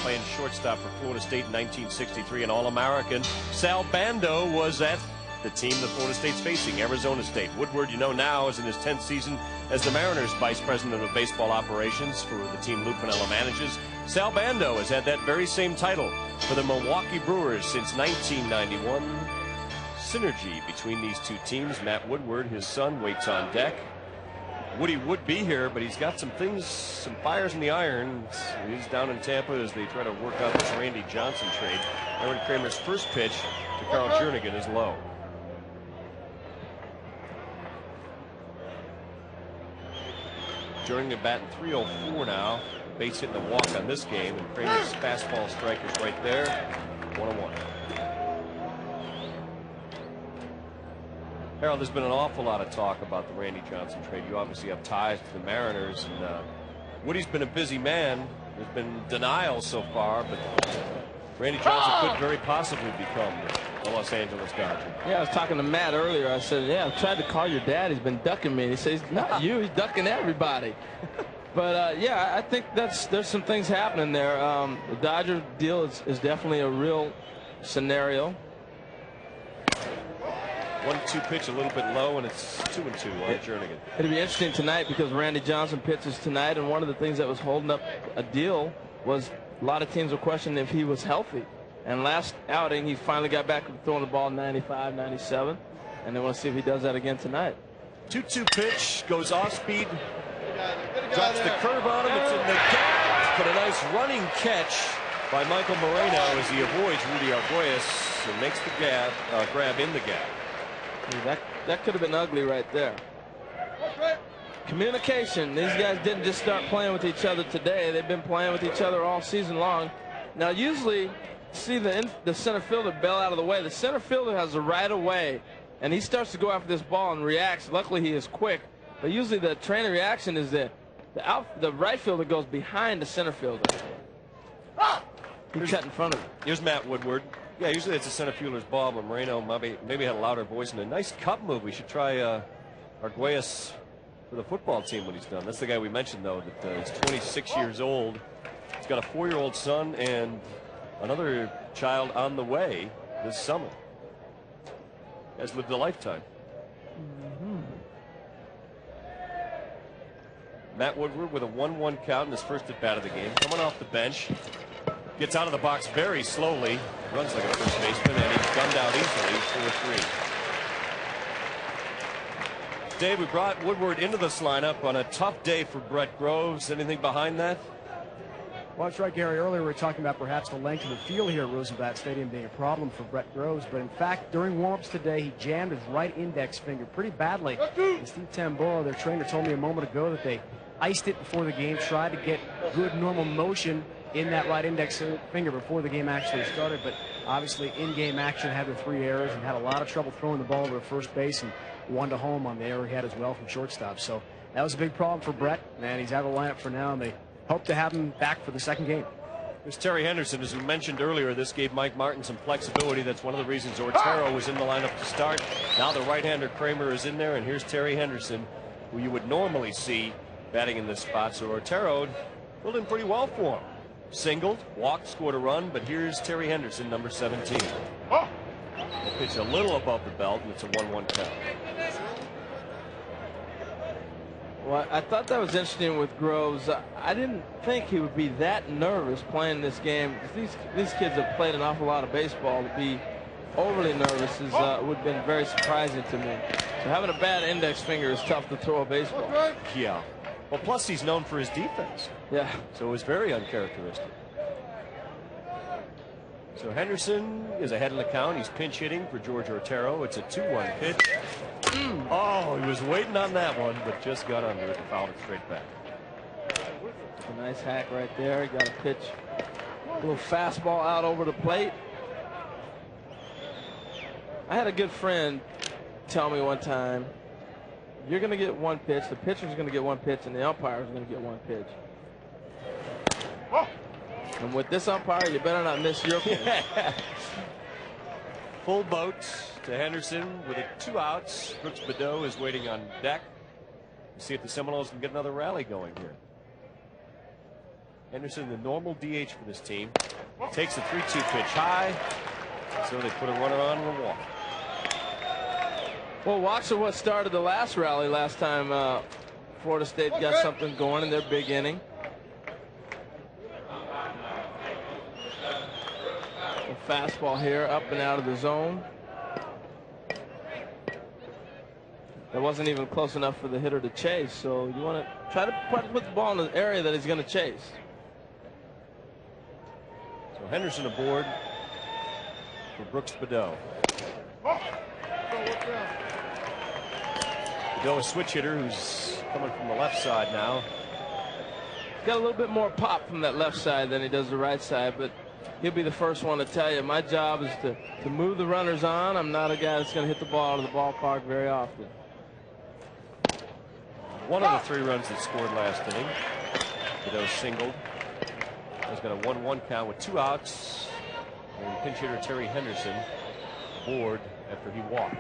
playing shortstop for Florida State in 1963, an All-American. Sal Bando was at the team that Florida State's facing, Arizona State. Woodward, you know now, is in his 10th season as the Mariners' vice president of baseball operations for the team Lou Piniella manages. Sal Bando has had that very same title for the Milwaukee Brewers since 1991. Synergy between these two teams. Matt Woodward, his son, waits on deck. Woody would be here, but he's got some things, some fires in the iron. He's down in Tampa as they try to work out this Randy Johnson trade. Aaron Kramer's first pitch to Carl Jernigan is low. Jernigan batting .304 now. Base hitting the walk on this game, and Kramer's fastball strike is right there. 1-1. Harold, there's been an awful lot of talk about the Randy Johnson trade. You obviously have ties to the Mariners, and Woody's been a busy man. There's been denial so far, but Randy Johnson could very possibly become the Los Angeles Dodger. Yeah, I was talking to Matt earlier. I said, yeah, I've tried to call your dad. He's been ducking me. And he says, not you. He's ducking everybody. But, yeah, I think there's some things happening there. The Dodger deal is definitely a real scenario. 1-2 pitch a little bit low, and it's 2-2 on Jernigan. It'll be interesting tonight because Randy Johnson pitches tonight, and one of the things that was holding up a deal was a lot of teams were questioning if he was healthy. And last outing, he finally got back to throwing the ball 95, 97, and they want to see if he does that again tonight. 2-2 pitch goes off speed, drops the curve on him. It's in the gap, but a nice running catch by Michael Moreno as he avoids Rudy Arguelles and makes the grab in the gap. That could have been ugly right there. Communication. These guys didn't just start playing with each other today. They've been playing with each other all season long. Now, usually, see the center fielder bail out of the way. The center fielder has the right of way, and he starts to go after this ball and reacts. Luckily, he is quick. But usually, the trainer reaction is that the right fielder goes behind the center fielder. He's cut in front of him. Here's Matt Woodward. Yeah, usually it's a center fielder's ball, but Moreno maybe had a louder voice and a nice cut move. We should try Arguelles for the football team when he's done. That's the guy we mentioned, though, that he's 26 years old. He's got a 4-year-old son and another child on the way this summer. Has lived a lifetime. Matt Woodward with a 1-1 count in his first at bat of the game. Coming off the bench. Gets out of the box very slowly. Runs like a first baseman, and he's gunned out easily. 4-3. Dave, we brought Woodward into this lineup on a tough day for Brett Groves. Anything behind that? Well, that's right, Gary. Earlier we were talking about perhaps the length of the field here at Rosenblatt Stadium being a problem for Brett Groves. But in fact, during warm-ups today, he jammed his right index finger pretty badly. And Steve Tamboro, their trainer, told me a moment ago that they iced it before the game, tried to get good normal motion in that right index finger before the game actually started. But obviously in-game action, had the 3 errors and had a lot of trouble throwing the ball over to first base, and 1 to home on the error he had as well from shortstop. So That was a big problem for Brett, and he's out of the lineup for now, and they hope to have him back for the second game. There's Terry Henderson. As we mentioned earlier, this gave Mike Martin some flexibility. That's one of the reasons Otero was in the lineup to start. Now the right-hander Kramer is in there, and here's Terry Henderson, who you would normally see batting in this spot. So Otero filled in pretty well for him. Singled, walked, scored a run, but here's Terry Henderson, number 17. They pitch a little above the belt, and it's a 1-1 count. Well, I thought that was interesting with Groves. I didn't think he would be that nervous playing this game. These kids have played an awful lot of baseball. To be overly nervous would have been very surprising to me. So having a bad index finger is tough to throw a baseball. Yeah. Well, plus he's known for his defense. Yeah. So it was very uncharacteristic. So Henderson is ahead in the count. He's pinch hitting for George Otero. It's a 2-1 pitch. Oh, he was waiting on that one, but just got under it and fouled it straight back. A nice hack right there. He got a pitch, a little fastball out over the plate. I had a good friend tell me one time, you're going to get one pitch, the pitcher's going to get one pitch, and the umpire's going to get one pitch. And with this umpire, you better not miss your pitch. Full boat to Henderson with 2 outs. Brooks Badeau is waiting on deck. We'll see if the Seminoles can get another rally going here. Henderson, the normal DH for this team, takes a 3-2 pitch high, so they put a runner on and a walk. Well, watch what started the last rally last time Florida State got something going in their big inning. A fastball here, up and out of the zone. That wasn't even close enough for the hitter to chase, so you want to try to put the ball in the area that he's going to chase. So Henderson aboard for Brooks Badeau. Badeau, a switch hitter who's coming from the left side now. He's got a little bit more pop from that left side than he does the right side, but he'll be the first one to tell you, my job is to move the runners on. I'm not a guy that's going to hit the ball out of the ballpark very often. One of the 3 runs that scored last inning. Badeau singled. He's got a 1-1 count with 2 outs. And pinch hitter Terry Henderson aboard after he walked.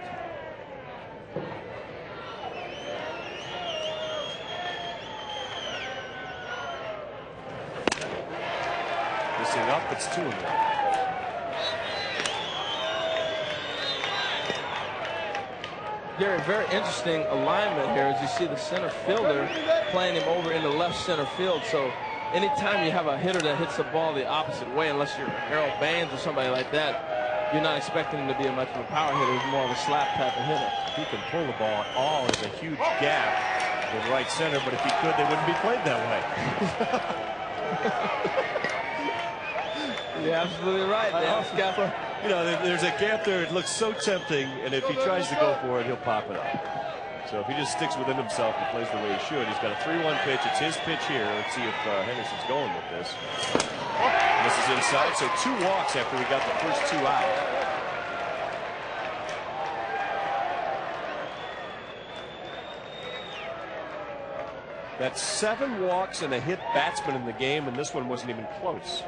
Missing up, it's 2-1. Gary, very interesting alignment here as you see the center fielder playing him over into left center field. So anytime you have a hitter that hits the ball the opposite way, unless you're Harold Baines or somebody like that, you're not expecting him to be a much of a power hitter. He's more of a slap type of hitter. He can pull the ball at all. There's a huge gap in right center, but if he could, they wouldn't be played that way. You're absolutely right, Dan. You know, there's a gap there. It looks so tempting, and if he tries to go for it, he'll pop it up. So if he just sticks within himself and plays the way he should, he's got a 3-1 pitch. It's his pitch here. Let's see if Henderson's going with this. This is inside, so 2 walks after we got the first 2 out. That's 7 walks and a hit batsman in the game, and this one wasn't even close.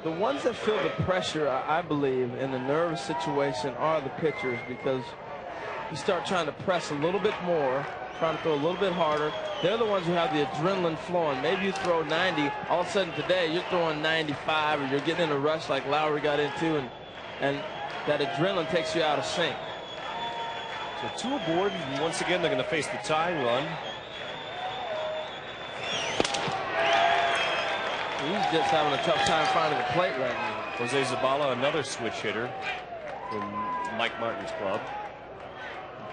The ones that feel the pressure, I believe, in a nervous situation are the pitchers, because you start trying to press a little bit more, trying to throw a little bit harder. They're the ones who have the adrenaline flowing. Maybe you throw 90, all of a sudden today you're throwing 95, or you're getting in a rush like Lowry got into, and that adrenaline takes you out of sync. So 2 aboard, and once again they're going to face the tying run. He's just having a tough time finding the plate right now. Jose Zabala, another switch hitter from Mike Martin's club.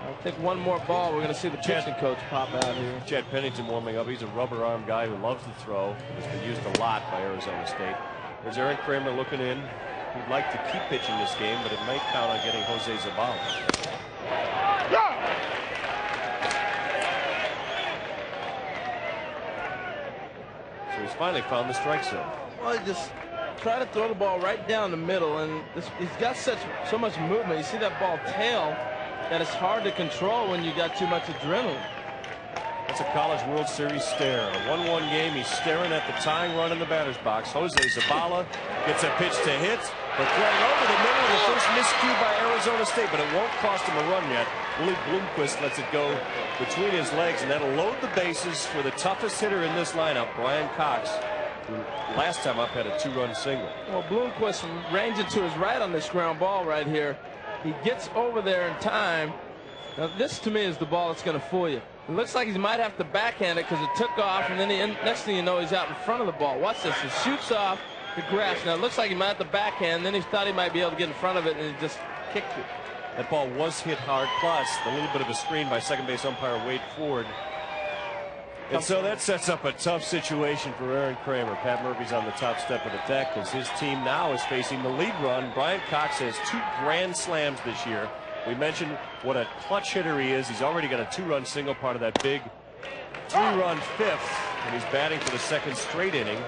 I think one more ball, we're going to see the pitching coach pop out here. Chad Pennington warming up. He's a rubber arm guy who loves to throw. Has been used a lot by Arizona State. There's Aaron Kramer looking in. He'd like to keep pitching this game, but it might count on getting Jose Zabala. So he's finally found the strike zone. Well, he just try to throw the ball right down the middle, and he's got so much movement. You see that ball tail that it's hard to control when you got too much adrenaline. That's a College World Series stare. A 1-1 game. He's staring at the tying run in the batter's box. Jose Zabala gets a pitch to hit. They're throwing over the middle. The first miscue by Arizona State, but it won't cost him a run yet. Willie Bloomquist lets it go between his legs, and that'll load the bases for the toughest hitter in this lineup, Brian Cox, who last time up had a 2-run single. Well, Bloomquist ranging to his right on this ground ball right here. He gets over there in time. Now, this to me is the ball that's going to fool you. It looks like he might have to backhand it because it took off, and then next thing you know, he's out in front of the ball. Watch this. He shoots off the grass. Now, it looks like he might have to backhand, then he thought he might be able to get in front of it, and he just kicked it. That ball was hit hard, plus a little bit of a screen by second base umpire Wade Ford. And so that sets up a tough situation for Aaron Kramer. Pat Murphy's on the top step of the deck as his team now is facing the lead run. Brian Cox has 2 grand slams this year. We mentioned what a clutch hitter he is. He's already got a 2-run single, part of that big 3-run fifth, and he's batting for the 2nd straight inning.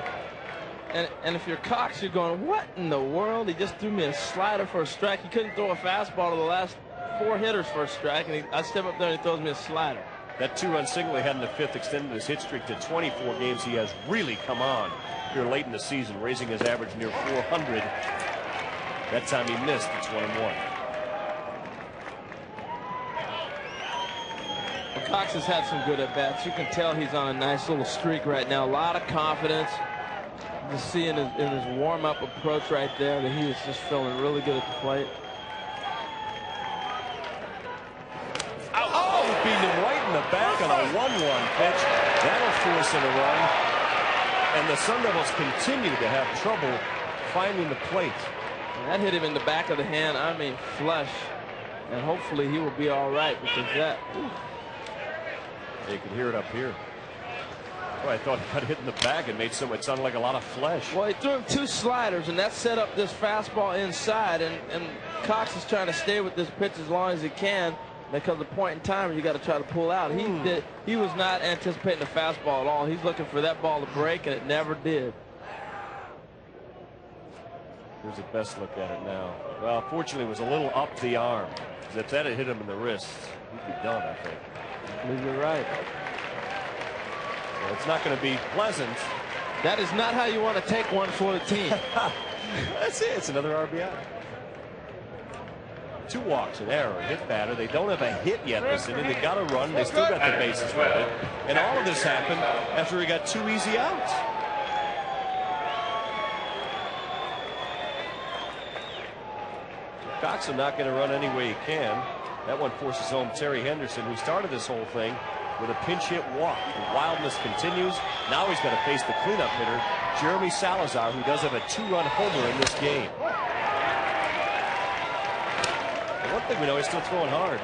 And if you're Cox, you're going, what in the world? He just threw me a slider for a strike. He couldn't throw a fastball to the last 4 hitters for a strike, and I step up there and he throws me a slider. That 2-run single he had in the 5th extended his hit streak to 24 games. He has really come on here late in the season, raising his average near 400. That time he missed. It's 1-1. Well, Cox has had some good at-bats. You can tell he's on a nice little streak right now. A lot of confidence. Just see in his warm-up approach right there that he is just feeling really good at the plate. Oh, beating him right in the back on a 1-1 pitch. That'll force in a run. And the Sun Devils continue to have trouble finding the plate. And that hit him in the back of the hand, I mean flush. And hopefully he will be all right because that... Ooh. You can hear it up here. Boy, I thought he got hit in the back and made it sound like a lot of flesh. Well, he threw him 2 sliders, and that set up this fastball inside. And Cox is trying to stay with this pitch as long as he can. There comes a point in time where you got to try to pull out. He was not anticipating the fastball at all. He's looking for that ball to break, and it never did. Here's the best look at it now. Well, fortunately, it was a little up the arm. If that had hit him in the wrist, he'd be done, I think. You're right. Well, it's not going to be pleasant. That is not how you want to take one for the team. That's it. It's another RBI. 2 walks, an error, a hit batter. They don't have a hit yet this inning. They got to run. They still got the bases loaded. And all of this happened after he got 2 easy outs. Cox is not going to run any way he can. That one forces home Terry Henderson, who started this whole thing with a pinch hit walk. The wildness continues. Now he's got to face the cleanup hitter, Jeremy Salazar, who does have a 2-run homer in this game. And one thing we know, he's still throwing hard.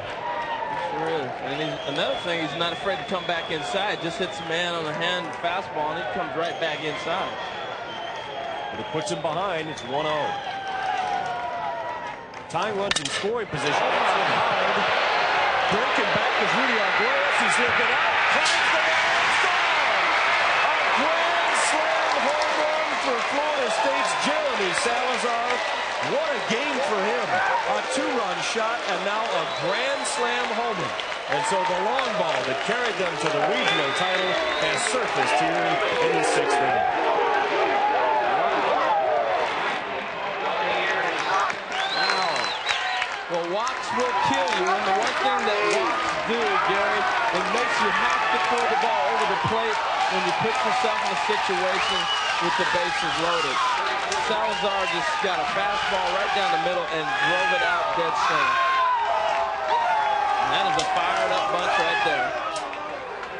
Sure is. And another thing, he's not afraid to come back inside. Just hits a man on the hand fastball, and he comes right back inside. But it puts him behind. It's 1-0. Tying runs in scoring position. Breaking back is Rudy Arguelles. He's looking out. Climbs the wall. It's gone. A grand slam home run for Florida State's Jeremy Salazar. What a game for him. A 2-run shot and now a grand slam homer. And so the long ball that carried them to the regional title has surfaced here in the 6th inning. Well, walks will kill you, and the one thing that walks do, Gary, it makes you have to throw the ball over the plate when you put yourself in a situation with the bases loaded. Salazar just got a fastball right down the middle and drove it out dead center. And that is a fired-up bunch right there.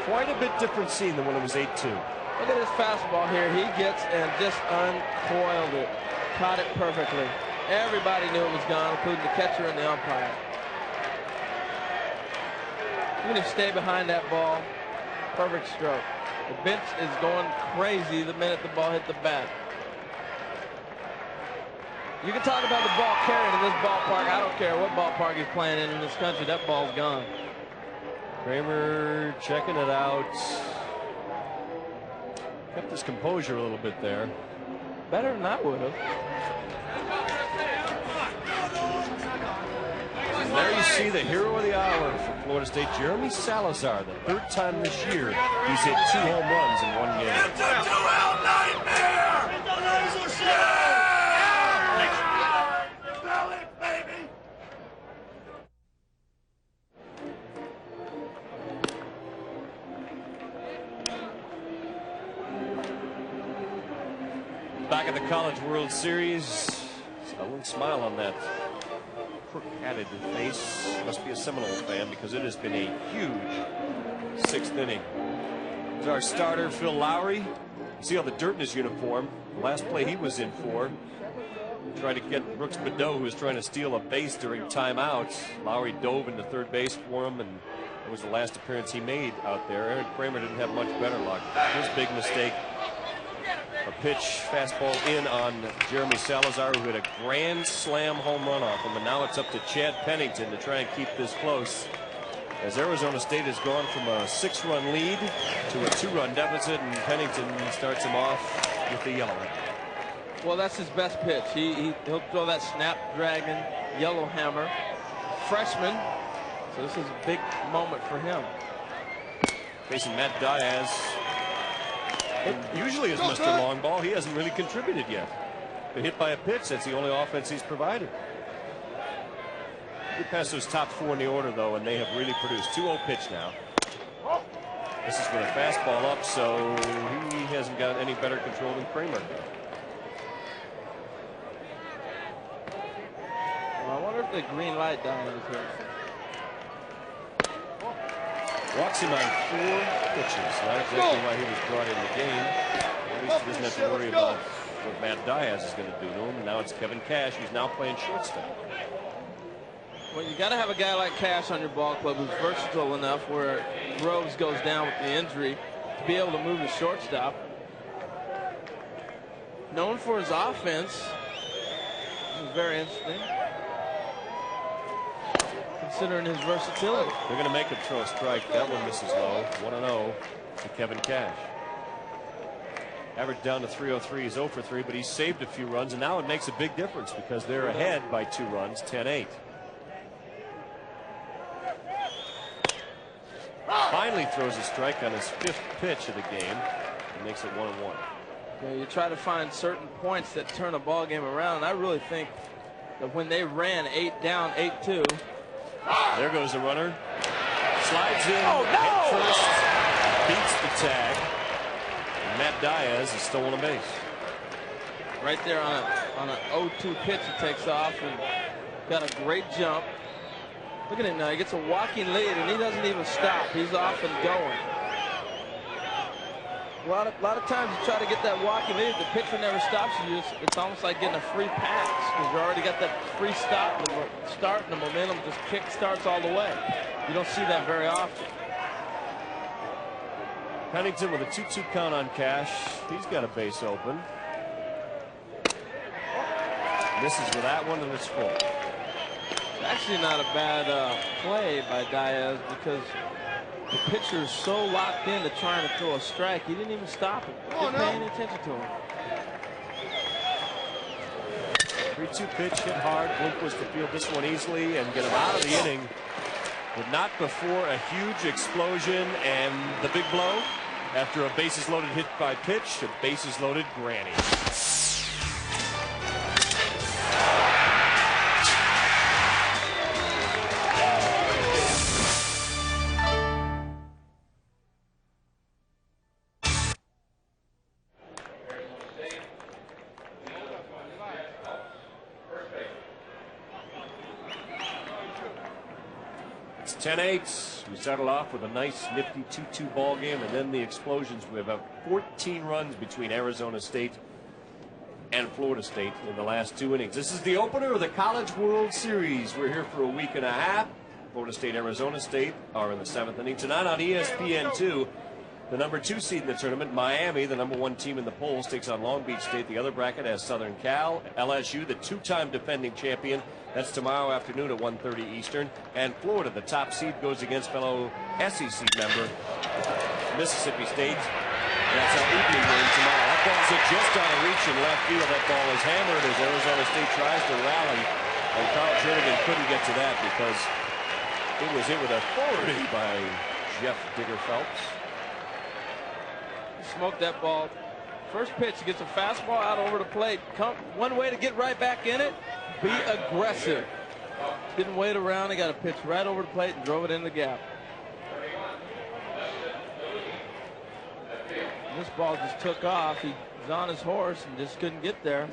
Quite a bit different scene than when it was 8-2. Look at his fastball here. He gets and just uncoiled it. Caught it perfectly. Everybody knew it was gone, including the catcher and the umpire. Even if you stay behind that ball, perfect stroke. The bench is going crazy the minute the ball hit the bat. You can talk about the ball carrying in this ballpark. I don't care what ballpark he's playing in this country. That ball's gone. Kramer checking it out. Kept his composure a little bit there. Better than I would have. And there you see the hero of the hour for Florida State, Jeremy Salazar. The third time this year he's hit 2 home runs in one game. It's a duel nightmare! Baby! Back at the College World Series, a little smile on that crook-hatted face. Must be a Seminole fan because it has been a huge 6th inning. There's our starter, Phil Lowry. You see all the dirt in his uniform. The last play he was in for, tried to get Brooks Bedeau, who was trying to steal a base during timeouts. Lowry dove into third base for him, and it was the last appearance he made out there. Aaron Kramer didn't have much better luck. His big mistake. A pitch, fastball in on Jeremy Salazar, who hit a grand slam home run off him. And now it's up to Chad Pennington to try and keep this close, as Arizona State has gone from a 6-run lead to a 2-run deficit, and Pennington starts him off with the yellow. Well, that's his best pitch. He'll throw that snapdragon yellow hammer. Freshman, so this is a big moment for him. Facing Matt Diaz. Usually as Mr. Long Ball, he hasn't really contributed yet. Been hit by a pitch, that's the only offense he's provided. Get past those top 4 in the order, though, and they have really produced. 2-0 pitch now. This is with a fastball up, so he hasn't got any better control than Kramer. Well, I wonder if the green light down is here. Walks him on 4 pitches. Not exactly why he was brought in the game. At least he doesn't have to worry about what Matt Diaz is going to do to him. And now it's Kevin Cash, who's now playing shortstop. Well, you got to have a guy like Cash on your ball club who's versatile enough where Groves goes down with the injury to be able to move to shortstop. Known for his offense. This is very interesting, considering his versatility. They're going to make him throw a strike. That one misses low. 1-0 to Kevin Cash. Average down to 303. He's 0 for 3, but he's saved a few runs, and now it makes a big difference because they're ahead by 2 runs, 10-8. Finally throws a strike on his 5th pitch of the game and makes it 1-1. Yeah, you try to find certain points that turn a ball game around, and I really think that when they ran 8 down, 8-2. There goes the runner. Slides in, head first, beats the tag. And Matt Diaz has stolen a base. Right there on an 0-2 pitch, he takes off and got a great jump. Look at him now. He gets a walking lead, and he doesn't even stop. He's off and going. A lot of times you try to get that walking lead. The pitcher never stops you. It's almost like getting a free pass because you already got that free start, and the momentum just kick starts all the way. You don't see that very often. Pennington with a 2-2 count on Cash. He's got a base open. Misses with that one, and it's full. It's actually not a bad play by Diaz because the pitcher is so locked in to trying to throw a strike, he didn't even stop him. Didn't pay any attention to him. 3-2 pitch, hit hard. Blomquist to field this one easily and get him out of the inning, but not before a huge explosion and the big blow. After a bases loaded hit by pitch, a bases loaded granny. It's 10-8. We settle off with a nice nifty 2-2 ball game, and then the explosions. We have 14 runs between Arizona State and Florida State in the last 2 innings. This is the opener of the College World Series. We're here for a week and a half. Florida State, Arizona State are in the 7th inning. Tonight on ESPN2, the number 2 seed in the tournament, Miami, the number 1 team in the polls, takes on Long Beach State. The other bracket has Southern Cal, LSU, the 2-time defending champion. That's tomorrow afternoon at 1:30 Eastern. And Florida, the top seed, goes against fellow SEC member Mississippi State. That's our evening game tomorrow. That ball's just out of reach in left field. That ball is hammered as Arizona State tries to rally And Carl Jernigan couldn't get to that because it was hit with authority by Jeff Digger Phelps. He smoked that ball. First pitch, he gets a fastball out over the plate. One way to get right back in it, be aggressive. Didn't wait around. He got a pitch right over the plate and drove it in the gap. And this ball just took off. He was on his horse and just couldn't get there.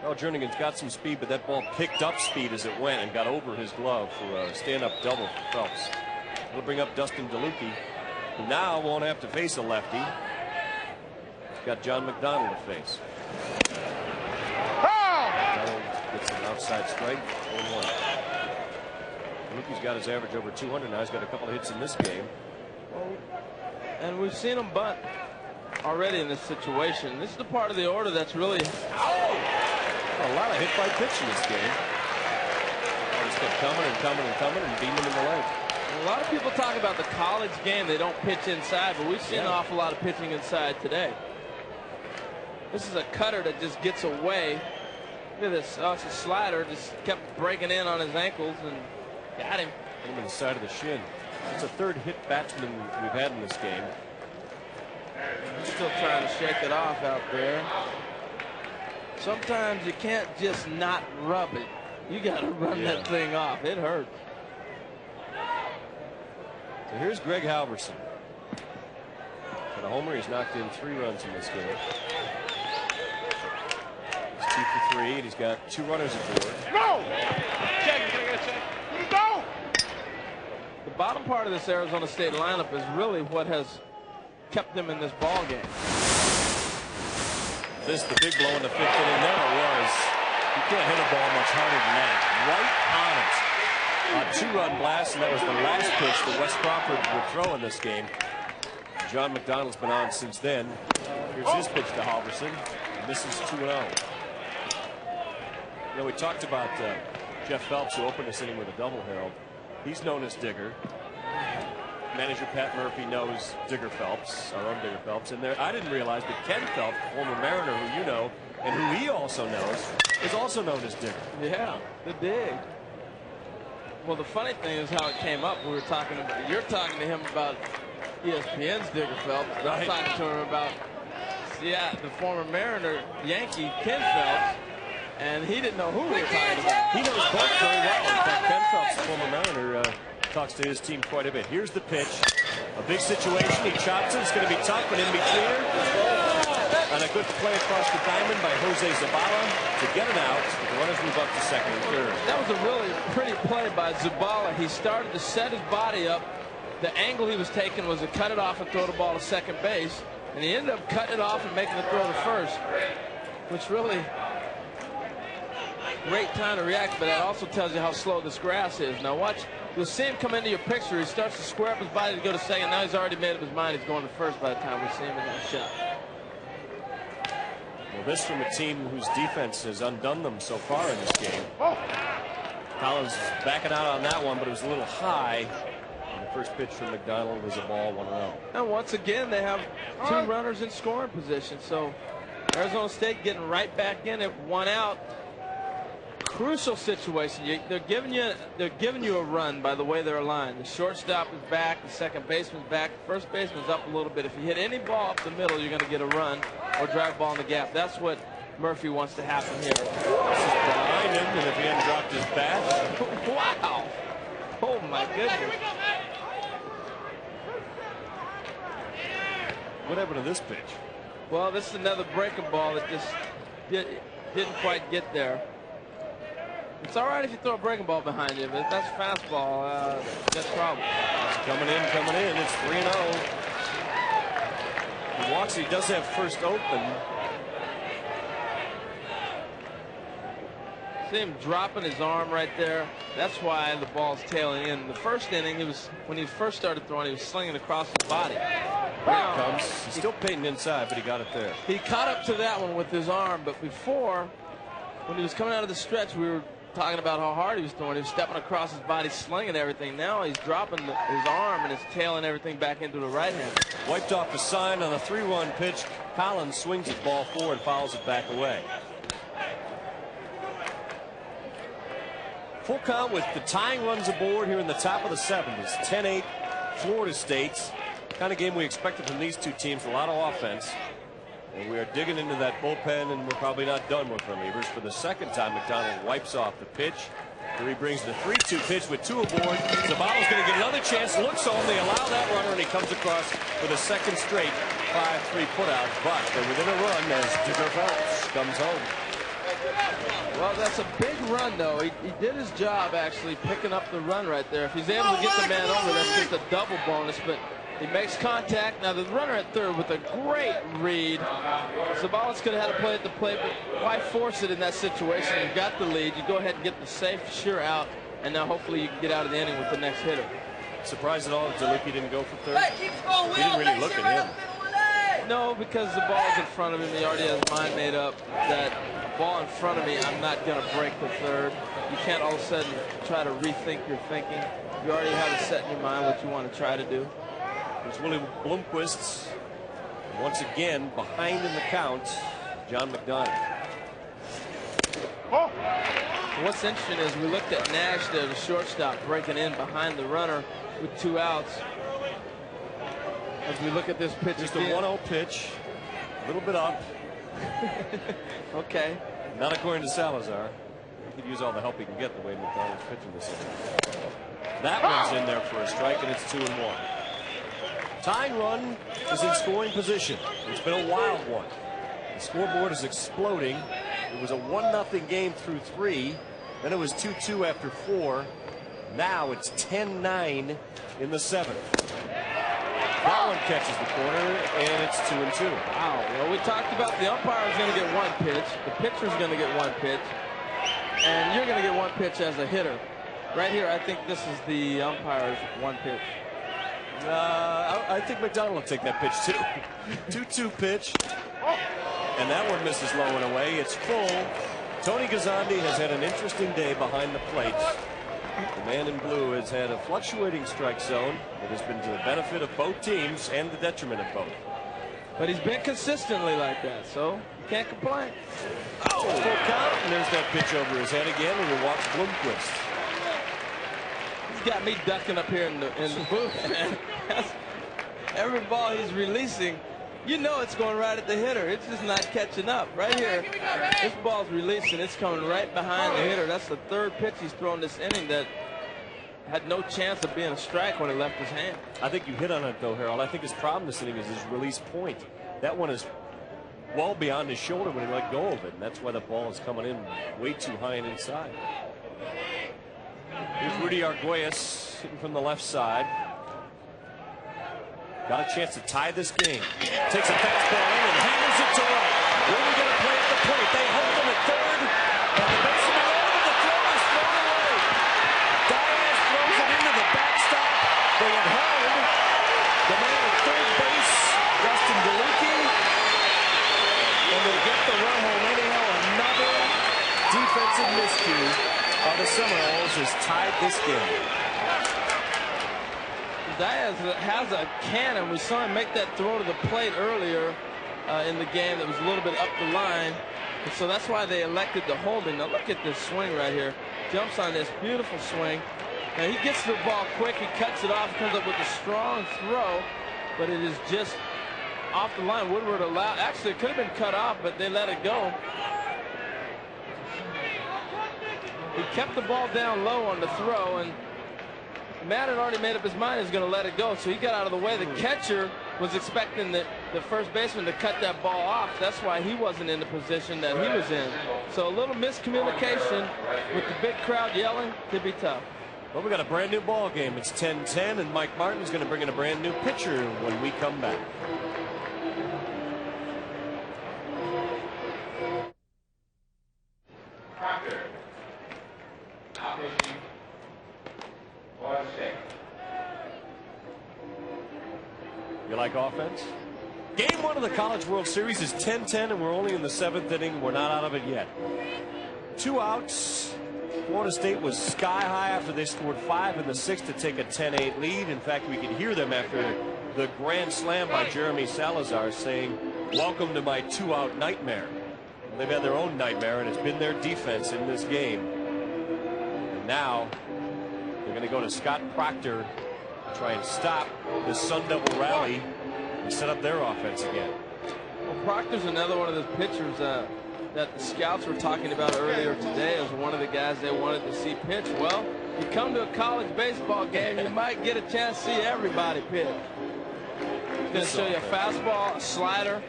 Well, Jernigan's got some speed, but that ball picked up speed as it went and got over his glove for a stand-up double for Phelps. It'll bring up Dustin DeLucchi, who now won't have to face a lefty. He's got John McDonald to face. McDonald gets an outside strike, 1-1. DeLucchi's got his average over 200 now. He's got a couple of hits in this game. And we've seen him bunt already in this situation. This is the part of the order that's really... A lot of hit by pitch in this game. Just kept coming and coming and coming and beating him in the leg. A lot of people talk about the college game. They don't pitch inside, but we've seen an awful lot of pitching inside today. This is a cutter that just gets away. Look at this. Oh, it's a slider. Just kept breaking in on his ankles and got him. Hit him in the side of the shin. It's a third hit batsman we've had in this game. Still trying to shake it off out there. Sometimes you can't just not rub it. You got to run that thing off. It hurts. So here's Greg Halverson. For a homer, he's knocked in 3 runs in this game. He's 2 for 3, and he's got 2 runners aboard. No! Check. No! The bottom part of this Arizona State lineup is really what has kept them in this ball game. This the big blow in the 5th inning. There it was. You can't hit a ball much harder than that. Right on it. A 2-run blast, and that was the last pitch that Wes Crawford would throw in this game. John McDonald's been on since then. Here's his pitch to Halverson. And this is 2-0. You know, we talked about Jeff Phelps, who opened this inning with a double, Harold. He's known as Digger. Manager Pat Murphy knows Digger Phelps, our own Digger Phelps. And there, I didn't realize that Ken Phelps, former Mariner, who you know, and who he also knows, is also known as Digger. Yeah, the dig. Well, the funny thing is how it came up. We were talking about, you're talking to him about ESPN's Digger Phelps. Right. I'm talking to him about, the former Mariner Yankee Ken Phelps. And he didn't know who we were talking about. He knows both very well. In fact, Ken Phelps, the former Mariner, talks to his team quite a bit. Here's the pitch. A big situation. He chops it. It's going to be tough, but in betweener. And a good play across the diamond by Jose Zabala to get it out. The runners move up to second and third. That was a really pretty play by Zabala. He started to set his body up. The angle he was taking was to cut it off and throw the ball to second base. And he ended up cutting it off and making the throw to first, which really... great time to react, but that also tells you how slow this grass is. Now watch, you'll see him come into your picture. He starts to square up his body to go to second. Now he's already made up his mind. He's going to first by the time we see him in that shot. Well, this from a team whose defense has undone them so far in this game. Collins backing out on that one, but it was a little high. And the first pitch from McDonald was a ball 1-0. And once again, they have 2 runners in scoring position. So Arizona State getting right back in it, 1 out. Crucial situation. They're giving you a run by the way they're aligned. The shortstop is back, the second baseman's back, the first baseman's up a little bit. If you hit any ball up the middle, you're going to get a run or drive ball in the gap. That's what Murphy wants to happen here. This is behind him, and if he hadn't dropped his bat. Wow! Oh my goodness! What happened to this pitch? Well, this is another breaking ball that just didn't quite get there. It's all right if you throw a breaking ball behind you, but if that's fastball, that's a problem. It's coming in. It's 3-0. He walks. He does have first open. See him dropping his arm right there. That's why the ball's tailing in. The first inning, when he first started throwing, he was slinging across his body. Here it comes. He's still painting inside, but he got it there. He caught up to that one with his arm, but before, when he was coming out of the stretch, we were talking about how hard he was throwing. He was stepping across his body, slinging everything. Now he's dropping his arm and it's tailing everything back into the right hand. Wiped off the sign on a 3-1 pitch. Collins swings his ball forward, fouls it back away. Full count with the tying runs aboard here in the top of the 7th. It's 10-8 Florida State's. Kind of game we expected from these two teams. A lot of offense. And we are digging into that bullpen, and we're probably not done with relievers. For the second time, McDonald wipes off the pitch. Here he brings the 3-2 pitch with 2 aboard. Zabalo's going to get another chance. Looks home. They allow that runner, and he comes across with a second straight 5-3 putout. But they're within a run as Digger Phelps comes home. Well, that's a big run, though. He did his job, actually, picking up the run right there. If he's able to get the man over, that's just a double bonus. But he makes contact. Now, the runner at third with a great read. Zabalos could have had to play at the plate, but why force it in that situation? You've got the lead. You go ahead and get the safe, sure out, and now hopefully you can get out of the inning with the next hitter. Surprised at all that DeLucchi didn't go for third? He didn't really look at him. No, because the ball's in front of him. He already has his mind made up that ball in front of me, I'm not going to break the third. You can't all of a sudden try to rethink your thinking. You already have it set in your mind what you want to try to do. There's William Bloomquist. Once again, behind in the count, John McDonald. What's interesting is we looked at Nash there, the shortstop, breaking in behind the runner with 2 outs. As we look at this pitch, just a 1-0 pitch, a little bit up. Okay. Not according to Salazar. He could use all the help he can get the way McDonald's pitching this inning. That one's in there for a strike, and it's 2-1. Tying run is in scoring position. It's been a wild one. The scoreboard is exploding. It was a 1-0 game through 3. Then it was 2-2 after 4. Now it's 10-9 in the 7th. That one catches the corner, and it's 2-2. Wow. Well, we talked about the umpire's going to get 1 pitch. The pitcher's going to get 1 pitch. And you're going to get 1 pitch as a hitter. Right here, I think this is the umpire's 1 pitch. I think McDonald will take that pitch, too. 2-2 pitch. And that one misses low and away. It's full. Tony Gazzandi has had an interesting day behind the plate. The man in blue has had a fluctuating strike zone that has been to the benefit of both teams and the detriment of both. But he's been consistently like that, so you can't complain. Oh, full count, and there's that pitch over his head again, and he walks Bloomquist. He's got me ducking up here in the booth. Every ball he's releasing, you know it's going right at the hitter. It's just not catching up. Right here, this ball's releasing. It's coming right behind the hitter. That's the 3rd pitch he's thrown this inning that had no chance of being a strike when it left his hand. I think you hit on it, though, Harold. I think his problem this inning is his release point. That one is well beyond his shoulder when he let go of it, and that's why the ball is coming in way too high and inside. Here's Rudy Arguelles hitting from the left side. Got a chance to tie this game. Takes a fastball in and hammers it to right. Rudy going to play at the plate. They hold him at third. And the baseman over. The throw is thrown away. Diaz throws it into the backstop. They had held the man at third base, Dustin DeLucchi. And they get the run home anyhow. Another defensive miscue by the Seminoles has tied this game. Diaz has a cannon. We saw him make that throw to the plate earlier in the game that was a little bit up the line. And so that's why they elected to hold him. Now look at this swing right here. Jumps on this beautiful swing. Now he gets the ball quick. He cuts it off. Comes up with a strong throw. But it is just off the line. Woodward allowed. Actually, it could have been cut off, but they let it go. He kept the ball down low on the throw, and Matt had already made up his mind he was going to let it go, so he got out of the way. The catcher was expecting the first baseman to cut that ball off. That's why he wasn't in the position that he was in. So a little miscommunication with the big crowd yelling could be tough. Well, we got a brand new ball game. It's 10-10, and Mike Martin's going to bring in a brand new pitcher when we come back. You like offense? Game 1 of the College World Series is 10-10, and we're only in the 7th inning. We're not out of it yet. 2 outs. Florida State was sky high after they scored 5 in the 6th to take a 10-8 lead. In fact, we could hear them after the grand slam by Jeremy Salazar saying, "Welcome to my 2-out nightmare." They've had their own nightmare, and it's been their defense in this game. And now they're going to go to Scott Proctor to try and stop this Sun Devil rally and set up their offense again. Well, Proctor's another one of those pitchers that the scouts were talking about earlier today as one of the guys they wanted to see pitch. Well, you come to a college baseball game, you might get a chance to see everybody pitch. He's going to show you a fastball, a slider,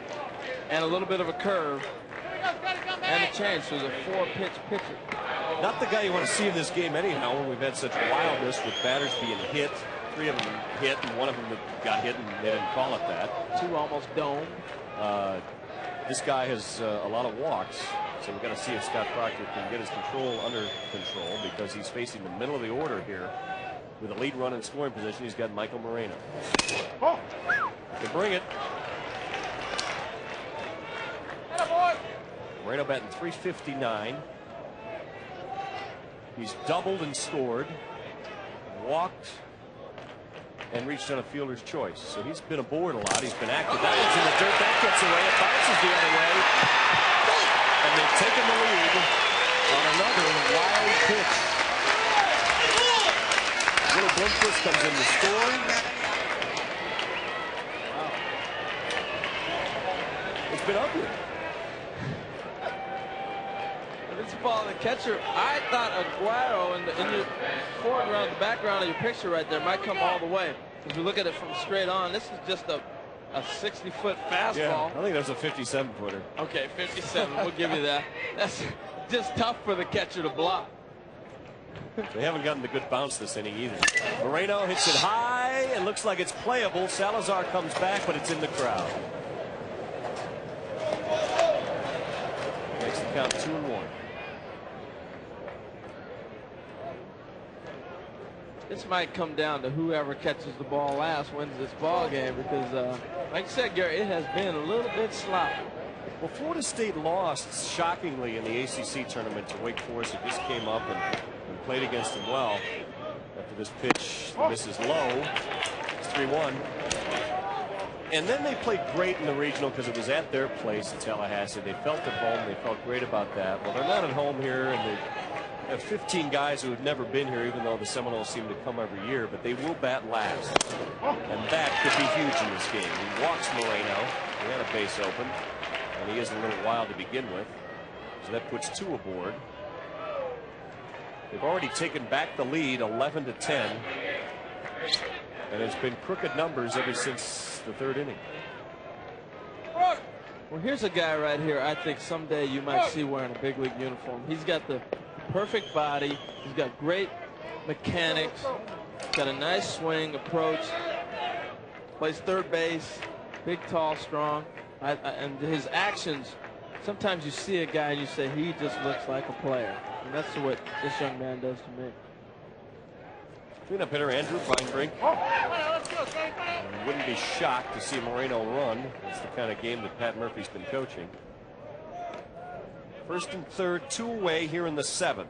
and a little bit of a curve, and a change. So he's a 4-pitch pitcher. Not the guy you want to see in this game anyhow, when we've had such wildness with batters being hit. 3 of them hit, and 1 of them got hit, and they didn't call it that. 2 almost domed. This guy has a lot of walks, so we've got to see if Scott Proctor can get his control under control, because he's facing the middle of the order here with a lead run in scoring position. He's got Michael Moreno. Can bring it. Moreno batting .359. He's doubled and scored, walked, and reached on a fielder's choice. So he's been aboard a lot. He's been active. That one's in the dirt. That gets away. It bounces the other way. And they've taken the lead on another wild pitch. Little Blomquist comes in to score. Wow. It's been ugly. This ball, the catcher, I thought Aguero in your foreground, the background of your picture right there might come all the way. If you look at it from straight on, this is just a 60-foot fastball. Yeah, I think that's a 57-footer. Okay, 57. We'll give you that. That's just tough for the catcher to block. They haven't gotten the good bounce this inning either. Moreno hits it high and looks like it's playable. Salazar comes back, but it's in the crowd. Makes the count 2-1. This might come down to whoever catches the ball last wins this ball game, because, like you said, Gary, it has been a little bit sloppy. Well, Florida State lost shockingly in the ACC tournament to Wake Forest. It just came up and played against them well. After this pitch misses low, it's 3-1. And then they played great in the regional because it was at their place in Tallahassee. They felt at home. They felt great about that. Well, they're not at home here, and they have 15 guys who have never been here, even though the Seminoles seem to come every year, but they will bat last. And that could be huge in this game. He walks Moreno. He had a base open, and he is a little wild to begin with. So that puts 2 aboard. They've already taken back the lead 11-10. And it's been crooked numbers ever since the 3rd inning. Well, here's a guy right here I think someday you might see wearing a big league uniform. He's got the perfect body. He's got great mechanics. Got a nice swing approach. Plays third base. Big, tall, strong. And his actions, sometimes you see a guy and you say, he just looks like a player. And that's what this young man does to me. Cleanup hitter Andrew Feinbrink. Wouldn't be shocked to see Moreno run. It's the kind of game that Pat Murphy's been coaching. 1st and 3rd, 2 away here in the 7th.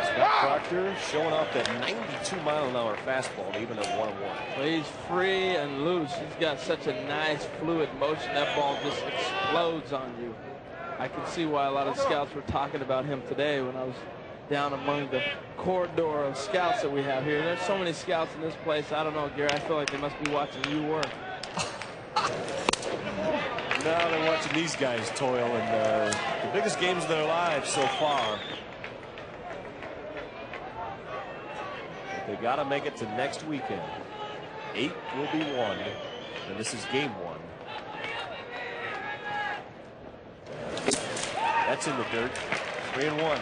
Scott Proctor showing off that 92-mile-an-hour fastball, even at 1-1. Well, he's free and loose. He's got such a nice fluid motion. That ball just explodes on you. I can see why a lot of scouts were talking about him today when I was down among the corridor of scouts that we have here. There's so many scouts in this place. I don't know, Gary. I feel like they must be watching you work. Now they're watching these guys toil in the biggest games of their lives so far. But they got to make it to next weekend. 8 will be won, and this is game 1. That's in the dirt. 3-1.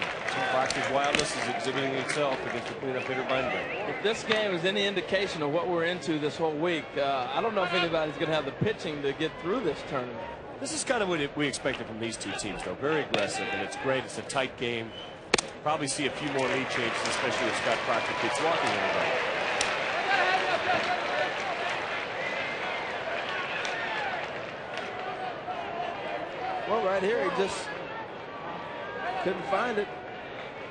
Proctor's wildness is exhibiting itself against the cleanup hitter Feinbrink. If this game is any indication of what we're into this whole week, I don't know if anybody's going to have the pitching to get through this tournament. This is kind of what we expected from these 2 teams, though. Very aggressive, and it's great. It's a tight game. Probably see a few more lead changes, especially if Scott Proctor keeps walking everybody. Well, right here, he just couldn't find it.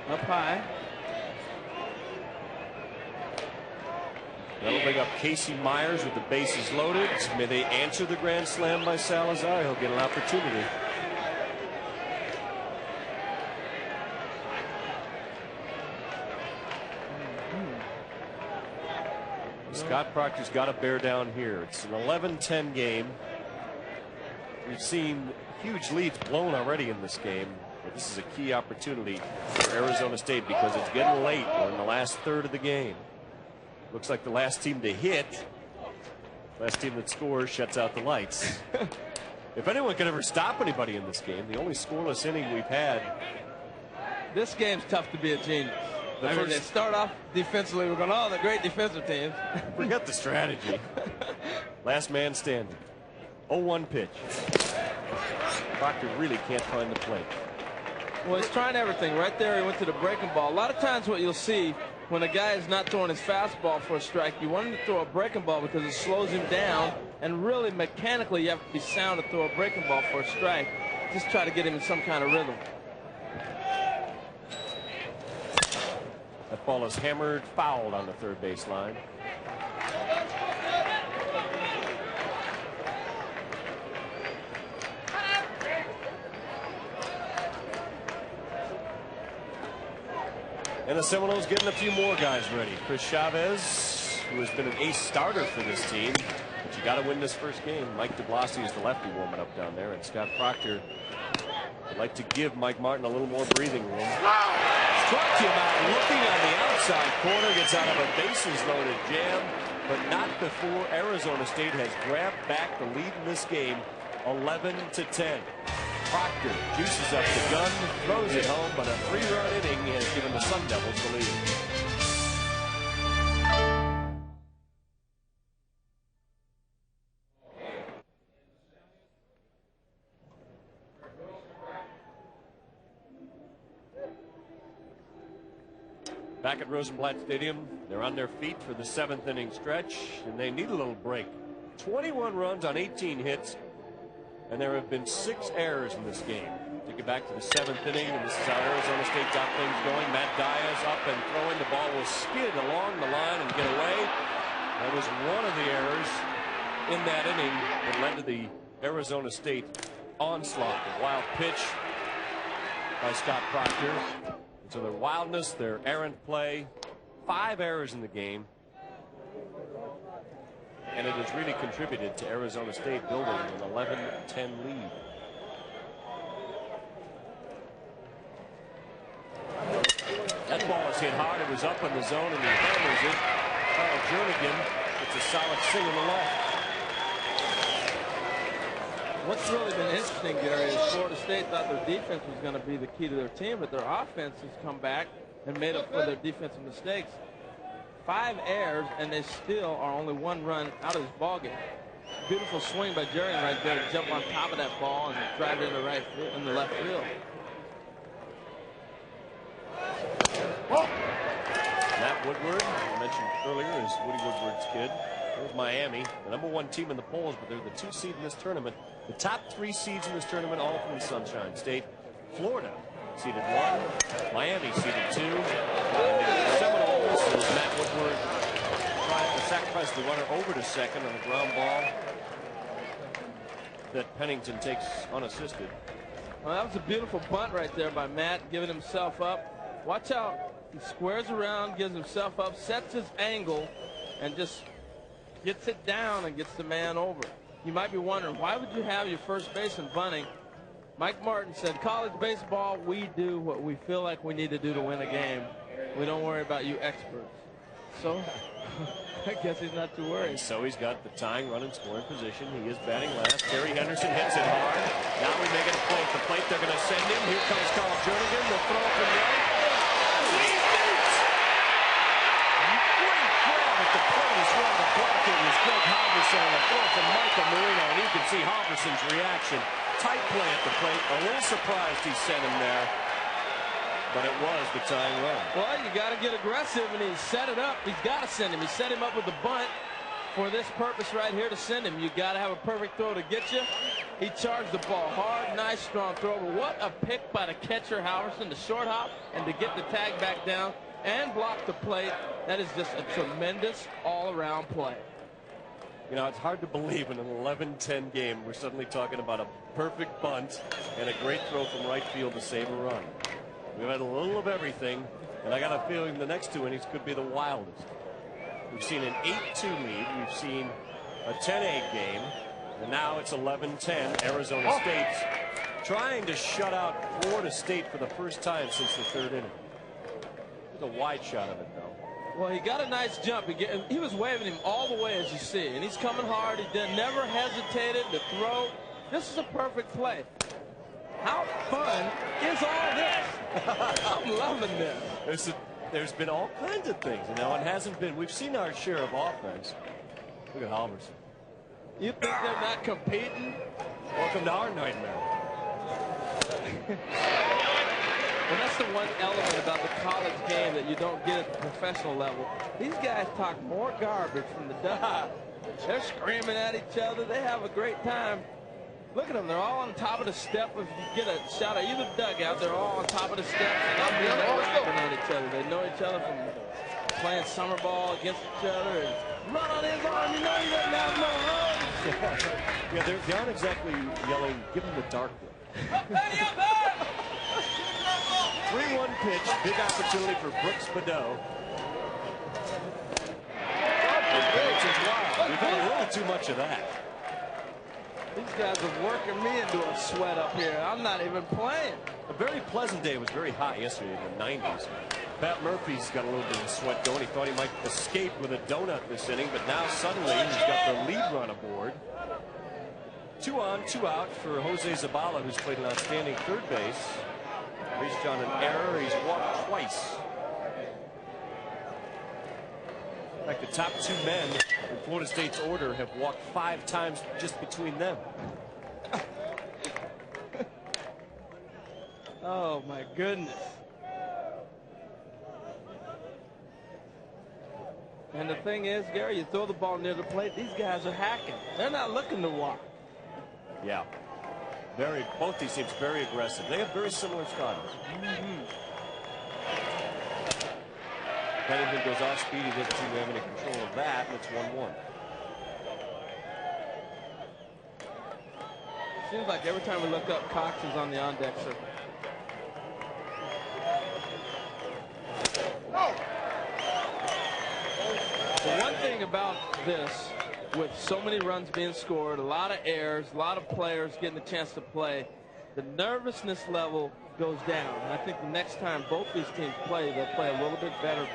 Up high. That'll bring up Casey Myers with the bases loaded. May they answer the grand slam by Salazar. He'll get an opportunity. Scott Proctor's got to bear down here. It's an 11-10 game. We've seen huge leads blown already in this game. But this is a key opportunity for Arizona State because it's getting late. We're in the last third of the game. Looks like the last team to hit, last team that scores, shuts out the lights. If anyone could ever stop anybody in this game, the only scoreless inning we've had. This game's tough to be a genius. I mean, they start off defensively. We're going, oh, the great defensive teams. Forget the strategy. Last man standing. 0-1 pitch. Proctor really can't find the plate. Well, he's trying everything. Right there, he went to the breaking ball. A lot of times what you'll see when a guy is not throwing his fastball for a strike, you want him to throw a breaking ball because it slows him down. And really, mechanically, you have to be sound to throw a breaking ball for a strike. Just try to get him in some kind of rhythm. That ball is hammered, fouled on the third base line. And the Seminoles getting a few more guys ready. Chris Chavez, who has been an ace starter for this team. But you got to win this first game. Mike DeBlasi is the lefty warming up down there. And Scott Proctor would like to give Mike Martin a little more breathing room. Struck him out looking on the outside corner. Gets out of a bases loaded jam. But not before Arizona State has grabbed back the lead in this game. 11-10. Proctor juices up the gun, throws it home, but a 3-run inning has given the Sun Devils the lead. Back at Rosenblatt Stadium, they're on their feet for the 7th inning stretch, and they need a little break. 21 runs on 18 hits. And there have been 6 errors in this game. Take it back to the 7th inning, and this is how Arizona State got things going. Matt Diaz up and throwing. The ball will skid along the line and get away. That was one of the errors in that inning that led to the Arizona State onslaught. A wild pitch by Scott Proctor. And so their wildness, their errant play, 5 errors in the game. And it has really contributed to Arizona State building an 11-10 lead. That ball is hit hard. It was up in the zone, and he hammers it. Carl Jernigan, it's a solid single to left. What's really been interesting, Gary, is Florida State thought their defense was going to be the key to their team, but their offense has come back and made up for their defensive mistakes. 5 errors, and they still are only 1 run out of this ballgame. Beautiful swing by Jernigan right there to jump on top of that ball and drive it in the left field. Matt Woodward, I mentioned earlier, is Woody Woodward's kid. There's Miami, the #1 team in the polls, but they're the 2 seed in this tournament. The top 3 seeds in this tournament, all from the Sunshine State. Florida seeded 1, Miami seeded 2, and the Seminoles, as Matt Woodward trying to sacrifice the runner over to second on a ground ball that Pennington takes unassisted. Well, that was a beautiful bunt right there by Matt, giving himself up. Watch out. He squares around, gives himself up, sets his angle, and just gets it down and gets the man over. You might be wondering, why would you have your first baseman bunting? Mike Martin said, college baseball, we do what we feel like we need to do to win a game. We don't worry about you experts. So I guess he's not too worried. And so he's got the tying run in scoring position. He is batting last. Terry Henderson hits it hard. Now we make it a play at the plate. They're going to send him. Here comes Carl Jernigan. The throw from right. Great grab at the plate as well. The blocker was Greg Halverson on the throw from Michael Marino. And you can see Halverson's reaction. Tight play at the plate. A little surprised he sent him there. But it was the tying run. Well, you got to get aggressive, and he set it up. He's got to send him. He set him up with the bunt for this purpose right here to send him. You got to have a perfect throw to get you. He charged the ball hard, nice strong throw. But what a pick by the catcher Halverson to short hop and to get the tag back down and block the plate. That is just a tremendous all-around play. You know, it's hard to believe in an 11-10 game we're suddenly talking about a perfect bunt and a great throw from right field to save a run. We've had a little of everything, and I got a feeling the next 2 innings could be the wildest. We've seen an 8-2 lead. We've seen a 10-8 game. And now it's 11-10. Arizona State's trying to shut out Florida State for the first time since the third inning. There's a wide shot of it, though. Well, he got a nice jump. He was waving him all the way, as you see. And he's coming hard. He never hesitated to throw. This is a perfect play. How fun is all this? I'm loving this. There's been all kinds of things, you know, and hasn't been. We've seen our share of offense. Look at Halverson. You think they're not competing? Welcome to our nightmare. Well, that's the one element about the college game that you don't get at the professional level. These guys talk more garbage from the dugout. They're screaming at each other. They have a great time. Look at them. They're all on top of the step. If you get a shot at either dugout, they're all on top of the steps. And they're laughing on each other. They know each other from playing summer ball against each other. And run on his arm. You know he doesn't have no run. Yeah, they aren't exactly yelling, give him the dark look. 3-1 pitch, big opportunity for Brooks Badeau. We've had a little too much of that. These guys are working me into a sweat up here. I'm not even playing. A very pleasant day. It was very hot yesterday in the 90s. Pat Murphy's got a little bit of sweat going. He thought he might escape with a donut this inning, but now suddenly he's got the lead run aboard. 2 on, 2 out for Jose Zabala, who's played an outstanding third base. Reached on an error. He's walked twice. In fact, the top 2 men in Florida State's order have walked 5 times just between them. Oh, my goodness. And the thing is, Gary, you throw the ball near the plate, these guys are hacking. They're not looking to walk. Yeah. Both these teams very aggressive. They have very similar styles. Pennington goes off speed. He doesn't seem to have any control of that, and it's 1-1. Seems like every time we look up, Cox is on the on-deck circle. The one thing about this, with so many runs being scored, a lot of errors, a lot of players getting a chance to play, the nervousness level goes down. And I think the next time both these teams play, they'll play a little bit better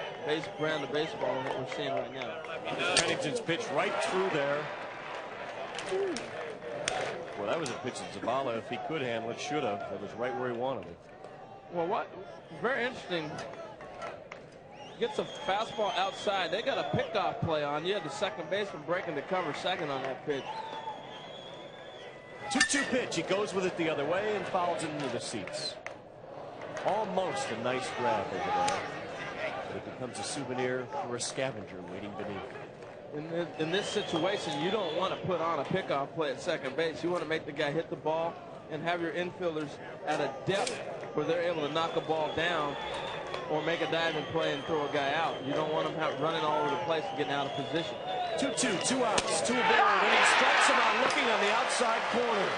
brand of baseball than what we're seeing right now. Pennington's pitch right through there. Well, that was a pitch that Zabala, if he could handle it, should have. That was right where he wanted it. Well, what very interesting. Gets a fastball outside. They got a pickoff play on you. The second baseman breaking the cover second on that pitch. 2-2 pitch. He goes with it the other way and fouls it into the seats. Almost a nice grab over there. But it becomes a souvenir for a scavenger waiting beneath. In this situation, you don't want to put on a pickoff play at second base. You want to make the guy hit the ball and have your infielders at a depth where they're able to knock a ball down or make a diving play and throw a guy out. You don't want them running all over the place and getting out of position. 2-2, 2 outs, 2 aboard, and he strikes him out looking on the outside corner.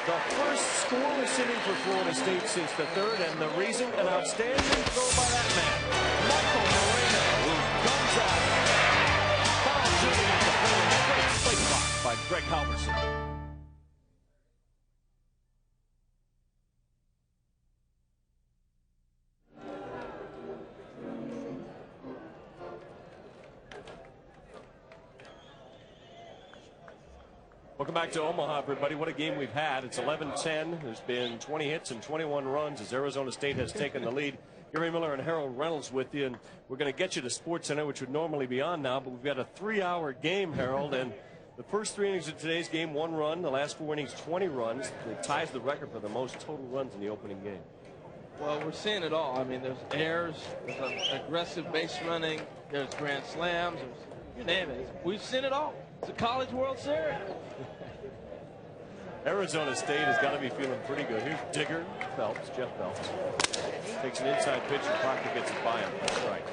The first scoreless inning for Florida State since the third, and the reason, an outstanding throw by that man, Michael Moreno, who comes out. Foul shooting at the plate clock by Greg Halverson. Welcome back to Omaha, everybody. What a game we've had. It's 11-10. There's been 20 hits and 21 runs as Arizona State has taken the lead. Gary Miller and Harold Reynolds with you, and we're going to get you to SportsCenter, which would normally be on now, but we've got a 3-hour game, Harold, and the first 3 innings of today's game, 1 run. The last 4 innings, 20 runs. It ties the record for the most total runs in the opening game. Well, we're seeing it all. I mean, there's errors, there's aggressive base running, there's grand slams, you name it. We've seen it all. It's a College World Series. Arizona State has got to be feeling pretty good. Here's Digger, Phelps, Jeff Phelps. Takes an inside pitch and Proctor gets it by him. That's right.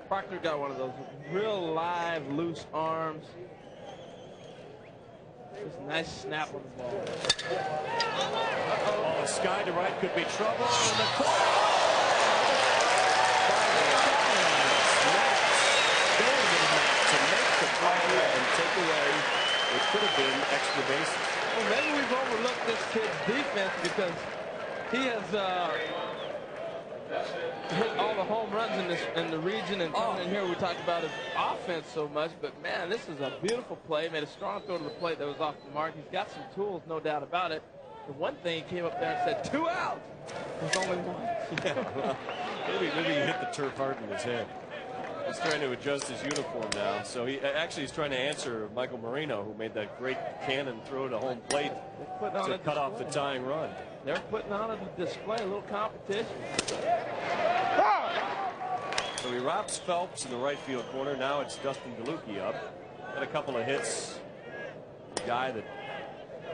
Proctor got one of those real live, loose arms. Just a nice snap on the ball. Oh, Sky to right could be trouble. And the call. could have been extra bases. Well, maybe we've overlooked this kid's defense because he has hit all the home runs in the region, and coming in here we talked about his offense so much, but man, this is a beautiful play. Made a strong throw to the plate that was off the mark. He's got some tools, no doubt about it. The one thing, he came up there and said 2 outs. There's only one. Yeah, well, maybe he hit the turf hard in his head. He's trying to adjust his uniform now. So he actually is trying to answer Michael Marino, who made that great cannon throw to home plate to cut off the tying run. They're putting on a display, a little competition. So he robs Phelps in the right field corner. Now it's Dustin DeLucchi up. Got a couple of hits. The guy that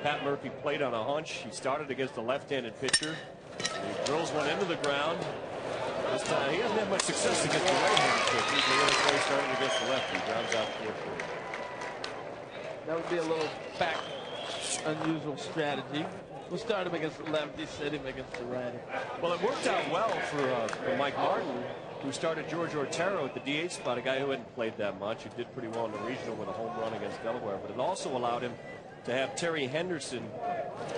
Pat Murphy played on a hunch. He started against a left-handed pitcher. He drills one into the ground. This time he hasn't had much success against the right-handed pitchers. The other play starting against the lefty. Grounds out 4-4. That would be a little back unusual strategy. We'll start him against the lefty, set him against the righty. Well, it worked out well for Mike Martin, who started George Otero at the DH spot, a guy who hadn't played that much. He did pretty well in the regional with a home run against Delaware, but it also allowed him to have Terry Henderson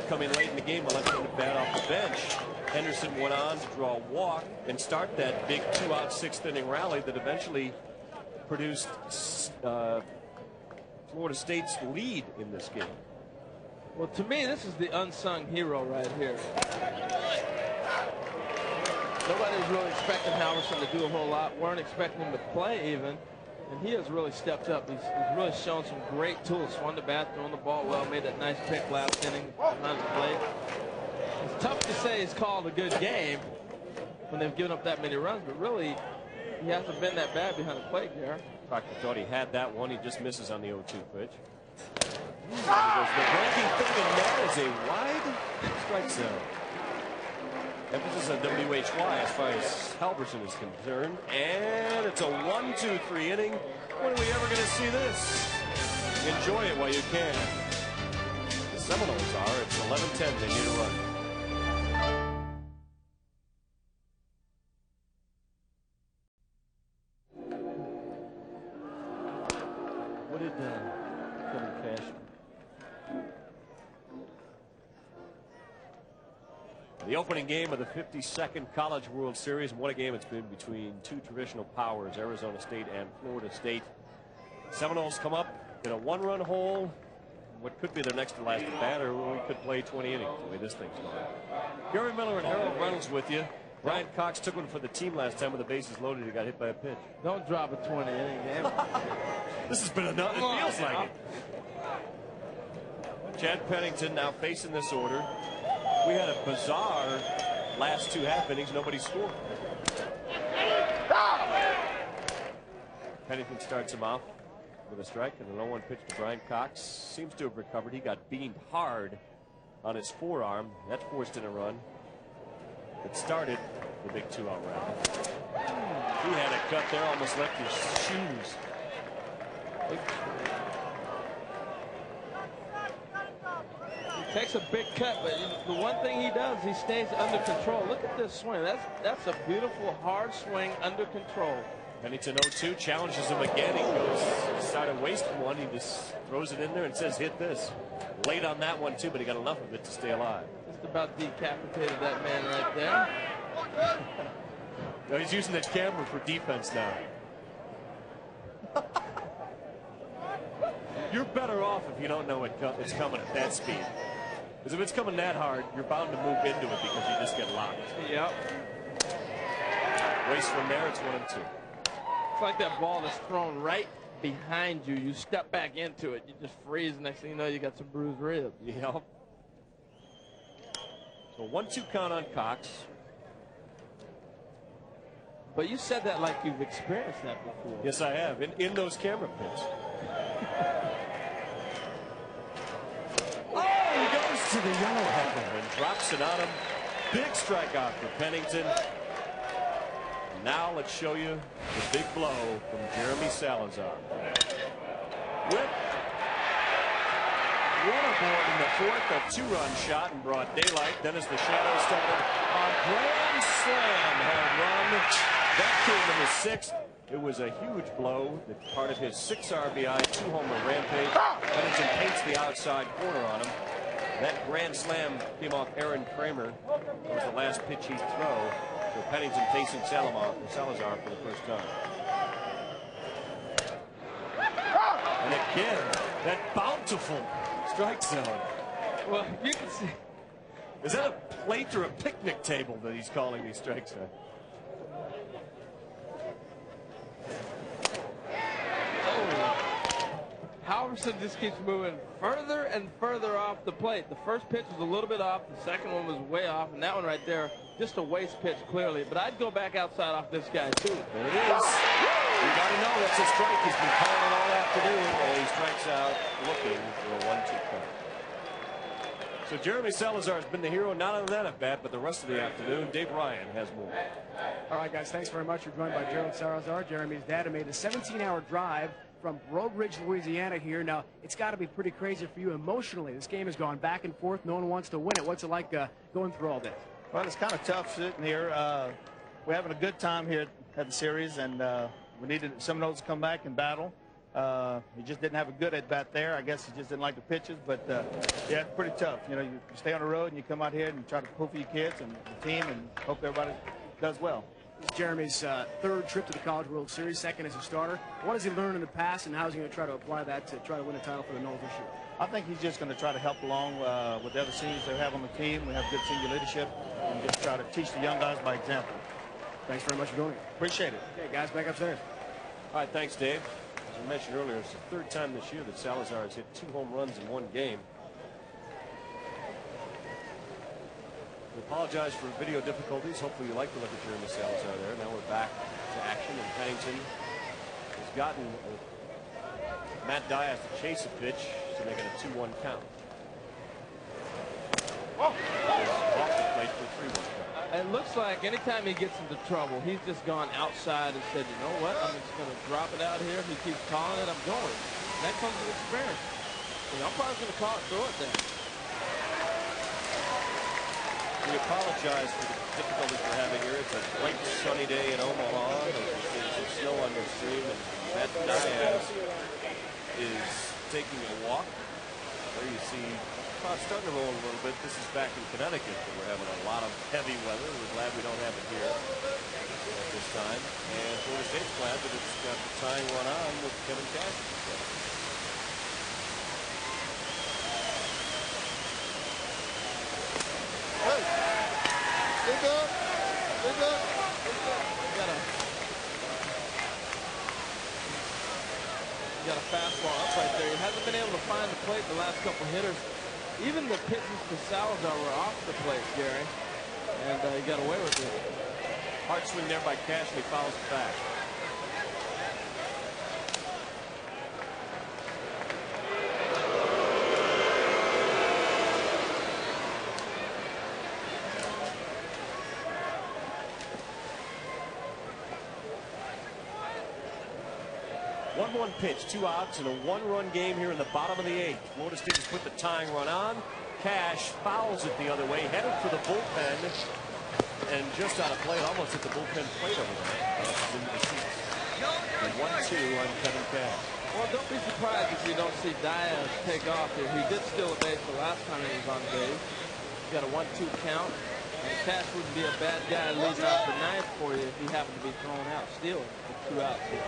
come in late in the game, a left-handed bat off the bench. Henderson went on to draw a walk and start that big 2-out 6th-inning rally that eventually produced Florida State's lead in this game. Well, to me, this is the unsung hero right here. Nobody was really expecting Halverson to do a whole lot. Weren't expecting him to play even. And he has really stepped up. He's really shown some great tools. Swung the bat, throwing the ball well, made that nice pick last inning behind the plate. It's tough to say he's called a good game when they've given up that many runs, but really, he hasn't been that bad behind the plate there. Proctor thought he had that one. He just misses on the 0-2 pitch. The breaking thing in that is a wide strike zone. Emphasis on WHY as far as Halverson is concerned. And it's a 1-2-3 inning. When are we ever going to see this? Enjoy it while you can. The Seminoles are. It's 11-10. They need a run. What did Kevin Cash? The opening game of the 52nd College World Series, and what a game it's been between two traditional powers, Arizona State and Florida State. Seminoles come up in a 1-run hole. What could be their next to last at bat, or we could play 20 innings the way this thing's going. Gary Miller and Harold Reynolds with you. Brian Cox took one for the team last time with the bases loaded. He got hit by a pitch. Don't drop a 20-inning game. This has been enough. It feels like it. Chad Pennington now facing this order. We had a bizarre last 2 half innings. Nobody scored. Pennington starts him off with a strike and an 0-1 pitch to Brian Cox. Seems to have recovered. He got beamed hard on his forearm. That forced in a run. It started the big 2-out round. He had a cut there, almost left his shoes. He takes a big cut, but the one thing he does, he stays under control. Look at this swing. That's a beautiful, hard swing under control. Pennington 0-2 challenges him again. He goes, started wasting one. He just throws it in there and says, hit this. Late on that one, too, but he got enough of it to stay alive. Just about decapitated that man right there. No, he's using that camera for defense now. You're better off if you don't know it's coming at that speed. Because if it's coming that hard, you're bound to move into it because you just get locked. Yep. Waste one there, it's 1-2. It's like that ball that's thrown right behind you. You step back into it, you just freeze. Next thing you know, you got some bruised ribs. Yep. So 1-2 count on Cox. But you said that like you've experienced that before. Yes, I have. In those camera pits. Oh, he goes to the yellowhead and drops it on him. Big strikeout for Pennington. Now let's show you the big blow from Jeremy Salazar. Whip. One aboard in the fourth, a 2-run shot in broad daylight. Then as the shadows started, a grand slam home run. That came in the 6th. It was a huge blow that part of his 6 RBI, 2-homer rampage. Pennington paints the outside corner on him. That grand slam came off Aaron Kramer. It was the last pitch he'd throw. So Pennington facing Salazar for the first time. And again, that bountiful strike zone. Well, you can see. Is that a plate or a picnic table that he's calling these strikes on? Halverson just keeps moving further and further off the plate. The first pitch was a little bit off. The second one was way off. And that one right there, just a waste pitch clearly. But I'd go back outside off this guy, too. There it is. You got to know that's a strike. He's been calling it all afternoon. And he strikes out looking for a 1-2 count. So Jeremy Salazar has been the hero, not only that at bat, but the rest of the afternoon. Dave Ryan has more. All right, guys, thanks very much. We're joined by Gerald Salazar, Jeremy's dad, who made a 17-hour drive from Breaux Bridge, Louisiana here. Now, it's got to be pretty crazy for you emotionally. This game has gone back and forth. No one wants to win it. What's it like going through all this? Well, it's kind of tough sitting here. We're having a good time here at the series, and we needed Seminoles to come back and battle. He just didn't have a good at-bat there. I guess he just didn't like the pitches, but yeah, it's pretty tough. You know, you stay on the road and you come out here and try to pull for your kids and the team and hope everybody does well. This is Jeremy's third trip to the College World Series, second as a starter. What has he learned in the past, and how is he going to try to apply that to try to win a title for the Noles this year? I think he's just going to try to help along with the other seniors they have on the team. We have good senior leadership, and just try to teach the young guys by example. Thanks very much for doing it. Appreciate it. Okay, guys, back upstairs. All right, thanks, Dave. As I mentioned earlier, it's the third time this year that Salazar has hit 2 home runs in one game. We apologize for video difficulties. Hopefully you like to look at Jeremy Salazar there. Now we're back to action, and Pennington has gotten Matt Diaz to chase a pitch to make it a 2-1 count. Off the plate for a 3-1 count. It looks like anytime he gets into trouble, he's just gone outside and said, you know what, I'm just going to drop it out here. If he keeps calling it, I'm going. And that comes with experience. You know, I'm probably going to call it, throw it there. We apologize for the difficulties we're having here. It's a bright, sunny day in Omaha. There's some snow on the stream, and Matt Diaz is taking a walk. There you see clouds starting to roll a little bit. This is back in Connecticut, but we're having a lot of heavy weather. We're glad we don't have it here at this time. And Florida State's glad that it's got the tying run on with Kevin Cash. Hey, stay good. Stay good. Got a fastball up right there. He hasn't been able to find the plate the last couple hitters. Even the pitches to Salazar were off the plate, Gary, and he got away with it. Hard swing there by Cash, and he fouls it back. One pitch, 2 outs, and a 1-run game here in the bottom of the 8th. Florida State has put the tying run on. Cash fouls it the other way, headed for the bullpen, and just out of play, almost at the bullpen plate over there. Into the seats. 1-2 on Kevin Cash. Well, don't be surprised if you don't see Diaz take off here. He did steal a base the last time he was on base. He's got a 1-2 count. And Cash wouldn't be a bad guy leading off the 9th for you if he happened to be thrown out, stealing with 2 outs here.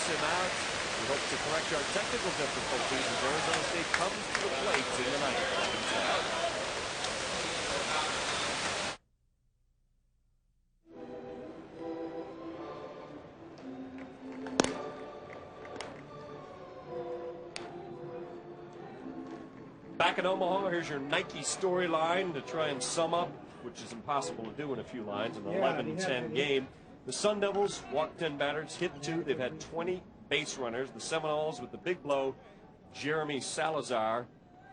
Him out. We hope to correct our technical difficulties as Arizona State comes to the plate in the 9th. Back in Omaha, here's your Nike storyline to try and sum up, which is impossible to do in a few lines, an 11-10 game. The Sun Devils walked 10 batters, hit 2. They've had 20 base runners. The Seminoles with the big blow, Jeremy Salazar,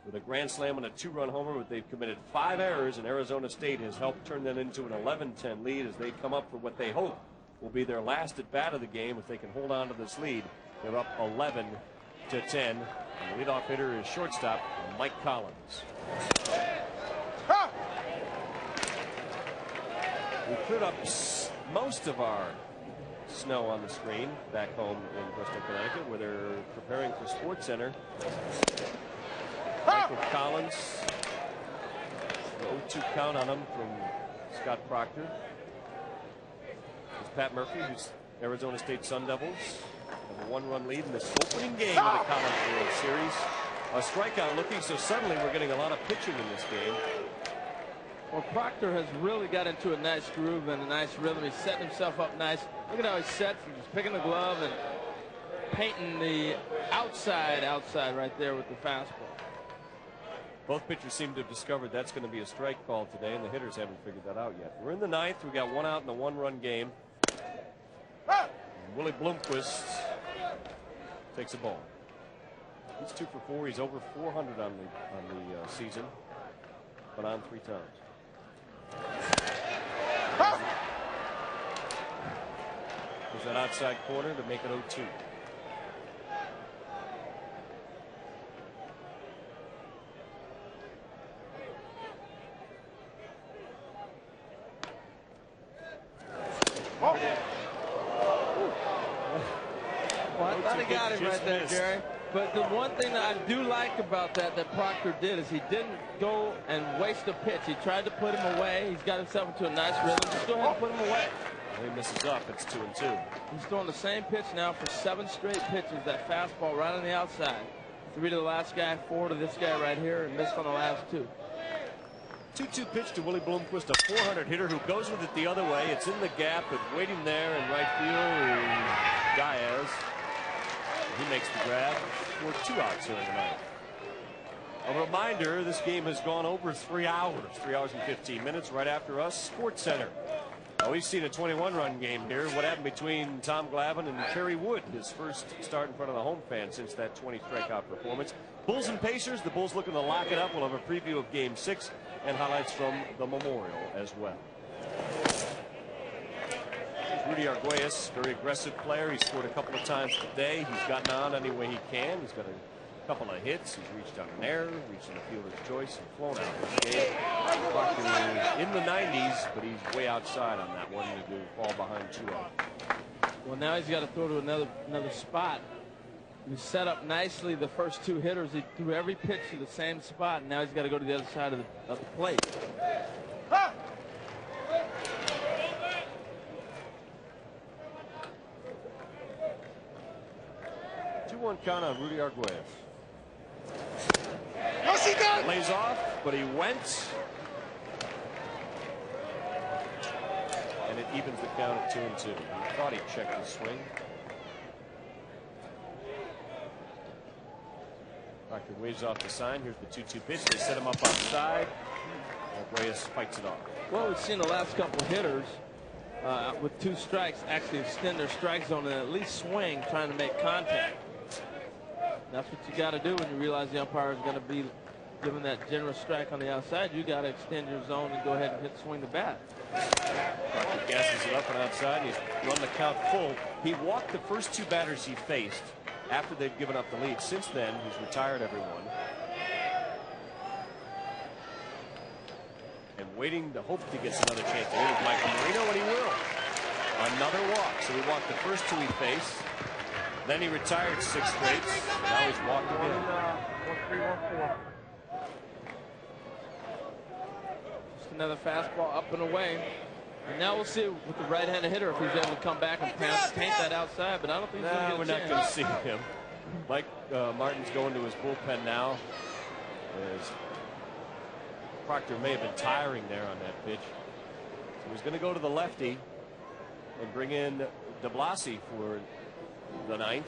with a grand slam and a 2-run homer, but they've committed 5 errors, and Arizona State has helped turn them into an 11-10 lead as they come up for what they hope will be their last at bat of the game. If they can hold on to this lead, they're up 11-10. And the leadoff hitter is shortstop Mike Collins. We cleared up most of our snow on the screen back home in Bristol, Connecticut, where they're preparing for Sports Center. Michael Collins, the 0-2 count on him from Scott Proctor. It's Pat Murphy, who's Arizona State Sun Devils, have a 1-run lead in this opening game of the College World Series. A strikeout looking, so suddenly we're getting a lot of pitching in this game. Well, Proctor has really got into a nice groove and a nice rhythm. He's setting himself up nice. Look at how he sets. He's picking the glove and painting the outside right there with the fastball. Both pitchers seem to have discovered that's going to be a strike call today, and the hitters haven't figured that out yet. We're in the 9th. We got 1 out in a 1-run game. And Willie Bloomquist takes a ball. He's 2 for 4. He's over 400 on the season, but on 3 times. There's that outside corner to make it 0-2. Well, I thought he got him right there, Jerry. But the one thing that I do like about that Proctor did is he didn't go and waste a pitch. He tried to put him away. He's got himself into a nice rhythm. Just go ahead and put him away. Well, he misses up. It's 2-2. He's throwing the same pitch now for 7 straight pitches. That fastball right on the outside. 3 to the last guy, 4 to this guy right here, and missed on the last 2. 2-2 pitch to Willie Bloomquist, a 400 hitter who goes with it the other way. It's in the gap, but waiting there in right field is Diaz. He makes the grab for 2 outs here in the 9th. A reminder, this game has gone over 3 hours, 3 hours and 15 minutes. Right after us, Sports Center. We've seen a 21-run game here. What happened between Tom Glavine and Kerry Wood, his first start in front of the home fans since that 20 strikeout performance. Bulls and Pacers, the Bulls looking to lock it up. We'll have a preview of Game 6 and highlights from the Memorial as well. Rudy Arguelles, very aggressive player. He scored a couple of times today. He's gotten on any way he can. He's got a couple of hits. He's reached on an error, reached on a fielder's choice, and flown out this game. Proctor in the 90s, but he's way outside on that one to fall behind 2-0. Well, now he's got to throw to another spot. He set up nicely the first 2 hitters. He threw every pitch to the same spot, and now he's got to go to the other side of the plate. 2-1 count on Rudy Arguelles. Yes, he did. Lays off, but he went. And it evens the count at 2-2. He thought he checked his swing. Proctor waves off the sign. Here's the 2-2 pitch. They set him up outside. Arguelles fights it off. Well, we've seen the last couple of hitters with 2 strikes actually extend their strike zone and at least swing, trying to make contact. That's what you got to do when you realize the umpire is going to be giving that generous strike on the outside. You got to extend your zone and go ahead and swing the bat. Proctor gasses it up and outside. He's run the count full. He walked the first 2 batters he faced after they'd given up the lead. Since then, he's retired everyone. And waiting to hope he gets another chance to hit with Michael Marino, and he will. Another walk. So he walked the first 2 he faced. Then he retired 6 straight. Now he's walked again. Just another fastball up and away. And now we'll see with the right-handed hitter if he's able to come back and paint that outside. But I don't think he's going to we're not going to see him. Mike Martin's going to his bullpen now. As Proctor may have been tiring there on that pitch. So he's going to go to the lefty and bring in DeBlasi for the 9th.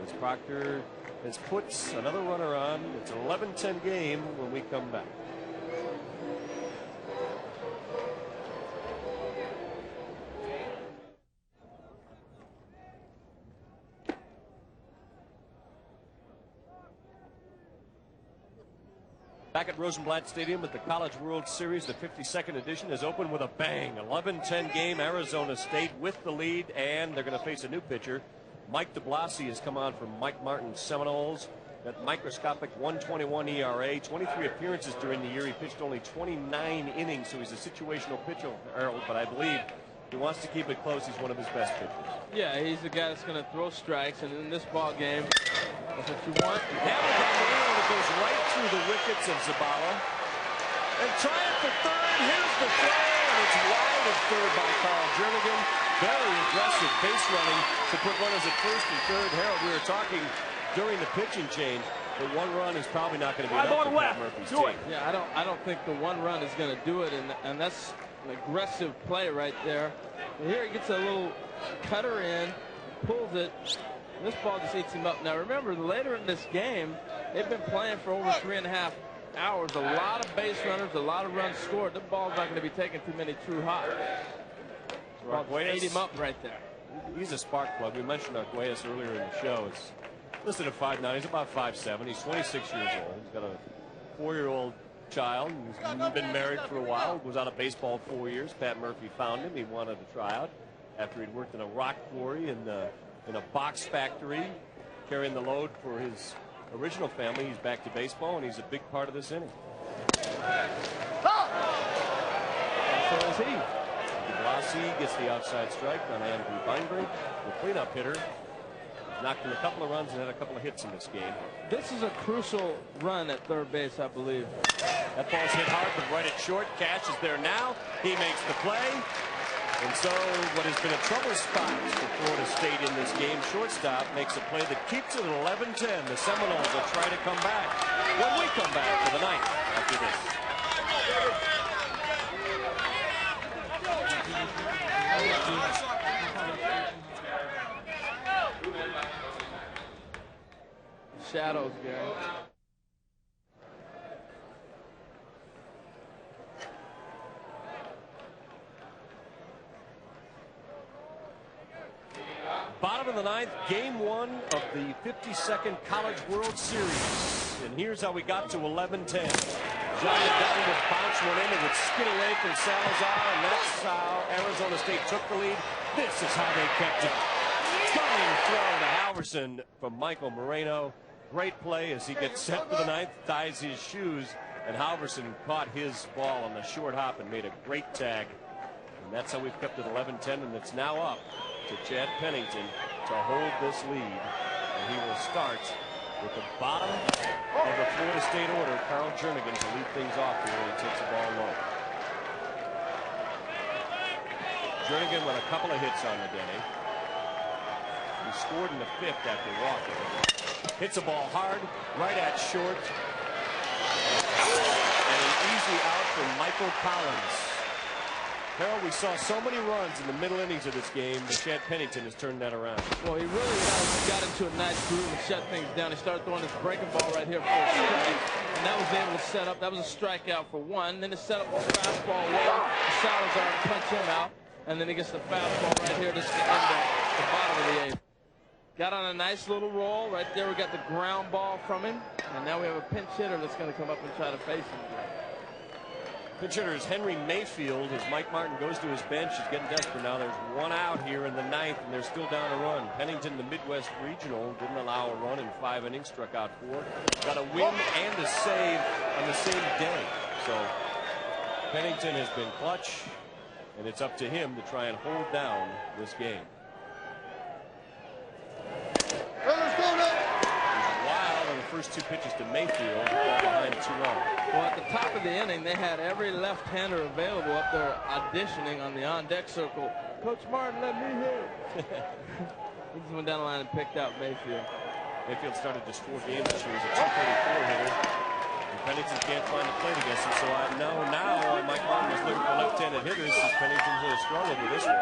As Proctor has put another runner on. It's an 11-10 game when we come back. Back at Rosenblatt Stadium at the College World Series, the 52nd edition is open with a bang. 11-10 game, Arizona State with the lead, and they're going to face a new pitcher. Mike DeBlasi has come on from Mike Martin's Seminoles. That microscopic 1.21 ERA, 23 appearances during the year. He pitched only 29 innings, so he's a situational pitcher, Harold, but I believe he wants to keep it close. He's one of his best pitchers. Yeah, he's the guy that's going to throw strikes, and in this ball game, that's what you want. Hammer down the middle, it goes right through the wickets of Zabala. And trying for third, here's the throw, and it's wide at third by Carl Jernigan. Very aggressive base running to put runners at first and third. Harold, we were talking during the pitching change, the one run is probably not going to be enough for Pat Murphy's team. Yeah, I don't think the one run is going to do it, and that's an aggressive play right there. And here he gets a little cutter in, pulls it. And this ball just eats him up. Now remember, later in this game, they've been playing for over 3.5 hours. A lot of base runners, a lot of runs scored. The ball's not going to be taking too many true hops. Ate him up right there. He's a spark plug. We mentioned Arguelles earlier in the show. It's listed at 5'9". He's about 5'7". He's 26 years old. He's got a 4-year-old child. He's been married for a while. Was out of baseball 4 years. Pat Murphy found him. He wanted to try out after he'd worked in a rock quarry and in a box factory, carrying the load for his original family. He's back to baseball, and he's a big part of this inning. So is he. DeBlasi gets the outside strike on Andrew Weinberg, the cleanup hitter. He's knocked in a couple of runs and had a couple of hits in this game. This is a crucial run at third base, I believe. That ball's hit hard, but right at short. Cash is there now. He makes the play. And so what has been a trouble spot for Florida State in this game, shortstop makes a play that keeps it at 11-10. The Seminoles will try to come back when we come back for the ninth after this. Shadows, Gary. Bottom of the ninth, game one of the 52nd College World Series. And here's how we got to 11-10. Johnny Dunn would bounce one in. It would skid away from Salazar, and that's how Arizona State took the lead. This is how they kept it. Stunning throw to Halverson from Michael Moreno. Great play as he gets set for the ninth, ties his shoes, and Halverson caught his ball on the short hop and made a great tag. And that's how we've kept it 11-10, and it's now up to Chad Pennington to hold this lead. And he will start with the bottom of the Florida State order, Carl Jernigan, to lead things off here when he takes the ball low. Jernigan with a couple of hits on the day. He scored in the fifth after walking. Hits a ball hard, right at short. And an easy out from Michael Collins. Harold, we saw so many runs in the middle innings of this game, but Chad Pennington has turned that around. Well, he really got into a nice groove and shut things down. He started throwing this breaking ball right here for a strike, and that was able to set up. That was a strikeout for one. Then it set up a fastball low. Salazar to punch him out, and then he gets the fastball right here just to end the bottom of the eighth. Got on a nice little roll right there. We got the ground ball from him, and now we have a pinch hitter that's going to come up and try to face him. Pinch hitter is Henry Mayfield as Mike Martin goes to his bench. He's getting desperate now. There's one out here in the ninth, and they're still down a run. Pennington, the Midwest Regional, didn't allow a run in 5 innings, struck out 4. Got a win and a save on the same day. So Pennington has been clutch, and it's up to him to try and hold down this game. Wild on the first 2 pitches to Mayfield, behind 2-0. Well, at the top of the inning, they had every left-hander available up there auditioning on the on-deck circle. Coach Martin, let me hit. He just went down the line and picked out Mayfield. Mayfield started just 4 games this year. He's a 234 hitter. And Pennington can't find a plate against him, so I know now Mike Martin was looking for left-handed hitters since Pennington's really struggled with this one.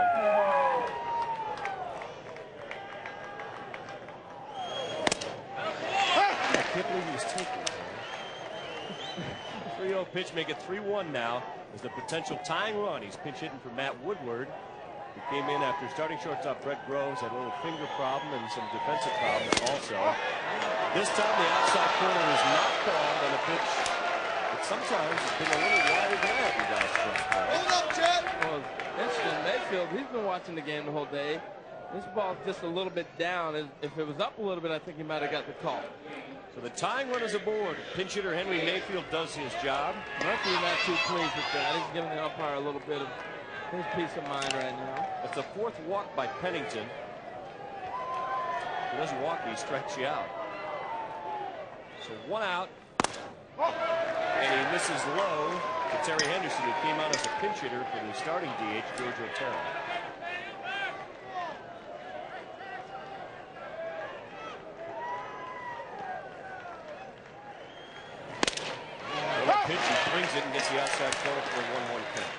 I can't believe he was taking it. 3-0 pitch, make it 3-1 now. Is the potential tying run. He's pinch hitting for Matt Woodward, who came in after starting shortstop Brett Groves, had a little finger problem and some defensive problems also. This time the outside corner is not called on a pitch sometimes it's been a little wider than that, you guys. Hold up, Chad. Well, interesting. Mayfield, he's been watching the game the whole day. This ball's just a little bit down. If it was up a little bit, I think he might have got the call. So the tying run is aboard. Pinch hitter Henry Mayfield does his job. Murphy's not too pleased with that. He's giving the umpire a little bit of his peace of mind right now. It's the fourth walk by Pennington. He doesn't walk, he strikes you out. So 1 out. And he misses low to Terry Henderson, who came out as a pinch hitter for the starting DH, George Otero. Pitch, he brings it and gets the outside corner for a 1-1 count.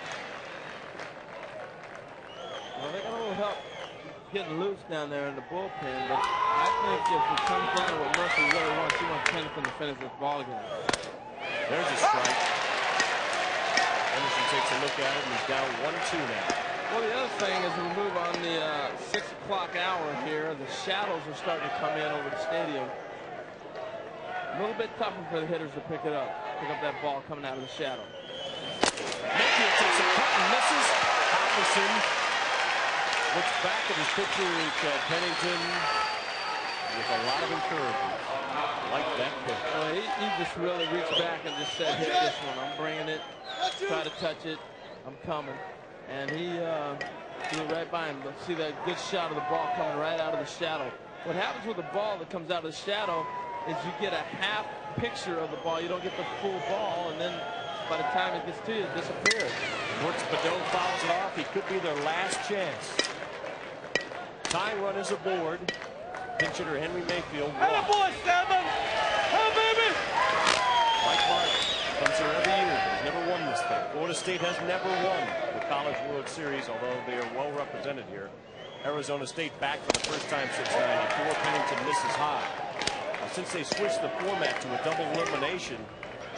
Well, they got a little help getting loose down there in the bullpen, but I think if it comes down to what Murphy really wants, he wants Pennington to finish this ball game. There's a strike. Henderson takes a look at it and he's down 1-2 now. Well, the other thing is we move on the 6 o'clock hour here. The shadows are starting to come in over the stadium. A little bit tougher for the hitters to pick up that ball coming out of the shadow. Mayfield takes a cut and misses. Halverson looks back at his pitcher, Pennington, with a lot of encouragement. Like that pitch. Well, he just really reached back and just said, hit this one. I'm bringing it. Try to touch it. I'm coming. And he threw it right by him. But see that good shot of the ball coming right out of the shadow. What happens with the ball that comes out of the shadow is you get a half picture of the ball. You don't get the full ball, and then by the time it gets to you, it disappears. Brooks Badeau fouls it off. He could be their last chance. Tying run is aboard. Pinch hitter Henry Mayfield. Hey, boy, Stedman! Hey, baby! Mike Martin comes here every year, but he's never won this thing. Florida State has never won the College World Series, although they are well represented here. Arizona State back for the first time since '94. Pennington misses high. Since they switched the format to a double elimination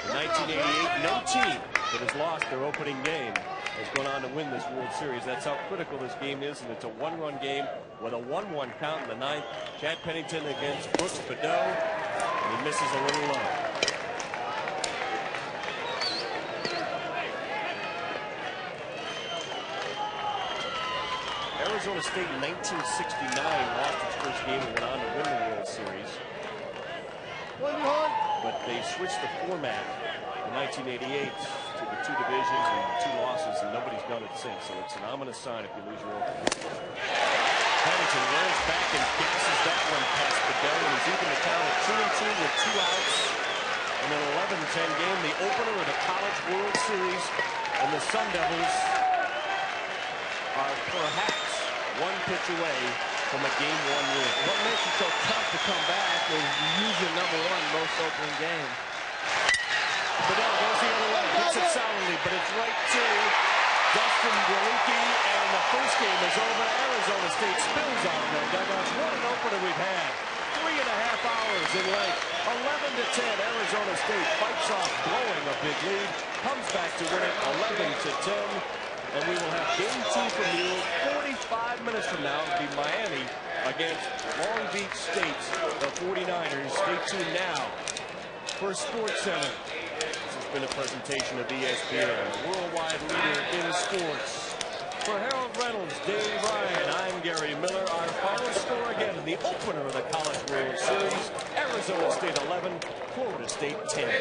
in 1988, no team that has lost their opening game has gone on to win this World Series. That's how critical this game is, and it's a one-run game with a 1-1 count in the ninth. Chad Pennington against Brooks Badeau, and he misses a little low. Arizona State in 1969 lost its first game and went on to win the World Series. But they switched the format in 1988 to the 2 divisions and 2 losses, and nobody's done it since. So it's an ominous sign if you lose your opener. Pennington rolls back and gasses that one past Badeau, and he's even the count at 2-2 with 2 outs. And an 11-10 game, the opener of the College World Series, and the Sun Devils are perhaps 1 pitch away from a Game 1 win. What makes it so tough to come back is usually #1 most opening game. Badeau goes the other way, hits it solidly, but it's right to Dustin Welinke, and the first game is over. Arizona State spills out of their dugouts. What an opener we've had. 3.5 hours in length. 11-10. Arizona State fights off blowing a big lead, comes back to win it 11-10. And we will have Game 2 from you 45 minutes from now. It'll be Miami against Long Beach State, the 49ers. Stay tuned now for SportsCenter. This has been a presentation of ESPN, a worldwide leader in sports. For Harold Reynolds, Dave Ryan, I'm Gary Miller. Our final score again in the opener of the College World Series. Arizona State 11, Florida State 10.